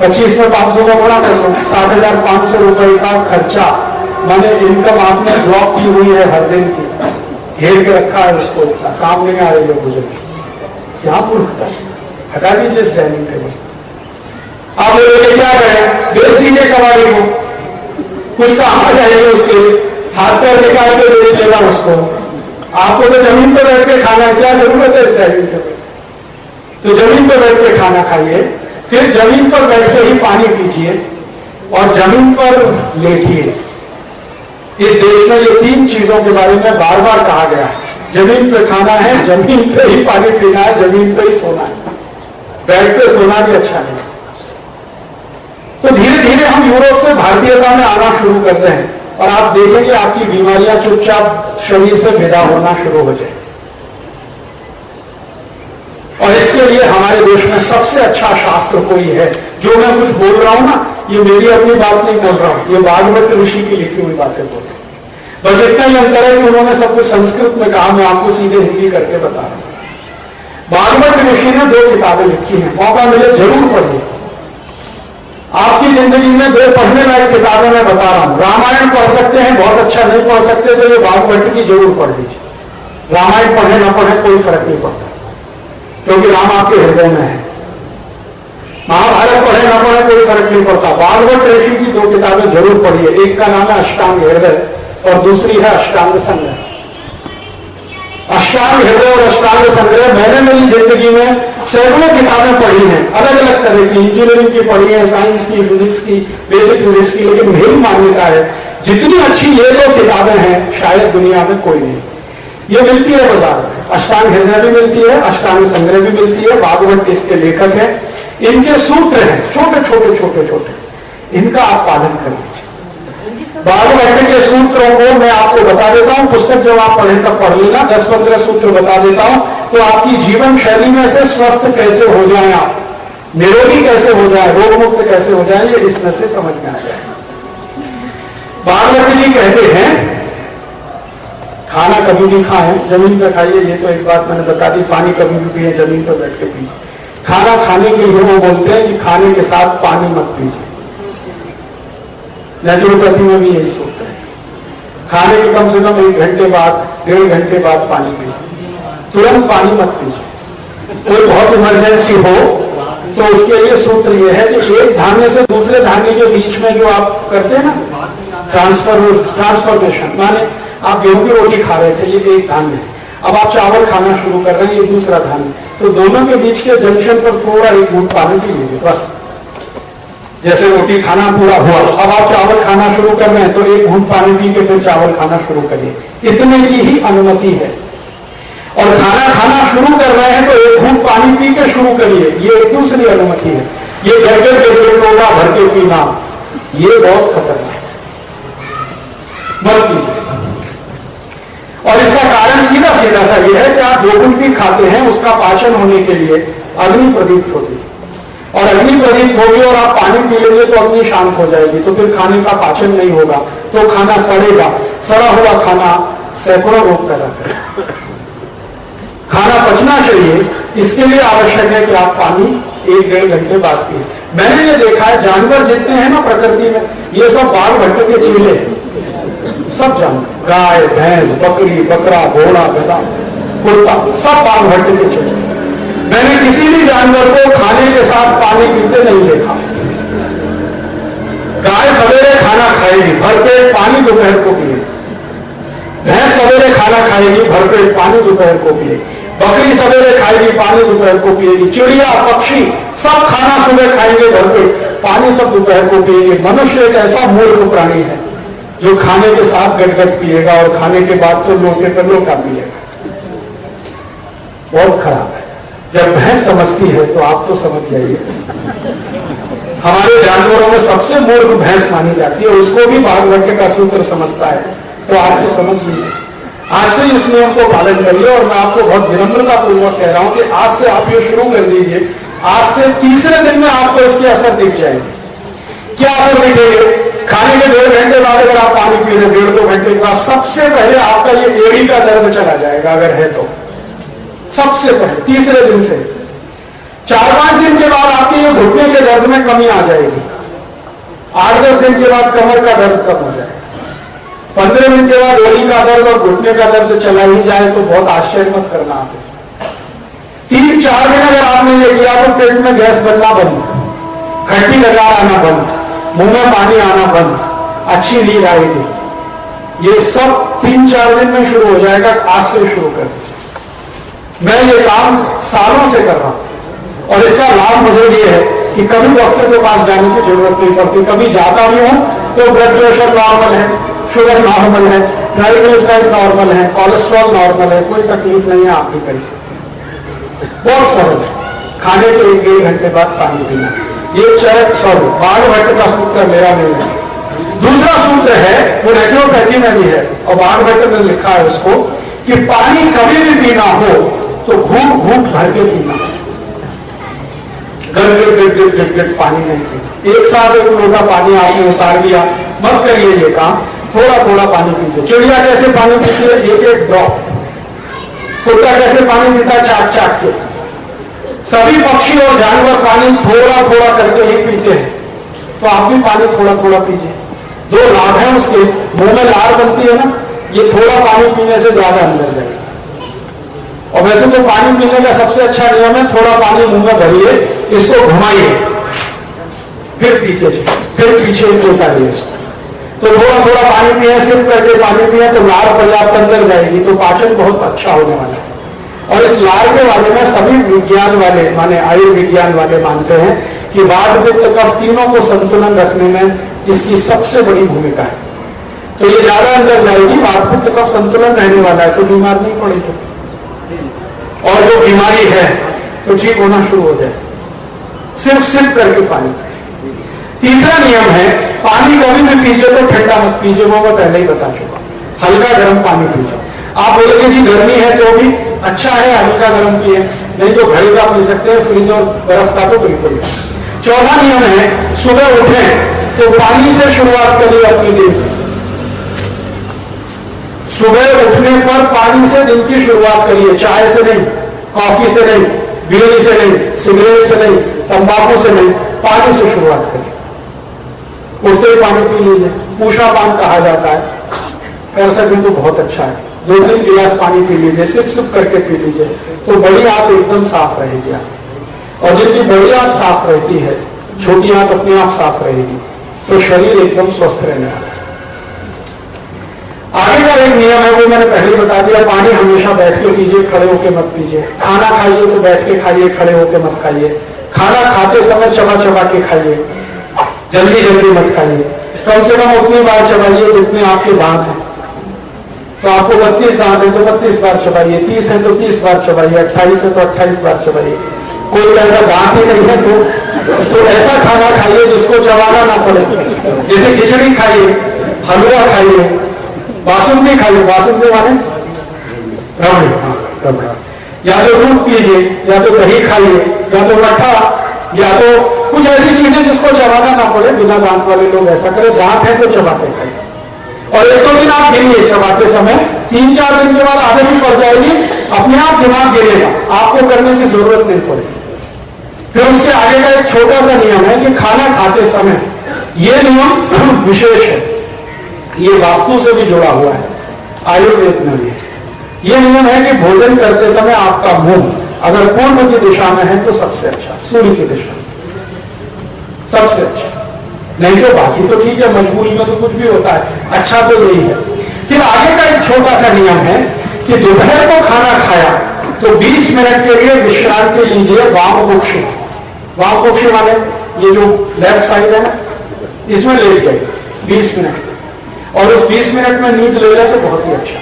25 में 500 का गुणा कर लो, 7,500 रुपए का खर्चा। मैंने इनकम आपने ब्लॉक की हुई है हर दिन की, घेर के रखा है उसको, काम नहीं आ रही है बुजुर्ग, क्या मूर्खता है। हटा दीजिए इस डाइनिंग टेबल। आप लोग क्या करें, बेच दीजिए कबाड़ी को, कुछ काम आ जाएगी उसके, हाथ पैर निकाल के बेच लेगा उसको। आपको तो जमीन पर बैठ के खाना, क्या जरूरत है इस डाइनिंग टेबल? तो जमीन पर बैठ के खाना खाइए, फिर जमीन पर बैठ के ही पानी पीजिए और जमीन पर लेटिए। इस देश में ये 3 चीजों के बारे में बार बार कहा गया है, जमीन पे खाना है, जमीन पे ही पानी पीना है, जमीन पे ही सोना है, बेड पे सोना भी अच्छा नहीं। तो धीरे धीरे हम यूरोप से भारतीयता में आना शुरू करते हैं, और आप देखेंगे आपकी बीमारियां चुपचाप शरीर से विदा होना शुरू हो जाए। और इसके लिए हमारे देश में सबसे अच्छा शास्त्र कोई है, जो मैं कुछ बोल रहा हूं ना, ये मेरी अपनी बात नहीं बोल रहा हूं, ये भागवत ऋषि की लिखी हुई बातें बोल रहा हूं। बस इतना ही अंतर है कि उन्होंने सब कुछ संस्कृत में कहा, मैं आपको सीधे हिंदी करके बता रहा हूं। भागवत ऋषि ने 2 किताबें लिखी हैं, मौका मिले जरूर पढ़िए। आपकी जिंदगी में 2 पढ़ने लायक किताबें मैं बता रहा हूं। रामायण पढ़ सकते हैं, बहुत अच्छा नहीं पढ़ सकते तो ये भागवत की जरूर पढ़ लीजिए। रामायण पढ़े ना पढ़े कोई फर्क नहीं पड़ता, क्योंकि राम आपके हृदय में है। महाभारत पढ़े ना पढ़े कोई फर्क नहीं पड़ता, भागवत ऋषि की 2 किताबें जरूर पढ़िए। एक का नाम है अष्टांग हृदय और दूसरी है अष्टांग संग्रह। अष्टांग हृदय और अष्टांग संग्रह मैंने मेरी जिंदगी में सैकड़ों किताबें पढ़ी हैं, अलग अलग तरह की, इंजीनियरिंग की पढ़ी है, साइंस की, फिजिक्स की, बेसिक फिजिक्स की, लेकिन मेरी मान्यता है जितनी अच्छी ये 2 किताबें हैं शायद दुनिया में कोई नहीं। ये मिलती है बाजार में, अष्टांग हृदय भी मिलती है, अष्टांग संग्रह भी मिलती है, भागवत इसके लेखक हैं, इनके सूत्र हैं छोटे छोटे छोटे छोटे, इनका आप पालन कर लीजिए। भागवत के सूत्रों को मैं आपको बता देता हूं, पुस्तक जब आप पढ़े तब पढ़ लेना, 10-15 सूत्र बता देता हूं, तो आपकी जीवन शैली में से स्वस्थ कैसे हो जाए, आप निरोगी कैसे हो जाए, रोग मुक्त कैसे हो जाए, ये इसमें से समझ में आ जाए। भागवत जी कहते हैं खाना कभी भी खाएं, जमीन पर खाइए, ये तो एक बात मैंने बता दी, पानी कभी भी पिए, जमीन पर बैठ के पिए। खाना खाने के लिए वो बोलते हैं कि खाने के साथ पानी मत पीजिए। नेचुरोपैथी में भी यही सोचते हैं, खाने के कम से कम 1 घंटे बाद, 1.5 घंटे बाद पानी पीजिए, तुरंत पानी मत पीजिए। कोई बहुत इमरजेंसी हो तो उसके लिए सूत्र ये है कि एक धान्य से दूसरे धान्य के बीच में जो आप करते हैं ना ट्रांसफॉर्मेशन, माने आप गेहूं की रोटी खा रहे थे, ये एक धान्य है, अब आप चावल खाना शुरू कर रहे हैं, ये दूसरा धान्य, तो दोनों के बीच के जंक्शन पर थोड़ा 1 घूंट पानी पी लीजिए बस। जैसे रोटी खाना पूरा हुआ, अब आप चावल खाना शुरू कर रहे हैं तो 1 घूंट पानी पी के फिर चावल खाना शुरू करिए, इतने की ही अनुमति है। और खाना खाना शुरू कर रहे हैं तो 1 घूंट पानी पी के शुरू करिए, ये एक दूसरी अनुमति है। ये गड़गड़ लोटा भर के पीना ये बहुत खतरनाक है, मत कीजिए। और इसका कारण सीधा सीधा सा ये है कि आप जो कुछ भी खाते हैं उसका पाचन होने के लिए अग्नि प्रदीप्त होती है, और अग्नि प्रदीप्त होगी और आप पानी पी लेंगे तो अग्नि शांत हो जाएगी, तो फिर खाने का पाचन नहीं होगा, तो खाना सड़ेगा, सड़ा हुआ खाना सैकड़ों रोग पैदा करेगा। खाना पचना चाहिए, इसके लिए आवश्यक है कि आप पानी 1-1.5 घंटे बाद पिए। मैंने ये देखा है जानवर जितने हैं ना प्रकृति में, ये सब बाघ भट्ट के चेले हैं, सब जानवर, गाय भैंस बकरी बकरा घोड़ा गधा कुत्ता सब बाघ भट्ट के चेले। मैंने किसी भी जानवर को खाने के साथ पानी पीते नहीं देखा। गाय सवेरे खाना खाएगी, भरपेट पानी दोपहर को पिए, भैंस सवेरे खाना खाएगी, भरपेट पानी दोपहर को पिए, बकरी सवेरे खाएगी, पानी दोपहर को पिएगी, चिड़िया पक्षी सब खाना सुबह खाएंगे, भरपेट पानी सब दोपहर को पिएंगे। मनुष्य एक ऐसा मूर्ख प्राणी है जो खाने के साथ गटगट पिएगा और खाने के बाद तो लोटे पर लोटा पिएगा, बहुत खराब है। जब भैंस समझती है तो आप तो समझ जाइए। हमारे जानवरों में सबसे मूर्ख भैंस मानी जाती है, उसको भी भागवत का सूत्र समझता है, तो आप तो समझ लीजिए। आज से इस नियम को पालन करिए, और मैं आपको बहुत विनम्रता पूर्वक कह रहा हूं कि आज से आप ये शुरू कर दीजिए, आज से तीसरे दिन में आपको इसके असर दिख जाएंगे। क्या असर दिखेंगे? खाने के 1.5 घंटे बाद अगर आप पानी पी रहे 1.5-2 घंटे के बाद, सबसे पहले आपका ये एड़ी का दर्द चला जाएगा, अगर है तो सबसे पहले तीसरे दिन से। 4-5 दिन के बाद आपके ये घुटने के दर्द में कमी आ जाएगी, 8-10 दिन के बाद कमर का दर्द कम हो जाएगा, 15 दिन के बाद एड़ी का दर्द और घुटने का दर्द चला ही जाए तो बहुत आश्चर्य मत करना आप इसमें। 3-4 दिन अगर आपने ये किया तो पेट में गैस बनना बंद, खट्टी डकार आना बंद, मुंह में पानी आना बंद, अच्छी नींद आएगी। ये सब 3-4 दिन में शुरू हो जाएगा। आज से शुरू कर दीजिए। मैं ये काम सालों से कर रहा हूं और इसका लाभ मुझे ये है कि कभी डॉक्टर के पास जाने की जरूरत नहीं पड़ती। कभी जाता भी हूं तो ब्लड प्रेशर नॉर्मल है, शुगर नॉर्मल है, ट्राइग्लिसराइड नॉर्मल है, कोलेस्ट्रॉल नॉर्मल है, कोई तकलीफ नहीं है। आप भी करिए, बहुत सरल है। खाने के 1-1.5 घंटे बाद पानी पीना, ये भागवत का सूत्र मेरा नहीं है। दूसरा सूत्र है वो नेचुरोपैथी में भी है, और भागवत में लिखा है उसको कि पानी कभी भी पीना हो तो घूट घूट भर के पीना, गट पानी नहीं पीना। एक साथ 1 लोटा पानी आपने उतार दिया, मत करिए ये काम, थोड़ा थोड़ा पानी पीजिए। चिड़िया कैसे पानी पीती है? 1-1 ड्रॉप। कुत्ता कैसे पानी पीता है? चाट चाट के। सभी पक्षी और जानवर पानी थोड़ा थोड़ा करके ही पीते हैं, तो आप भी पानी थोड़ा थोड़ा पीजिए। 2 लाभ है उसके, मुंह में लार बनती है ना, ये थोड़ा पानी पीने से ज्यादा अंदर जाएगा। और वैसे तो पानी पीने का सबसे अच्छा नियम है, थोड़ा पानी मुंह में भरिए, इसको घुमाइए, फिर पीछे उतारिए इसको। तो थोड़ा थोड़ा पानी पिए, सिप करके पानी पिए तो लार पर्याप्त अंदर जाएगी, तो पाचन बहुत अच्छा होने वाला है। और इस लार के बारे में सभी विज्ञान वाले, माने आयुर्विज्ञान वाले मानते हैं कि वात पित्त कफ तीनों को संतुलन रखने में इसकी सबसे बड़ी भूमिका है। तो ये ज्यादा अंदर जाएगी, वात पित्त कफ संतुलन रहने वाला है तो बीमार नहीं पड़ेगी, और जो बीमारी है तो ठीक होना शुरू हो जाए, सिर्फ सिप करके पानी। तीसरा नियम है, पानी कभी भी पीजिए तो ठंडा मत पीजिए, वो मैं पहले ही बता चुका, हल्का गर्म पानी पीजिए। आप बोलेंगे जी गर्मी है तो भी अच्छा है हल्का गर्म पिए, नहीं तो घड़े का पी सकते हैं, फ्रिज और बर्फ का तो बिल्कुल। चौथा नियम है, सुबह उठें तो पानी से शुरुआत करिए अपने दिन की। सुबह उठने पर पानी से दिन की शुरुआत करिए, चाय से नहीं, कॉफी से नहीं, बीड़ी से नहीं, सिगरेट से नहीं, तंबाकू से नहीं, पानी से शुरुआत करिए। उठते ही पानी पी लीजिए, पूषा पान कहा जाता है, कर सकें तो बहुत अच्छा है। 2-3 गिलास पानी पी लीजिए, सिप सिप करके पी लीजिए, तो बड़ी आंत एकदम साफ रहेगी। और जिनकी बड़ी आंत साफ रहती है, छोटी आंत अपने आप साफ रहेगी, तो शरीर एकदम स्वस्थ रहने वाला है। आगे का एक नियम है, वो मैंने पहले बता दिया, पानी हमेशा बैठ के पीजिए, खड़े होके मत पीजिए। खाना खाइए तो बैठ के खाइए, खड़े होके मत खाइए। खाना खाते समय चबा चबा के खाइए, जल्दी जल्दी मत खाइए। कम से कम उतनी बार चबाइए जितने आपके दांत हैं। तो आपको 32 दांत है तो 32 बार चबाइए, 30 है तो 30 बार चबाइए, 28 है तो 28 बार चबाइए। कोई कहता दांत ही नहीं है तो ऐसा खाना खाइए जिसको चबाना ना पड़े, जैसे खिचड़ी खाइए, हलवा खाइए, बासुंदी खाइए, बासुंदी माने रबड़ी, या तो दूध पीजिए, या तो दही खाइए, या तो मट्ठा, या तो कुछ ऐसी चीजें जिसको चबाना ना पड़े। बिना दांत वाले लोग ऐसा करें, दांत है तो चबाते खाइए। और 1-2 दिन आप गिरिए चबाते समय, 3-4 दिन के बाद आदत ही पड़ जाएगी, अपने आप दिमाग गिरेगा, आपको करने की जरूरत नहीं पड़ेगी। फिर उसके आगे का एक छोटा सा नियम है कि खाना खाते समय, यह नियम विशेष है, ये वास्तु से भी जुड़ा हुआ है, आयुर्वेद में भी। यह नियम है कि भोजन करते समय आपका मुंह अगर पूर्व की दिशा में है तो सबसे अच्छा, सूर्य की दिशा सबसे अच्छा, नहीं तो बाकी तो ठीक है, मजबूरी में तो कुछ भी होता है, अच्छा तो यही है। फिर आगे का एक छोटा सा नियम है कि दोपहर को खाना खाया तो 20 मिनट के लिए विश्रांति लीजिए, वामकुक्षी। वामकुक्षी माने ये जो लेफ्ट साइड है ना, इसमें लेट जाइए 20 मिनट, और उस 20 मिनट में नींद ले ले तो बहुत ही अच्छा।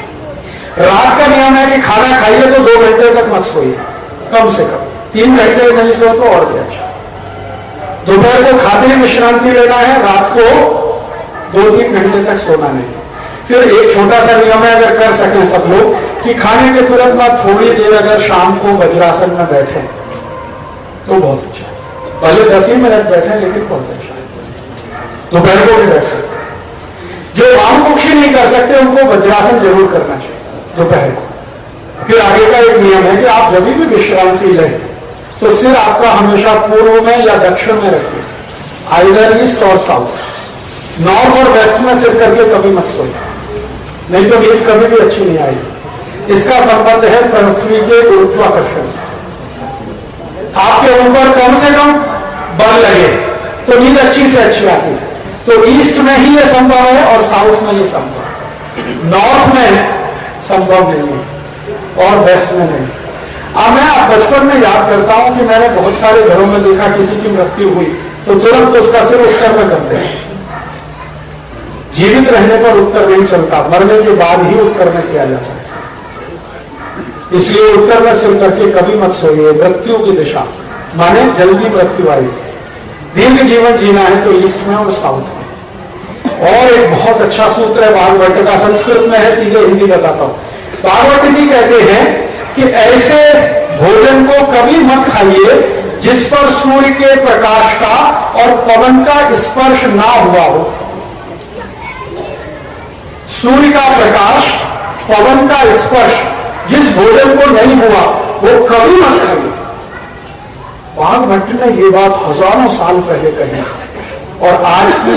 रात का नियम है कि खाना खाइए तो 2 घंटे तक मत सोइए, कम से कम 3 घंटे नहीं सो तो और भी अच्छा। दोपहर को खाते ही विश्रांति लेना है, रात को 2-3 घंटे तक सोना नहीं। फिर एक छोटा सा नियम है, अगर कर सकें सब लोग, कि खाने के तुरंत बाद थोड़ी देर अगर शाम को वज्रासन में बैठे तो बहुत अच्छा है। पहले 10 ही मिनट बैठे लेकिन बहुत अच्छा है। दोपहर को भी बैठ सकते। जो वामकुक्षी नहीं कर सकते उनको वज्रासन जरूर करना चाहिए दोपहर को। फिर आगे का एक नियम है कि आप जब भी विश्रांति लें तो सिर आपका हमेशा पूर्व में या दक्षिण में रखिए, आइदर ईस्ट और साउथ। नॉर्थ और वेस्ट में सिर करके कभी मत सोइए, नहीं तो नींद कभी भी अच्छी नहीं आएगी। इसका संबंध है पृथ्वी के गुरुत्वाकर्षण से। आपके ऊपर कम से कम बल लगे तो नींद अच्छी से अच्छी आती है। तो ईस्ट में ही यह संभव है और साउथ में यह संभव है, नॉर्थ में संभव नहीं है और वेस्ट में नहीं। अब मैं बचपन में याद करता हूं कि मैंने बहुत सारे घरों में देखा किसी की मृत्यु हुई तो तुरंत उसका सिर उत्तर में करते हैं। जीवित रहने पर उत्तर नहीं चलता, मरने के बाद ही उत्तर में किया जाता है। इसलिए उत्तर में सिर करके कभी मत सोइए। मृत्यु की दिशा माने जल्दी मृत्यु आएगी। दीर्घ जीवन जीना है तो ईस्ट में और साउथ में। और एक बहुत अच्छा सूत्र है भागवत का, संस्कृत में है, सीधे हिंदी बताता हूं। भागवत जी कहते हैं कि ऐसे भोजन को कभी मत खाइए जिस पर सूर्य के प्रकाश का और पवन का स्पर्श ना हुआ हो। सूर्य का प्रकाश, पवन का स्पर्श जिस भोजन को नहीं हुआ वो कभी मत खाइए। भागवत ने ये बात हजारों साल पहले कही और आज की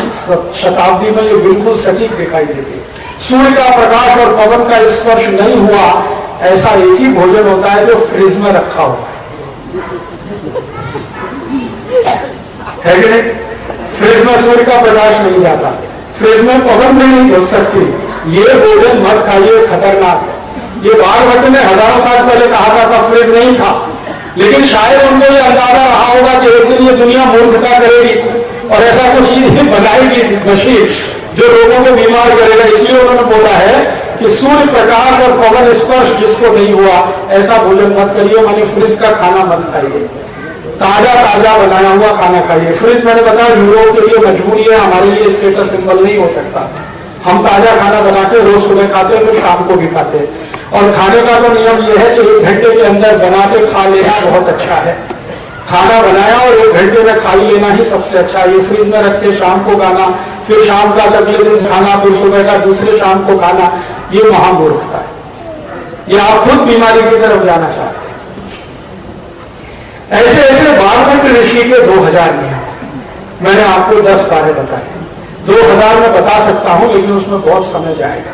शताब्दी में ये बिल्कुल सटीक दिखाई देती। सूर्य का प्रकाश और पवन का स्पर्श नहीं हुआ ऐसा एक ही भोजन होता है जो फ्रिज में रखा हुआ है कि नहीं? फ्रिज में सूर्य का प्रकाश नहीं जाता, फ्रिज में पवन भी नहीं घुस सकती। ये भोजन मत खाइए, खतरनाक है। ये भागवत ने हजारों साल पहले कहा था, फ्रिज नहीं था, लेकिन शायद उनको ये अंदाजा रहा होगा कि एक दिन ये दुनिया मूर्खता करेगी और ऐसा कुछ चीज बनाएगी मशीन जो लोगों को बीमार करेगा। इसलिए उन्होंने बोला है कि सूर्य प्रकाश और पवन स्पर्श जिसको नहीं हुआ ऐसा भोजन मत करिए, माने फ्रिज का खाना मत खाइए, ताजा ताजा बनाया हुआ खाना खाइए। फ्रिज मैंने बताया यूरोप के लिए मजबूरी है, हमारे लिए स्टेटस सिंबल नहीं हो सकता। हम ताजा खाना बना के रोज सुबह खाते हैं, फिर शाम को भी खाते हैं। और खाने का तो नियम यह है कि 1 घंटे के अंदर बना के खा लेना बहुत अच्छा है। खाना बनाया और 1 घंटे में खा लेना ही सबसे अच्छा है। ये फ्रिज में रख के शाम को खाना, फिर शाम का अगले दिन खाना, फिर सुबह का दूसरे शाम को खाना, ये महामूर्खता है। ये आप खुद बीमारी की तरफ जाना चाहते हैं। ऐसे ऐसे भागवत ऋषि के 2000 नियम मैंने आपको 10-12 बताए। 2000 में बता सकता हूं, लेकिन उसमें बहुत समय जाएगा।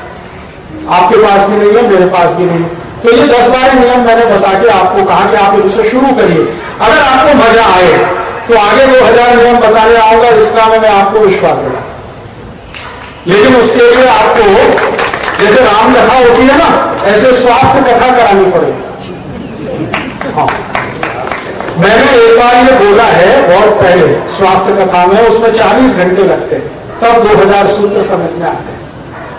आपके पास भी नहीं है, मेरे पास भी नहीं। तो ये 10-12 नियम मैंने बता के आपको कहा कि आप इनसे शुरू करिए। अगर आपको मजा आए तो आगे 2000 नियम बताने आऊंगा, इसका में मैं आपको विश्वास दिला। लेकिन उसके लिए आपको जैसे राम कथा होती है ना, ऐसे स्वास्थ्य कथा करानी पड़ेगी। हाँ, मैंने एक बार ये बोला है बहुत पहले स्वास्थ्य कथा में, उसमें 40 घंटे लगते हैं, तब 2000 सूत्र समझ में आते हैं।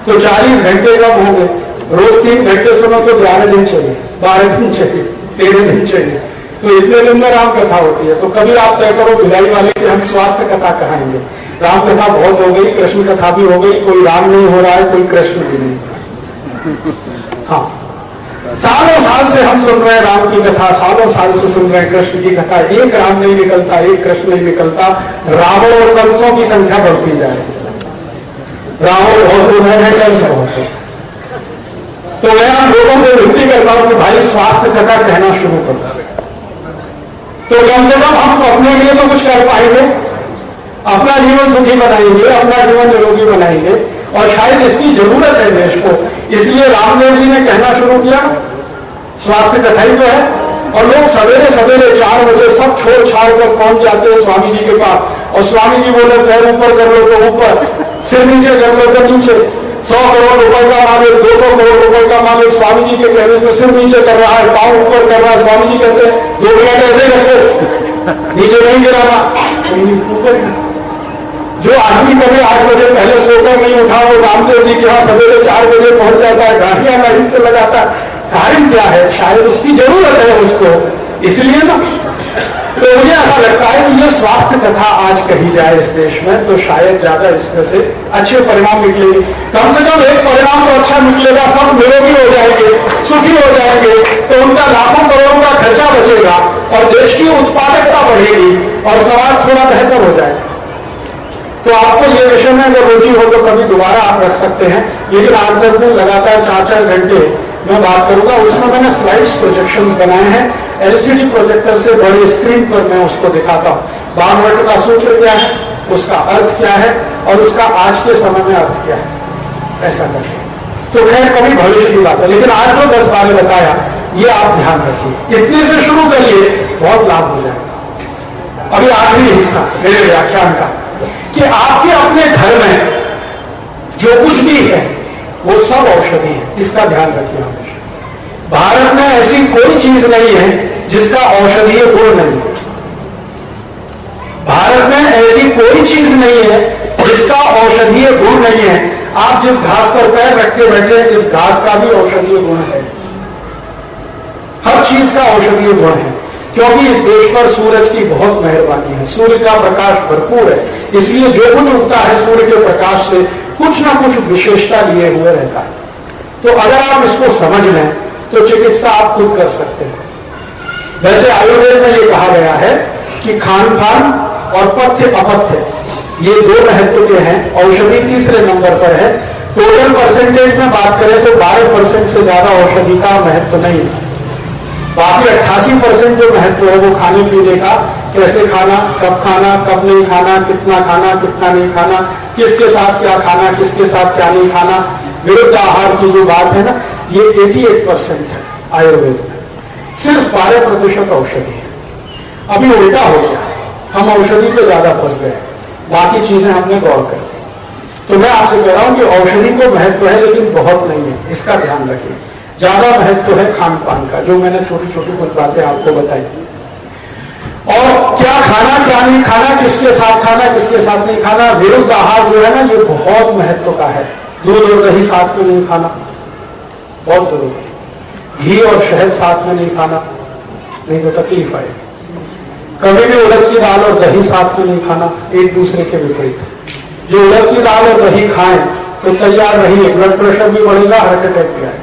तो 40 घंटे कब होंगे? रोज 3 घंटे सुनो तो 11 दिन चाहिए, 12 दिन चाहिए, 13 दिन चाहिए। तो इतने दिन में राम कथा होती है। तो कभी आप तय करो भिलाई वाले कि हम स्वास्थ्य कथा कहाएंगे। राम कथा बहुत हो गई, कृष्ण कथा भी हो गई, कोई राम नहीं हो रहा है, कोई कृष्ण भी नहीं। हाँ, सालों साल से हम सुन रहे हैं राम की कथा, सालों साल से सुन रहे हैं कृष्ण की कथा। एक राम नहीं निकलता, एक कृष्ण नहीं निकलता, रावण और कंसों की संख्या बढ़ती जा रही है। रावण बहुत हो रहे हैं, कंस बहुत है। तो मैं आप लोगों से विनती करता हूं कि भाई स्वास्थ्य कथा कहना शुरू करो, तो कम से कम हम अपने लिए तो कुछ कर पाएंगे, अपना जीवन सुखी बनाएंगे, अपना जीवन निरोगी बनाएंगे। और शायद इसकी जरूरत है देश को, इसलिए रामदेव जी ने कहना शुरू किया स्वास्थ्य कथा ही तो है। और लोग सवेरे सवेरे 4 बजे सब छोड़ छाड़ कर पहुंच जाते हैं स्वामी जी के पास, और स्वामी जी बोले पैर ऊपर कर लो तो ऊपर, सिर नीचे कर लो तो नीचे। 100 करोड़ रुपए का मालिक, 200 करोड़ रुपए का मालिक स्वामी जी के कहने को सिर नीचे कर रहा है, पांव ऊपर कर रहा है। स्वामी जी कहते हैं 2 मिनट ऐसे करते, नीचे नहीं गिराना, ऊपर। जो आदमी कभी 8 बजे पहले सोकर नहीं उठा, वो रामदेव जी के यहाँ सवेरे 4 बजे पहुंच जाता है, गाड़ियां लाइन से लगाता है। कारण क्या है? शायद उसकी जरूरत है उसको, इसलिए ना। तो मुझे ऐसा लगता है कि ये स्वास्थ्य कथा आज कही जाए इस देश में, तो शायद ज्यादा इसमें से अच्छे परिणाम निकलेंगे। कम से कम एक परिणाम तो अच्छा निकलेगा, सब निरोगी हो जाएंगे, सुखी हो जाएंगे, तो उनका लाखों करोड़ों का खर्चा बचेगा और देश की उत्पादकता बढ़ेगी और समाज थोड़ा बेहतर हो जाएगा। तो आपको ये विषय में अगर रुचि हो तो कभी दोबारा आप रख सकते हैं, लेकिन 8-10 दिन लगातार 4-4 घंटे मैं बात करूंगा। उसमें मैंने स्लाइड्स प्रोजेक्शंस बनाए हैं, एलसीडी प्रोजेक्टर से बड़ी स्क्रीन पर मैं उसको दिखाता हूं। भागवत का सूत्र क्या है, उसका अर्थ क्या है और उसका आज के समय में अर्थ क्या है, ऐसा करके। तो खैर कभी भविष्य की बात है, लेकिन आज जो 10-12 बताया ये आप ध्यान रखिए, इतने से शुरू करिए, बहुत लाभ हो जाएगा। अभी आखिरी हिस्सा मेरे व्याख्यान का, कि आपके अपने घर में जो कुछ भी है वो सब औषधि है, इसका ध्यान रखिए हमेशा। भारत में ऐसी कोई चीज नहीं है जिसका औषधीय गुण नहीं है। भारत में ऐसी कोई चीज नहीं है जिसका औषधीय गुण नहीं है। आप जिस घास पर पैर रख के बैठे हैं, इस घास का भी औषधीय गुण है। हर चीज का औषधीय गुण है, क्योंकि इस देश पर सूरज की बहुत मेहरबानी है, सूर्य का प्रकाश भरपूर है, इसलिए जो कुछ उगता है सूर्य के प्रकाश से कुछ ना कुछ विशेषता लिए हुए रहता है। तो अगर आप इसको समझ लें तो चिकित्सा आप खुद कर सकते हैं। वैसे आयुर्वेद में ये कहा गया है कि खान पान और पथ्य अपथ्य ये 2 महत्व के हैं, औषधि तीसरे नंबर पर है। टोटल परसेंटेज में बात करें तो 12% से ज्यादा औषधि का महत्व नहीं है। बाकी 88% जो महत्व है वो खाने पीने का, कैसे खाना, कब नहीं खाना, कितना नहीं खाना, किसके साथ क्या खाना, किसके साथ क्या नहीं खाना, विरुद्ध आहार की जो बात है ना, ये 88% है। आयुर्वेद में सिर्फ 12% औषधि है। अभी उल्टा हो गया, हम औषधि पे ज्यादा फंस गए, बाकी चीजें हमने गौर कर दी। तो मैं आपसे कह रहा हूं कि औषधि को महत्व है लेकिन बहुत नहीं है, इसका ध्यान रखिए। ज्यादा महत्व है खान पान का, जो मैंने छोटी छोटी कुछ बातें आपको बताई। और क्या खाना क्या नहीं खाना, किसके साथ खाना किसके साथ नहीं खाना, विरुद्ध आहार जो है ना, ये बहुत महत्व का है। दूध और दही साथ में नहीं खाना, बहुत जरूरी है। घी और शहद साथ में नहीं खाना, नहीं तो तकलीफ आएगी। कभी भी उड़द की दाल और दही साथ में नहीं खाना, एक दूसरे के विपरीत। जो उड़द की दाल और दही खाएं तो तैयार रहिए, ब्लड प्रेशर भी बढ़ेगा, हार्ट अटैक भी आएगा।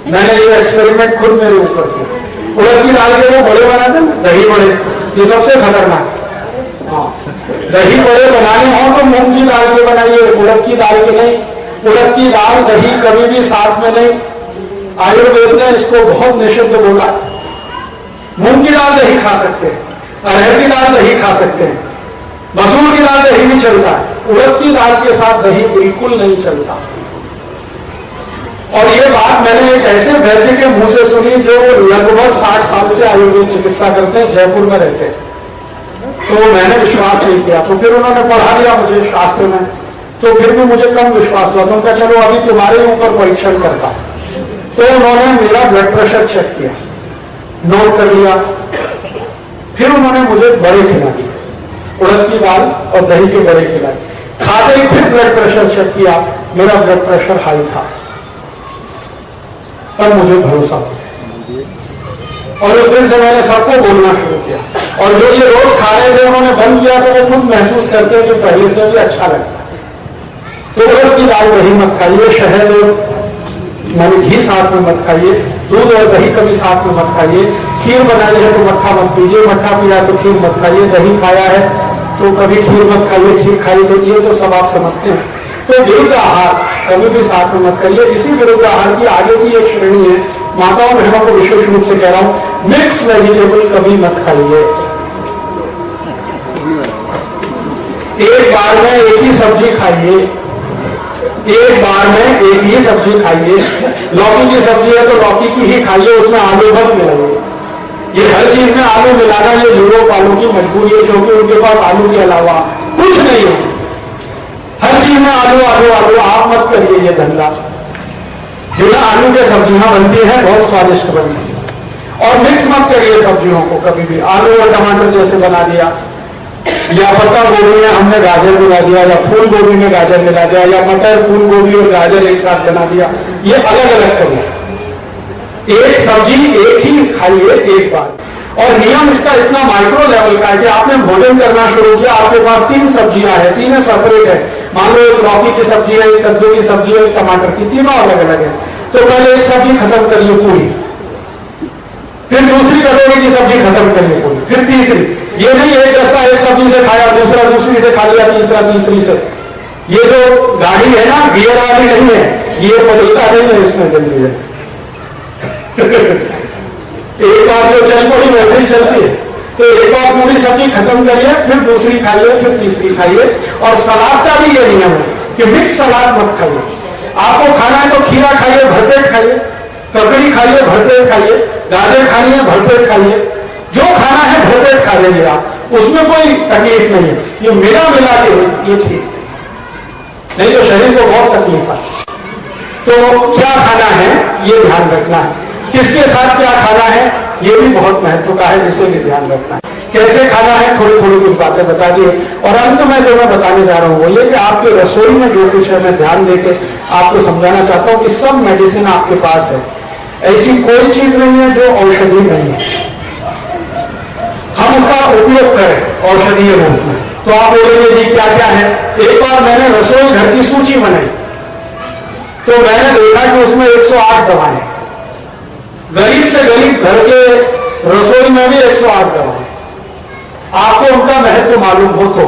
मैंने ये एक्सपेरिमेंट खुद मेरे ऊपर किया। उड़द की दाल के वो बड़े बनाते हैं, दही बड़े, ये सबसे खतरनाक। हाँ, दही बड़े बनाने हो तो मूंग की दाल के बनाइए, उड़द की दाल के नहीं। उड़द की दाल दही कभी भी साथ में नहीं, आयुर्वेद ने इसको बहुत निषिद्ध बोला। मूंग की दाल दही खा सकते हैं, अरहर की दाल दही खा सकते हैं, मसूर की दाल दही भी चलता है, उड़द की दाल के साथ दही बिल्कुल नहीं चलता। और ये बात मैंने एक ऐसे वैद्य के मुंह से सुनी जो लगभग 60 साल से आयुर्वेद चिकित्सा करते हैं, जयपुर में रहते हैं। तो मैंने विश्वास नहीं किया, तो फिर उन्होंने पढ़ा दिया मुझे शास्त्र में, तो फिर भी मुझे कम विश्वास हुआ। तो उनका चलो अभी तुम्हारे ऊपर परीक्षण करता। तो उन्होंने मेरा ब्लड प्रेशर चेक किया, नोट कर लिया, फिर उन्होंने मुझे बड़े खिला दिए, उड़द की दाल और दही के बड़े खिलाए। खाते ही फिर ब्लड प्रेशर चेक किया, मेरा ब्लड प्रेशर हाई था। तब मुझे भरोसा हो गया और उस दिन से मैंने सबको बोलना शुरू किया। और जो ये रोज खा रहे थे उन्होंने बंद किया, तो वो खुद महसूस करते हैं कि पहले से भी अच्छा लगता है। तो उड़द की दाल दही मत खाइए, शहद माने घी साथ में मत खाइए, दूध और दही कभी साथ में मत खाइए। खीर बनाई है तो मट्ठा मत पीजिए, मट्ठा पिया तो खीर मत खाइए, दही खाया है तो कभी खीर मत खाइए, खीर खाइए तो ये तो सब आप समझते हैं। तो विरुद्ध आहार कभी भी साथ में मत करिए। इसी विरुद्ध आहार की आगे की एक श्रेणी है, माताओं बहनों को विशेष रूप से कह रहा हूं, मिक्स वेजिटेबल कभी मत खाइए। एक बार में एक ही सब्जी खाइए, एक बार में एक ही सब्जी खाइए। लौकी की सब्जी है तो लौकी की ही खाइए, उसमें आलू मत मिलाइए। ये हर चीज में आलू मिलाना ये यूरोप वालों की मजबूरी है, क्योंकि उनके पास आलू के अलावा कुछ नहीं है। हर चीज में आलू आलू आलू, आप मत करिए ये धंधा। बिना आलू के सब्जियां बनती हैं, बहुत स्वादिष्ट बनती है। और मिक्स मत करिए सब्जियों को कभी भी, आलू और टमाटर जैसे बना दिया, या पत्ता गोभी में हमने गाजर मिला दिया, या फूल गोभी में गाजर मिला दिया, या मटर फूल गोभी और गाजर एक साथ बना दिया, ये अलग अलग करिए। एक सब्जी एक ही खाइए एक बार। और नियम इसका इतना माइक्रो लेवल का है कि आपने भोजन करना शुरू किया, आपके पास 3 सब्जियां हैं, तीनों सेपरेट है। मान लो एक लौकी की सब्जी है, एक कद्दू की सब्जी है, एक टमाटर की, तीनों अलग अलग है। तो पहले एक सब्जी खत्म करिए पूरी, फिर दूसरी कटोरी की सब्जी खत्म करिए पूरी, फिर तीसरी। ये नहीं एक दस्ता एक सब्जी से खाया, दूसरा दूसरी से खा लिया, तीसरा तीसरी से। ये जो गाड़ी है ना, गियर वाली नहीं है, ये बदलता नहीं है इसमें जल्दी है। एक बार जो चल पड़ी वैसे ही चलती है। तो एक बार पूरी सब्जी खत्म करिए, फिर दूसरी खाइए, फिर तीसरी खाइए। और सलाद का भी ये नियम है कि मिक्स सलाद मत खाइए। आपको खाना है तो खीरा खाइए, भरपेट खाइए, ककड़ी खाइए, भरपेट खाइए, गाजर खानी है भरपेट खाइए, जो खाना है भरपेट खा लीजिए आप, उसमें कोई तकलीफ नहीं है। ये मिला मिला के ये ठीक, नहीं तो शरीर को बहुत तकलीफ है। तो क्या खाना है ये ध्यान रखना है, किसके साथ क्या खाना है ये भी बहुत महत्व का है, इसे भी ध्यान रखना है। कैसे खाना है थोड़ी थोड़ी कुछ बातें बता दिए। और अंत में जो मैं बताने जा रहा हूं वो ये कि आपके रसोई में जो कुछ है मैं ध्यान देके आपको समझाना चाहता हूं कि सब मेडिसिन आपके पास है, ऐसी कोई चीज नहीं है जो औषधि नहीं है। हम उसका उपयोग करें औषधीय रूप में। तो आप बोलेंगे जी क्या क्या है। एक बार मैंने रसोई घर की सूची बनाई तो मैंने देखा कि उसमें 108 दवाएं, गरीब से गरीब घर के रसोई में भी 108 दवाएं। आपको उनका महत्व मालूम हो तो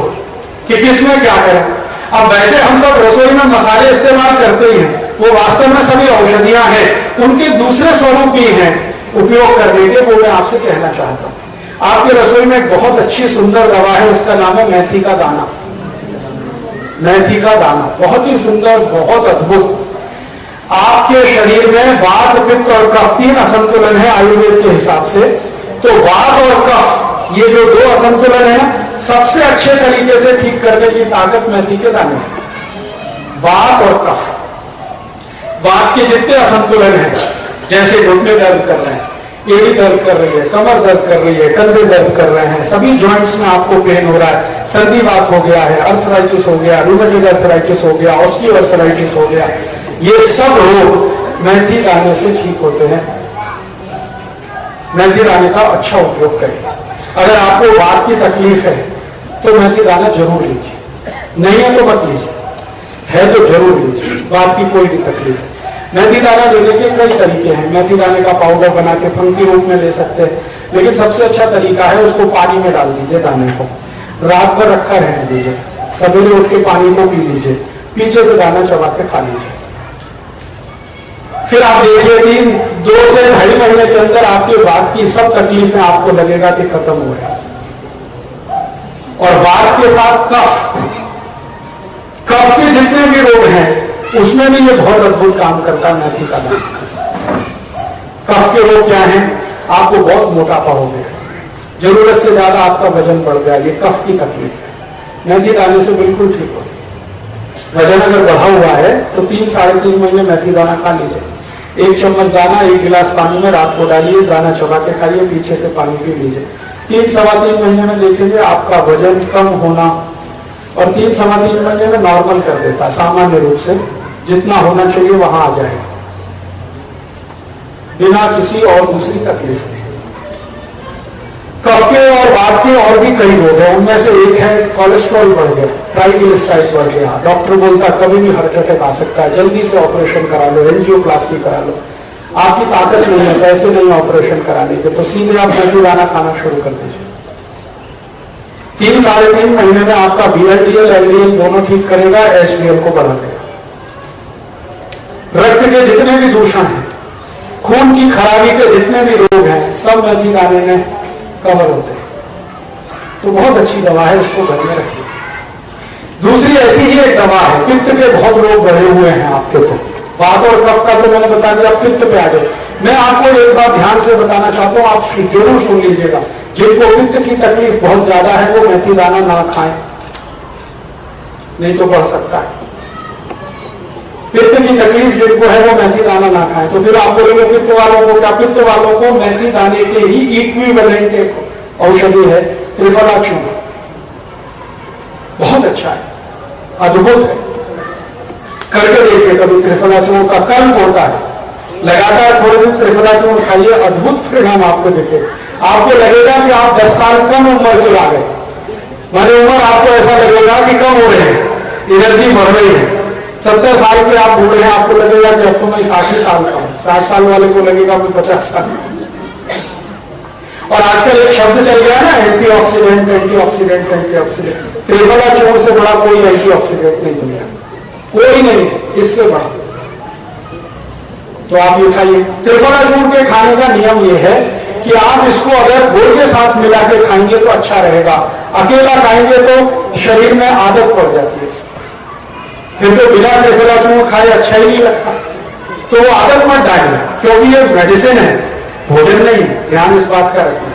कि किसमें क्या करें। अब वैसे हम सब रसोई में मसाले इस्तेमाल करते ही हैं, वो वास्तव में सभी औषधियां हैं, उनके दूसरे स्वरूप भी हैं उपयोग करने के, वो मैं आपसे कहना चाहता हूं। आपके रसोई में एक बहुत अच्छी सुंदर दवा है, उसका नाम है मेथी का दाना। मेथी का दाना बहुत ही सुंदर, बहुत अद्भुत। आपके शरीर में वात, पित्त और कफ 3 असंतुलन है आयुर्वेद के हिसाब से। तो वात और कफ ये जो 2 असंतुलन है ना, सबसे अच्छे तरीके से ठीक करने की ताकत मेथी के दाने है। वात और कफ, वात के जितने असंतुलन है, जैसे घुटने दर्द कर रहे हैं, एड़ी दर्द कर रही है, कमर दर्द कर रही है, कंधे दर्द कर रहे हैं, सभी जॉइंट्स में आपको पेन हो रहा है, संधिवात हो गया है, अर्थराइटिस हो गया, रूमेटॉइड अर्थराइटिस हो गया, ऑस्टियोआर्थराइटिस हो गया, ये सब रोग मेथी दाने से ठीक होते हैं। मेथी दाने का अच्छा उपयोग करें। अगर आपको वात की तकलीफ है तो मेथी दाना जरूर लीजिए, नहीं है तो मत लीजिए, है तो जरूर लीजिए। वात की कोई भी तकलीफ है, मेथी दाना लेने के कई तरीके हैं। मेथी दाने का पाउडर बना के फंकी रूप में ले सकते हैं, लेकिन सबसे अच्छा तरीका है उसको पानी में डाल दीजिए, दाने को रात भर रखा रहने दीजिए, सवेरे उठ के पानी को पी लीजिए, पीछे से दाना चबा के खा लीजिए। फिर आप देखिए कि 2 से 2.5 महीने के अंदर आपके वात की सब तकलीफें आपको लगेगा कि खत्म हो रहा है। और वात के साथ कफ, कफ के जितने भी रोग हैं उसमें भी ये बहुत अद्भुत काम करता है मेथी का दाना। कफ के रोग क्या हैं? आपको बहुत मोटापा हो गया, जरूरत से ज्यादा आपका वजन बढ़ गया, ये कफ की तकलीफ है, मेथी दाने से बिल्कुल ठीक हो। वजन अगर बढ़ा हुआ है तो 3-3.5 महीने मेथी दाना खा लीजिए। 1 चम्मच दाना 1 गिलास पानी में रात को डालिए, दाना चबा के खाइए, पीछे से पानी पी लीजिए। 3-3.25 महीने में देखेंगे आपका वजन कम होना, और 3-3.25 महीने में नॉर्मल कर देता, सामान्य रूप से जितना होना चाहिए वहां आ जाएगा, बिना किसी और दूसरी तकलीफ के। कफ के और वात के और भी कई रोग हैं, उनमें से एक है कोलेस्ट्रॉल बढ़ गया, ट्राइग्लिसराइड बढ़ गया। डॉक्टर बोलता है कभी भी हार्ट अटैक आ सकता है, जल्दी से ऑपरेशन करा लो, एंजियोप्लास्टी करा लो। आपकी ताकत नहीं है, पैसे नहीं ऑपरेशन कराने के, तो सीधे आप मेथी दाना खाना शुरू कर दीजिए। 3-3.5 महीने में आपका VLDL LDL दोनों ठीक करेगा, HDL को बढ़ा देगा। रक्त के जितने भी दूषण हैं, खून की खराबी के जितने भी रोग हैं, सब मेथी दाने में कवर होते हैं। तो बहुत अच्छी दवा है, इसको घर में रखिए। दूसरी ऐसी ही एक दवा है, पित्त के बहुत रोग बढ़े हुए हैं आपके, तो वात और कफ का तो मैंने बता दिया, पित्त पे आ जाए। मैं आपको एक बात ध्यान से बताना चाहता हूं, आप जरूर सुन लीजिएगा। जिनको पित्त की तकलीफ बहुत ज्यादा है वो मेथी दाना ना खाएं, नहीं तो बढ़ सकता है। पित्त की तकलीफ जिनको है वो मेथी दाना ना खाएं। तो फिर आप बोलेंगे पित्त वालों को क्या? पित्त वालों को मेथी दाने के ही इक्विवेलेंट एक औषधि है त्रिफला चूर्ण, बहुत अच्छा है, अद्भुत है। करके देखिए कभी त्रिफला चूर्ण का कर्म होता है, लगातार थोड़े दिन त्रिफला चूर्ण खाइए, अद्भुत परिणाम आपको दिखे। आपको लगेगा कि आप 10 साल कम उम्र के आ गए, माने उम्र आपको ऐसा लगेगा कि कम हो रहे हैं, एनर्जी बढ़ रही है। 70 साल के आप बूढ़े हैं, आपको लगेगा कि अब तो मैं 60 साल का हूं, 60 साल वाले को लगेगा मैं 50 साल। और आजकल एक शब्द चल गया ना, एंटीऑक्सीडेंट एंटीऑक्सीडेंट एंटीऑक्सीडेंट। त्रिफला चूर्ण से बड़ा कोई एंटीऑक्सीडेंट नहीं दुनिया, कोई नहीं, इससे बड़ा। तो आप ये खाइए। त्रिफला चूर्ण के खाने का नियम ये है कि आप इसको अगर गुड़ के साथ मिला के खाएंगे तो अच्छा रहेगा, अकेला खाएंगे तो शरीर में आदत पड़ जाती है इसकी, फिर तो बिना त्रिफला चूर्ण खाए अच्छा ही नहीं लगता। तो वो आदत मत डालिए, क्योंकि ये मेडिसिन है, भोजन नहीं। ध्यान इस बात का रखना,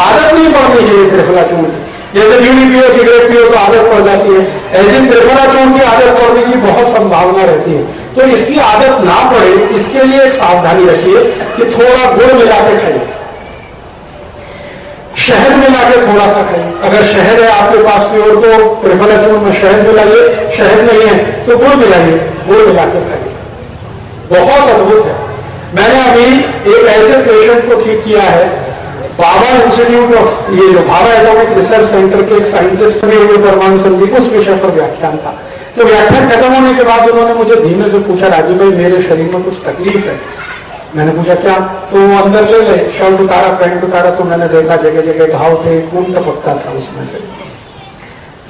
आदत नहीं पड़नी चाहिए त्रिफला चूर्ण की। जैसे बीड़ी पियो, सिगरेट पियो तो आदत पड़ जाती है, ऐसे त्रिफला चूर्ण की आदत पड़ने की बहुत संभावना रहती है। तो इसकी आदत ना पड़े, इसके लिए सावधानी रखिए कि थोड़ा गुड़ मिला के खाइए, शहद मिला के थोड़ा सा खाइए। अगर शहद है आपके पास प्योर तो त्रिफला चूर्ण में शहद मिलाइए, शहद नहीं है तो गुड़ मिलाइए, गुड़ मिला के खाइए, बहुत अद्भुत है। मैंने अभी एक ऐसे पेशेंट को ठीक किया है, भाभा इंस्टीट्यूट ऑफ, ये जो भाभा एटॉमिक रिसर्च सेंटर के एक साइंटिस्ट ने परमाणु संधि उस विषय पर व्याख्यान था। तो व्याख्यान खत्म होने के बाद उन्होंने मुझे धीमे से पूछा, राजीव भाई मेरे शरीर में कुछ तकलीफ है। मैंने पूछा क्या? तो वो अंदर ले ले, शर्ट उतारा, पैंट उतारा, तो मैंने देखा जगह जगह घाव थे, खून टपकता था उसमें से।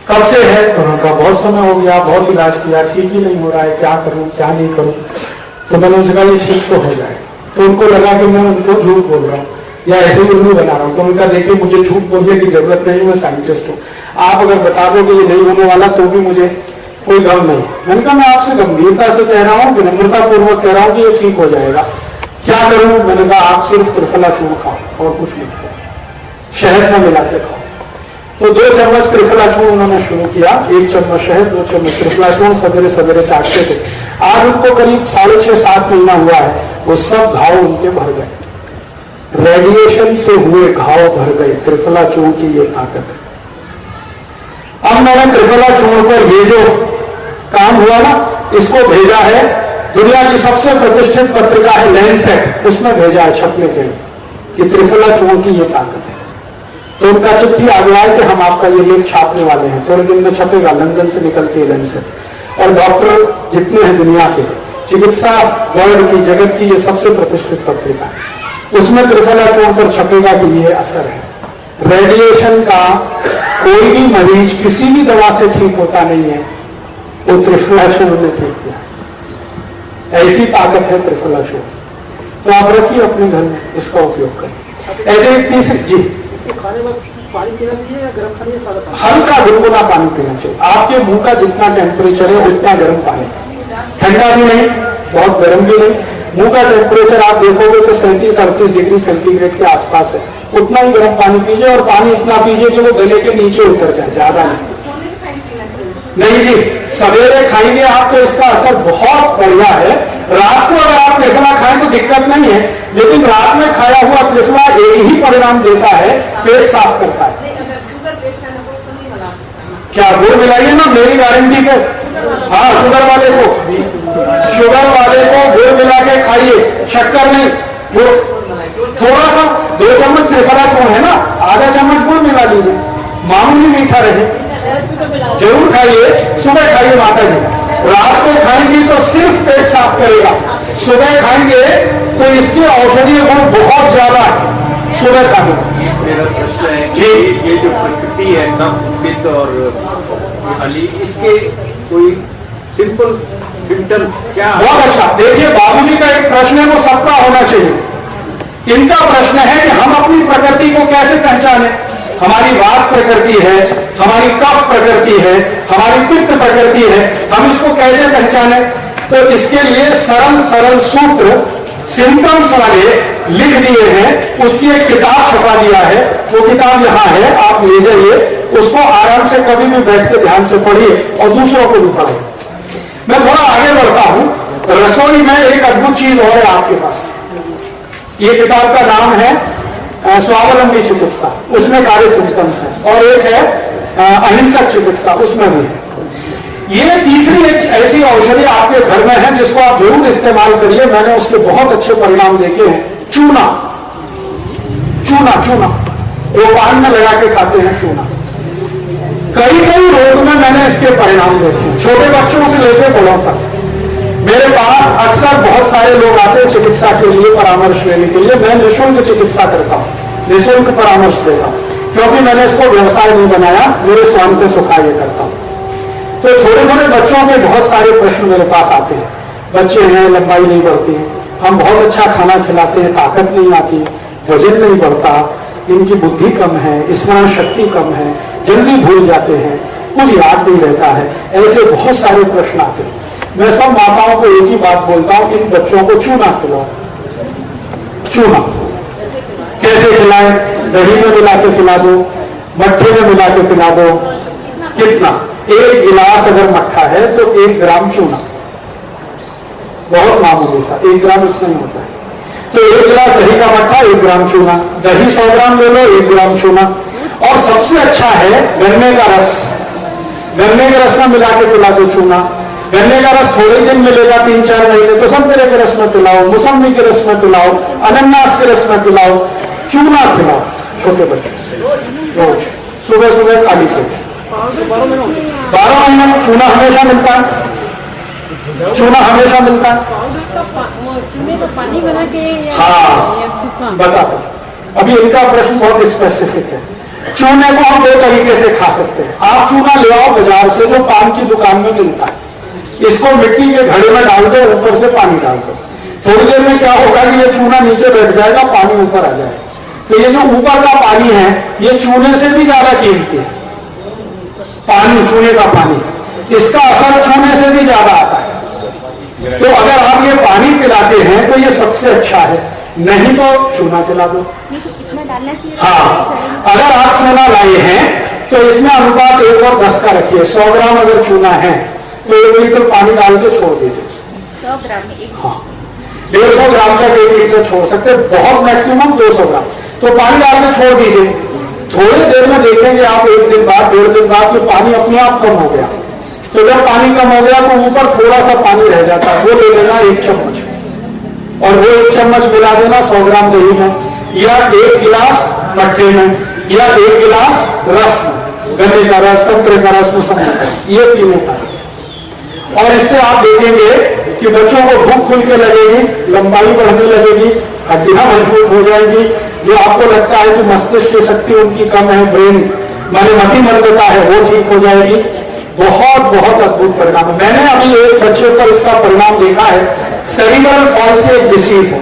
कब से है? तो उन्होंने कहा बहुत समय हो गया, बहुत इलाज किया, ठीक ही नहीं हो रहा है, क्या करूं क्या नहीं करूं। तो मैंने उनसे कहा ये ठीक तो हो जाए। तो उनको लगा कि मैं उनको झूठ बोल रहा हूँ या ऐसे ही उल्लू बना रहा हूँ। तो उनका देखिए मुझे झूठ बोलने की जरूरत नहीं, मैं साइंटिस्ट हूँ, आप अगर बता दो कि ये नहीं होने वाला तो भी मुझे कोई गम नहीं। मैंने कहा मैं आपसे गंभीरता से कह रहा हूँ, विनम्रता पूर्वक कह रहा हूँ कि ये ठीक हो जाएगा, क्या करूं? मैंने कहा आप सिर्फ त्रिफला चूर्ण खाओ और कुछ नहीं खाओ, शहद में मिला के खाओ। तो 2 चम्मच त्रिफला चूर्ण उन्होंने शुरू किया, 1 चम्मच शहद 2 चम्मच त्रिफला चूर्ण सवेरे सवेरे चाटते थे। आज उनको करीब 6.5-7 महीना हुआ है, वो सब घाव उनके भर गए, रेडिएशन से हुए घाव भर गए। त्रिफला चूर्ण की ये ताकत है। अब मैंने त्रिफला चूर्ण पर ये जो काम हुआ ना, इसको भेजा है, दुनिया की सबसे प्रतिष्ठित पत्रिका है लैंसेट, उसमें भेजा है छपने के लिए कि त्रिफला चूर्ण की ये ताकत है। तो उनका चिट्ठी आ गया है कि हम आपका ये लेख छापने वाले हैं, थोड़े दिन में छपेगा, लंदन से निकलती है लैंसेट। और डॉक्टर जितने हैं दुनिया के, चिकित्सा वर्ल्ड की, जगत की ये सबसे प्रतिष्ठित पत्रिका है, उसमें त्रिफला चूर्ण पर छपेगा कि ये असर है। रेडिएशन का कोई भी मरीज किसी भी दवा से ठीक होता नहीं है, वो त्रिफला चूर्ण ने ठीक किया। ऐसी ताकत है त्रिफला चूर्ण। तो आप रखिए अपने घर में, इसका उपयोग करें। ऐसे एक तीसरी जी, खाने में पानी पीना चाहिए या गर्म पानी या सादा पानी? हल्का गुनगुना पानी पीना चाहिए। आपके मुंह का जितना टेम्परेचर है उतना गर्म पानी, ठंडा भी नहीं बहुत गर्म भी नहीं। मुंह का टेम्परेचर आप देखोगे तो 37-38 डिग्री सेंटीग्रेड के आसपास है, उतना ही गर्म पानी पीजिए। और पानी इतना पीजिए कि वो गले के नीचे उतर जाए, ज्यादा नहीं जी। सवेरे खाएंगे आप तो इसका असर बहुत बढ़िया है। रात को अगर आप त्रिफला खाएं तो दिक्कत नहीं है, लेकिन रात में खाया हुआ त्रिफला एक ही परिणाम देता है, पेट साफ करता है। क्या गुड़ मिलाइए ना, मेरी गारंटी पे। हाँ, शुगर वाले को गुड़ मिला के खाइए, शक्कर नहीं, गुड़ थोड़ा सा। 2 चम्मच त्रिफला चूर्ण है ना, आधा चम्मच गुड़ मिला लीजिए, मामूली मीठा रहे, जरूर खाइए। सुबह खाइए माता जी, रात को खाएंगी तो सिर्फ पेट साफ करेगा, सुबह खाएंगे तो इसके औषधीय गुण बहुत ज्यादा है, सुबह खाने। मेरा प्रश्न है कि ये जो प्रकृति है नम, पित्त और अली, इसके कोई सिंपल सिम्टम्स क्या है? बहुत अच्छा। देखिए बाबूजी का एक प्रश्न है, वो सबका होना चाहिए। इनका प्रश्न है कि हम अपनी प्रकृति को कैसे पहचाने। हमारी वात प्रकृति है, हमारी कफ प्रकृति है, हमारी पित्त प्रकृति है, हम इसको कैसे पहचाने? तो इसके लिए सरल सरल सूत्र सिम्टम्स वाले लिख दिए हैं, उसकी एक किताब छपा दिया है, वो किताब यहाँ है, आप ले जाइए, उसको आराम से कभी भी बैठ के ध्यान से पढ़िए और दूसरों को भी पढ़िए। मैं थोड़ा आगे बढ़ता हूं। रसोई में एक अद्भुत चीज और है आपके पास। ये किताब का नाम है स्वावलंबी चिकित्सा, उसमें सारे सिम्टम्स हैं। और एक है अहिंसक चिकित्सा, उसमें भी है। ये तीसरी एक ऐसी औषधि आपके घर में है जिसको आप जरूर इस्तेमाल करिए। मैंने उसके बहुत अच्छे परिणाम देखे हैं। चूना, चूना चूना वो पान में लगा के खाते हैं चूना। कई कई रोग में मैंने इसके परिणाम देखे, छोटे बच्चों से लेकर बड़ों तक। मेरे पास अक्सर बहुत सारे लोग आते हैं चिकित्सा के लिए, परामर्श लेने के लिए। मैं निःशुल्क चिकित्सा करता हूँ, निःशुल्क परामर्श देता हूँ, क्योंकि मैंने इसको व्यवसाय नहीं बनाया, मेरे स्वामी के सुखा ये करता हूँ। तो छोटे छोटे बच्चों के बहुत सारे प्रश्न मेरे पास आते हैं। बच्चे हैं, लंबाई नहीं बढ़ती है, हम बहुत अच्छा खाना खिलाते हैं, ताकत नहीं आती, वजन नहीं बढ़ता, इनकी बुद्धि कम है, स्मरण शक्ति कम है, जल्दी भूल जाते हैं, कुछ याद नहीं रहता है, ऐसे बहुत सारे प्रश्न आते हैं। मैं सब माताओं को एक ही बात बोलता हूं, इन बच्चों को चूना खिलाओ। चूना कैसे खिलाएं? दही में मिला के खिला दो, मट्ठे में मिला के खिला दो। कितना? 1 गिलास अगर मट्ठा है तो 1 ग्राम चूना, बहुत मामूली सा, 1 ग्राम इतना ही होता है। तो 1 गिलास दही का मट्ठा, 1 ग्राम चूना। दही 100 ग्राम ले लो, 1 ग्राम चूना। और सबसे अच्छा है गन्ने का रस, गन्ने के रस में मिला के पिला दो चूना। गन्ने का रस थोड़े दिन मिलेगा, 3-4 महीने, तो संतरे के रस में पिलाओ, मौसमी के रस में पिलाओ, अनानास के रस में पिलाओ, चूना खिलाओ छोटे बच्चे रोज सुबह सुबह खाली पेट। 12 महीने में चूना हमेशा मिलता है, चूना हमेशा मिलता है। पानी बना के हाँ बता, अभी इनका प्रश्न बहुत स्पेसिफिक है। चूने को हम 2 तरीके से खा सकते हैं। आप चूना ले आओ बाजार से, जो पान की दुकान में मिलता है, इसको मिट्टी के घड़े में डाल दो, ऊपर से पानी डाल दो। थोड़ी देर में क्या होगा कि ये चूना नीचे बैठ जाएगा, पानी ऊपर आ जाएगा। तो ये जो ऊपर का पानी है, ये चूने से भी ज्यादा कीमती है। पानी, चूने का पानी इसका असर चूने से भी ज्यादा आता है। तो अगर आप ये पानी पिलाते हैं तो ये सबसे अच्छा है, नहीं तो चूना पिला दो। कितना डालना चाहिए? हाँ, अगर आप चूना लाए हैं तो इसमें अनुपात 1 और 10 का रखिए। 100 ग्राम अगर चूना है तो 1 लीटर पानी डाल के छोड़ दीजिए। 100 ग्राम में हाँ, 150 ग्राम तक 1 लीटर छोड़ सकते हैं, बहुत मैक्सिमम 200 ग्राम। तो पानी डाल के छोड़ दीजिए। थोड़ी देर में देखेंगे आप, 1 दिन बाद 1.5 दिन बाद, तो पानी अपने आप कम हो गया। तो जब पानी कम हो गया तो ऊपर थोड़ा सा पानी रह जाता है, वो ले लेना 1 चम्मच, और वो 1 चम्मच मिला देना 100 ग्राम दही में, या 1 गिलास मट्ठे में, या 1 गिलास रस में, गन्ने का रस, संतरे का रस, मौसमी का रस, ये पीने का। और इससे आप देखेंगे कि बच्चों को भूख खुल के लगेगी, लंबाई बढ़ने लगेगी, हड्डियां मजबूत हो जाएगी। जो आपको लगता है कि मस्तिष्क की शक्ति उनकी कम है, ब्रेन माने मति मरता है, वो ठीक हो जाएगी। बहुत बहुत अद्भुत परिणाम है। मैंने अभी एक बच्चे पर इसका परिणाम देखा है। सेरिब्रल पॉल्सी एक डिसीज है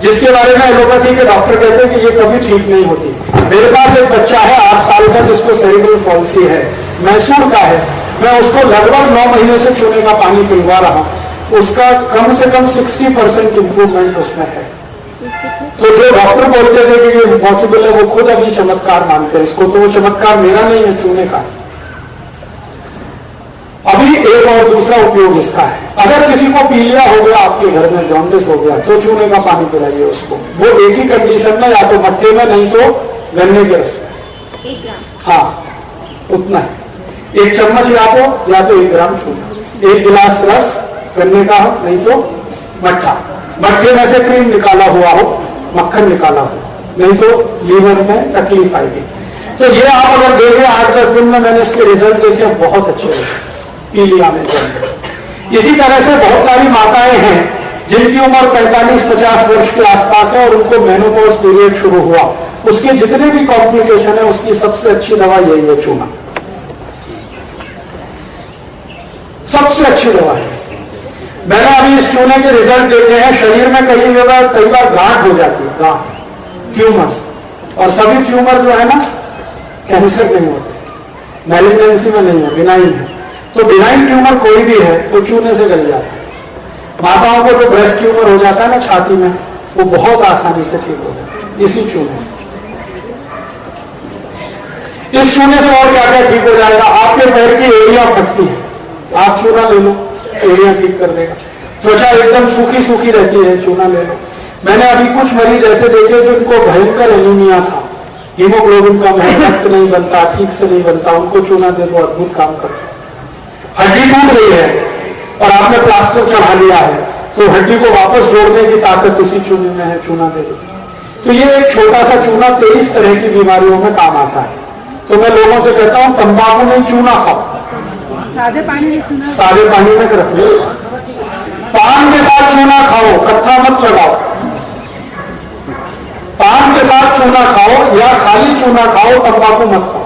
जिसके बारे में एलोपैथी के डॉक्टर कहते हैं कि ये कभी ठीक नहीं होती। मेरे पास एक बच्चा है 8 साल का जिसको सेरिब्रल पॉल्सी है, मैसूर का है। मैं उसको लगभग 9 महीने से चूने का पानी पिलवा रहा हूं, उसका कम से कम 60% इंप्रूवमेंट उसमें है। तो जो डॉक्टर बोलते थे कि ये इम्पॉसिबल है, वो खुद अभी चमत्कार मानते हैं इसको। तो वो चमत्कार मेरा नहीं है, चूने का। अभी एक और दूसरा उपयोग इसका है, अगर किसी को पीलिया हो गया, आपके घर में जॉन्डिस हो गया, तो चूने का पानी पिलाइए उसको। वो एक ही कंडीशन में, या तो मट्ठे में, नहीं तो गन्ने के रस में। 1 ग्राम? हाँ, उतना है। 1 चम्मच या तो 1 ग्राम चूना, 1 गिलास रस गन्ने का हो, नहीं तो मट्ठा। मट्ठे में से क्रीम निकाला हुआ हो, मक्खन निकाला हो, नहीं तो लीवर में तकलीफ आएगी। तो ये आप अगर देखें 8-10 दिन में मैंने इसके रिजल्ट देखे, बहुत अच्छे हैं पीलिया में। इसी तरह से बहुत सारी माताएं हैं जिनकी उम्र 45-50 वर्ष के आसपास है और उनको मेनोपॉज पीरियड शुरू हुआ, उसके जितने भी कॉम्प्लिकेशन है उसकी सबसे अच्छी दवा यही है, चूना। सबसे अच्छी दवा है। मैंने अभी इस चूने के रिजल्ट देखे हैं। शरीर में कई बार गांठ हो जाती है, गांठ, ट्यूमर्स, और सभी ट्यूमर जो है ना कैंसर नहीं होते, मैलिग्नेंसी में नहीं है, बिनाइन है। तो बिनाइन ट्यूमर कोई भी है वो चूने से गल जाता है। माताओं को जो ब्रेस्ट ट्यूमर हो जाता है ना छाती में, वो बहुत आसानी से ठीक हो जाता है इसी चूने से। इस चूने से और क्या क्या ठीक हो जाएगा? आपके पैर की एड़ियां फटती है, आप चूना ले लो, एड़ियां ठीक कर देगा। त्वचा एकदम सूखी सूखी रहती है, चूना ले लो। मैंने अभी कुछ मरीज ऐसे देखे जिनको भयंकर एनीमिया था, हीमोग्लोबिन कम है, रक्त नहीं बनता, ठीक से नहीं बनता, उनको चूना दे दो, अद्भुत काम करता है। हड्डी टूट रही है और आपने प्लास्टर चढ़ा लिया है, तो हड्डी को वापस जोड़ने की ताकत इसी चूने में है, चूना दे दो। तो ये एक छोटा सा चूना 23 तरह की बीमारियों में काम आता है। तो मैं लोगों से कहता हूं तंबाकू नहीं, चूना खाओ, सादे पानी में चूना, सादे पानी में रख लो। पान के साथ चूना खाओ, कत्था मत लगाओ। पान के साथ चूना खाओ या खाली चूना खाओ, तंबाकू मत खाओ।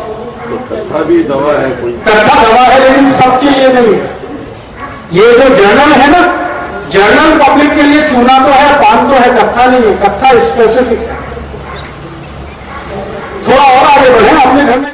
कत्था भी दवा है, कोई कत्था दवा है लेकिन सबके लिए नहीं है। ये जो जर्नल है ना, जर्नल पब्लिक के लिए चूना तो है, पान तो है, कत्था नहीं है। कत्था स्पेसिफिक है। थोड़ा और आगे बढ़े, अपने घर में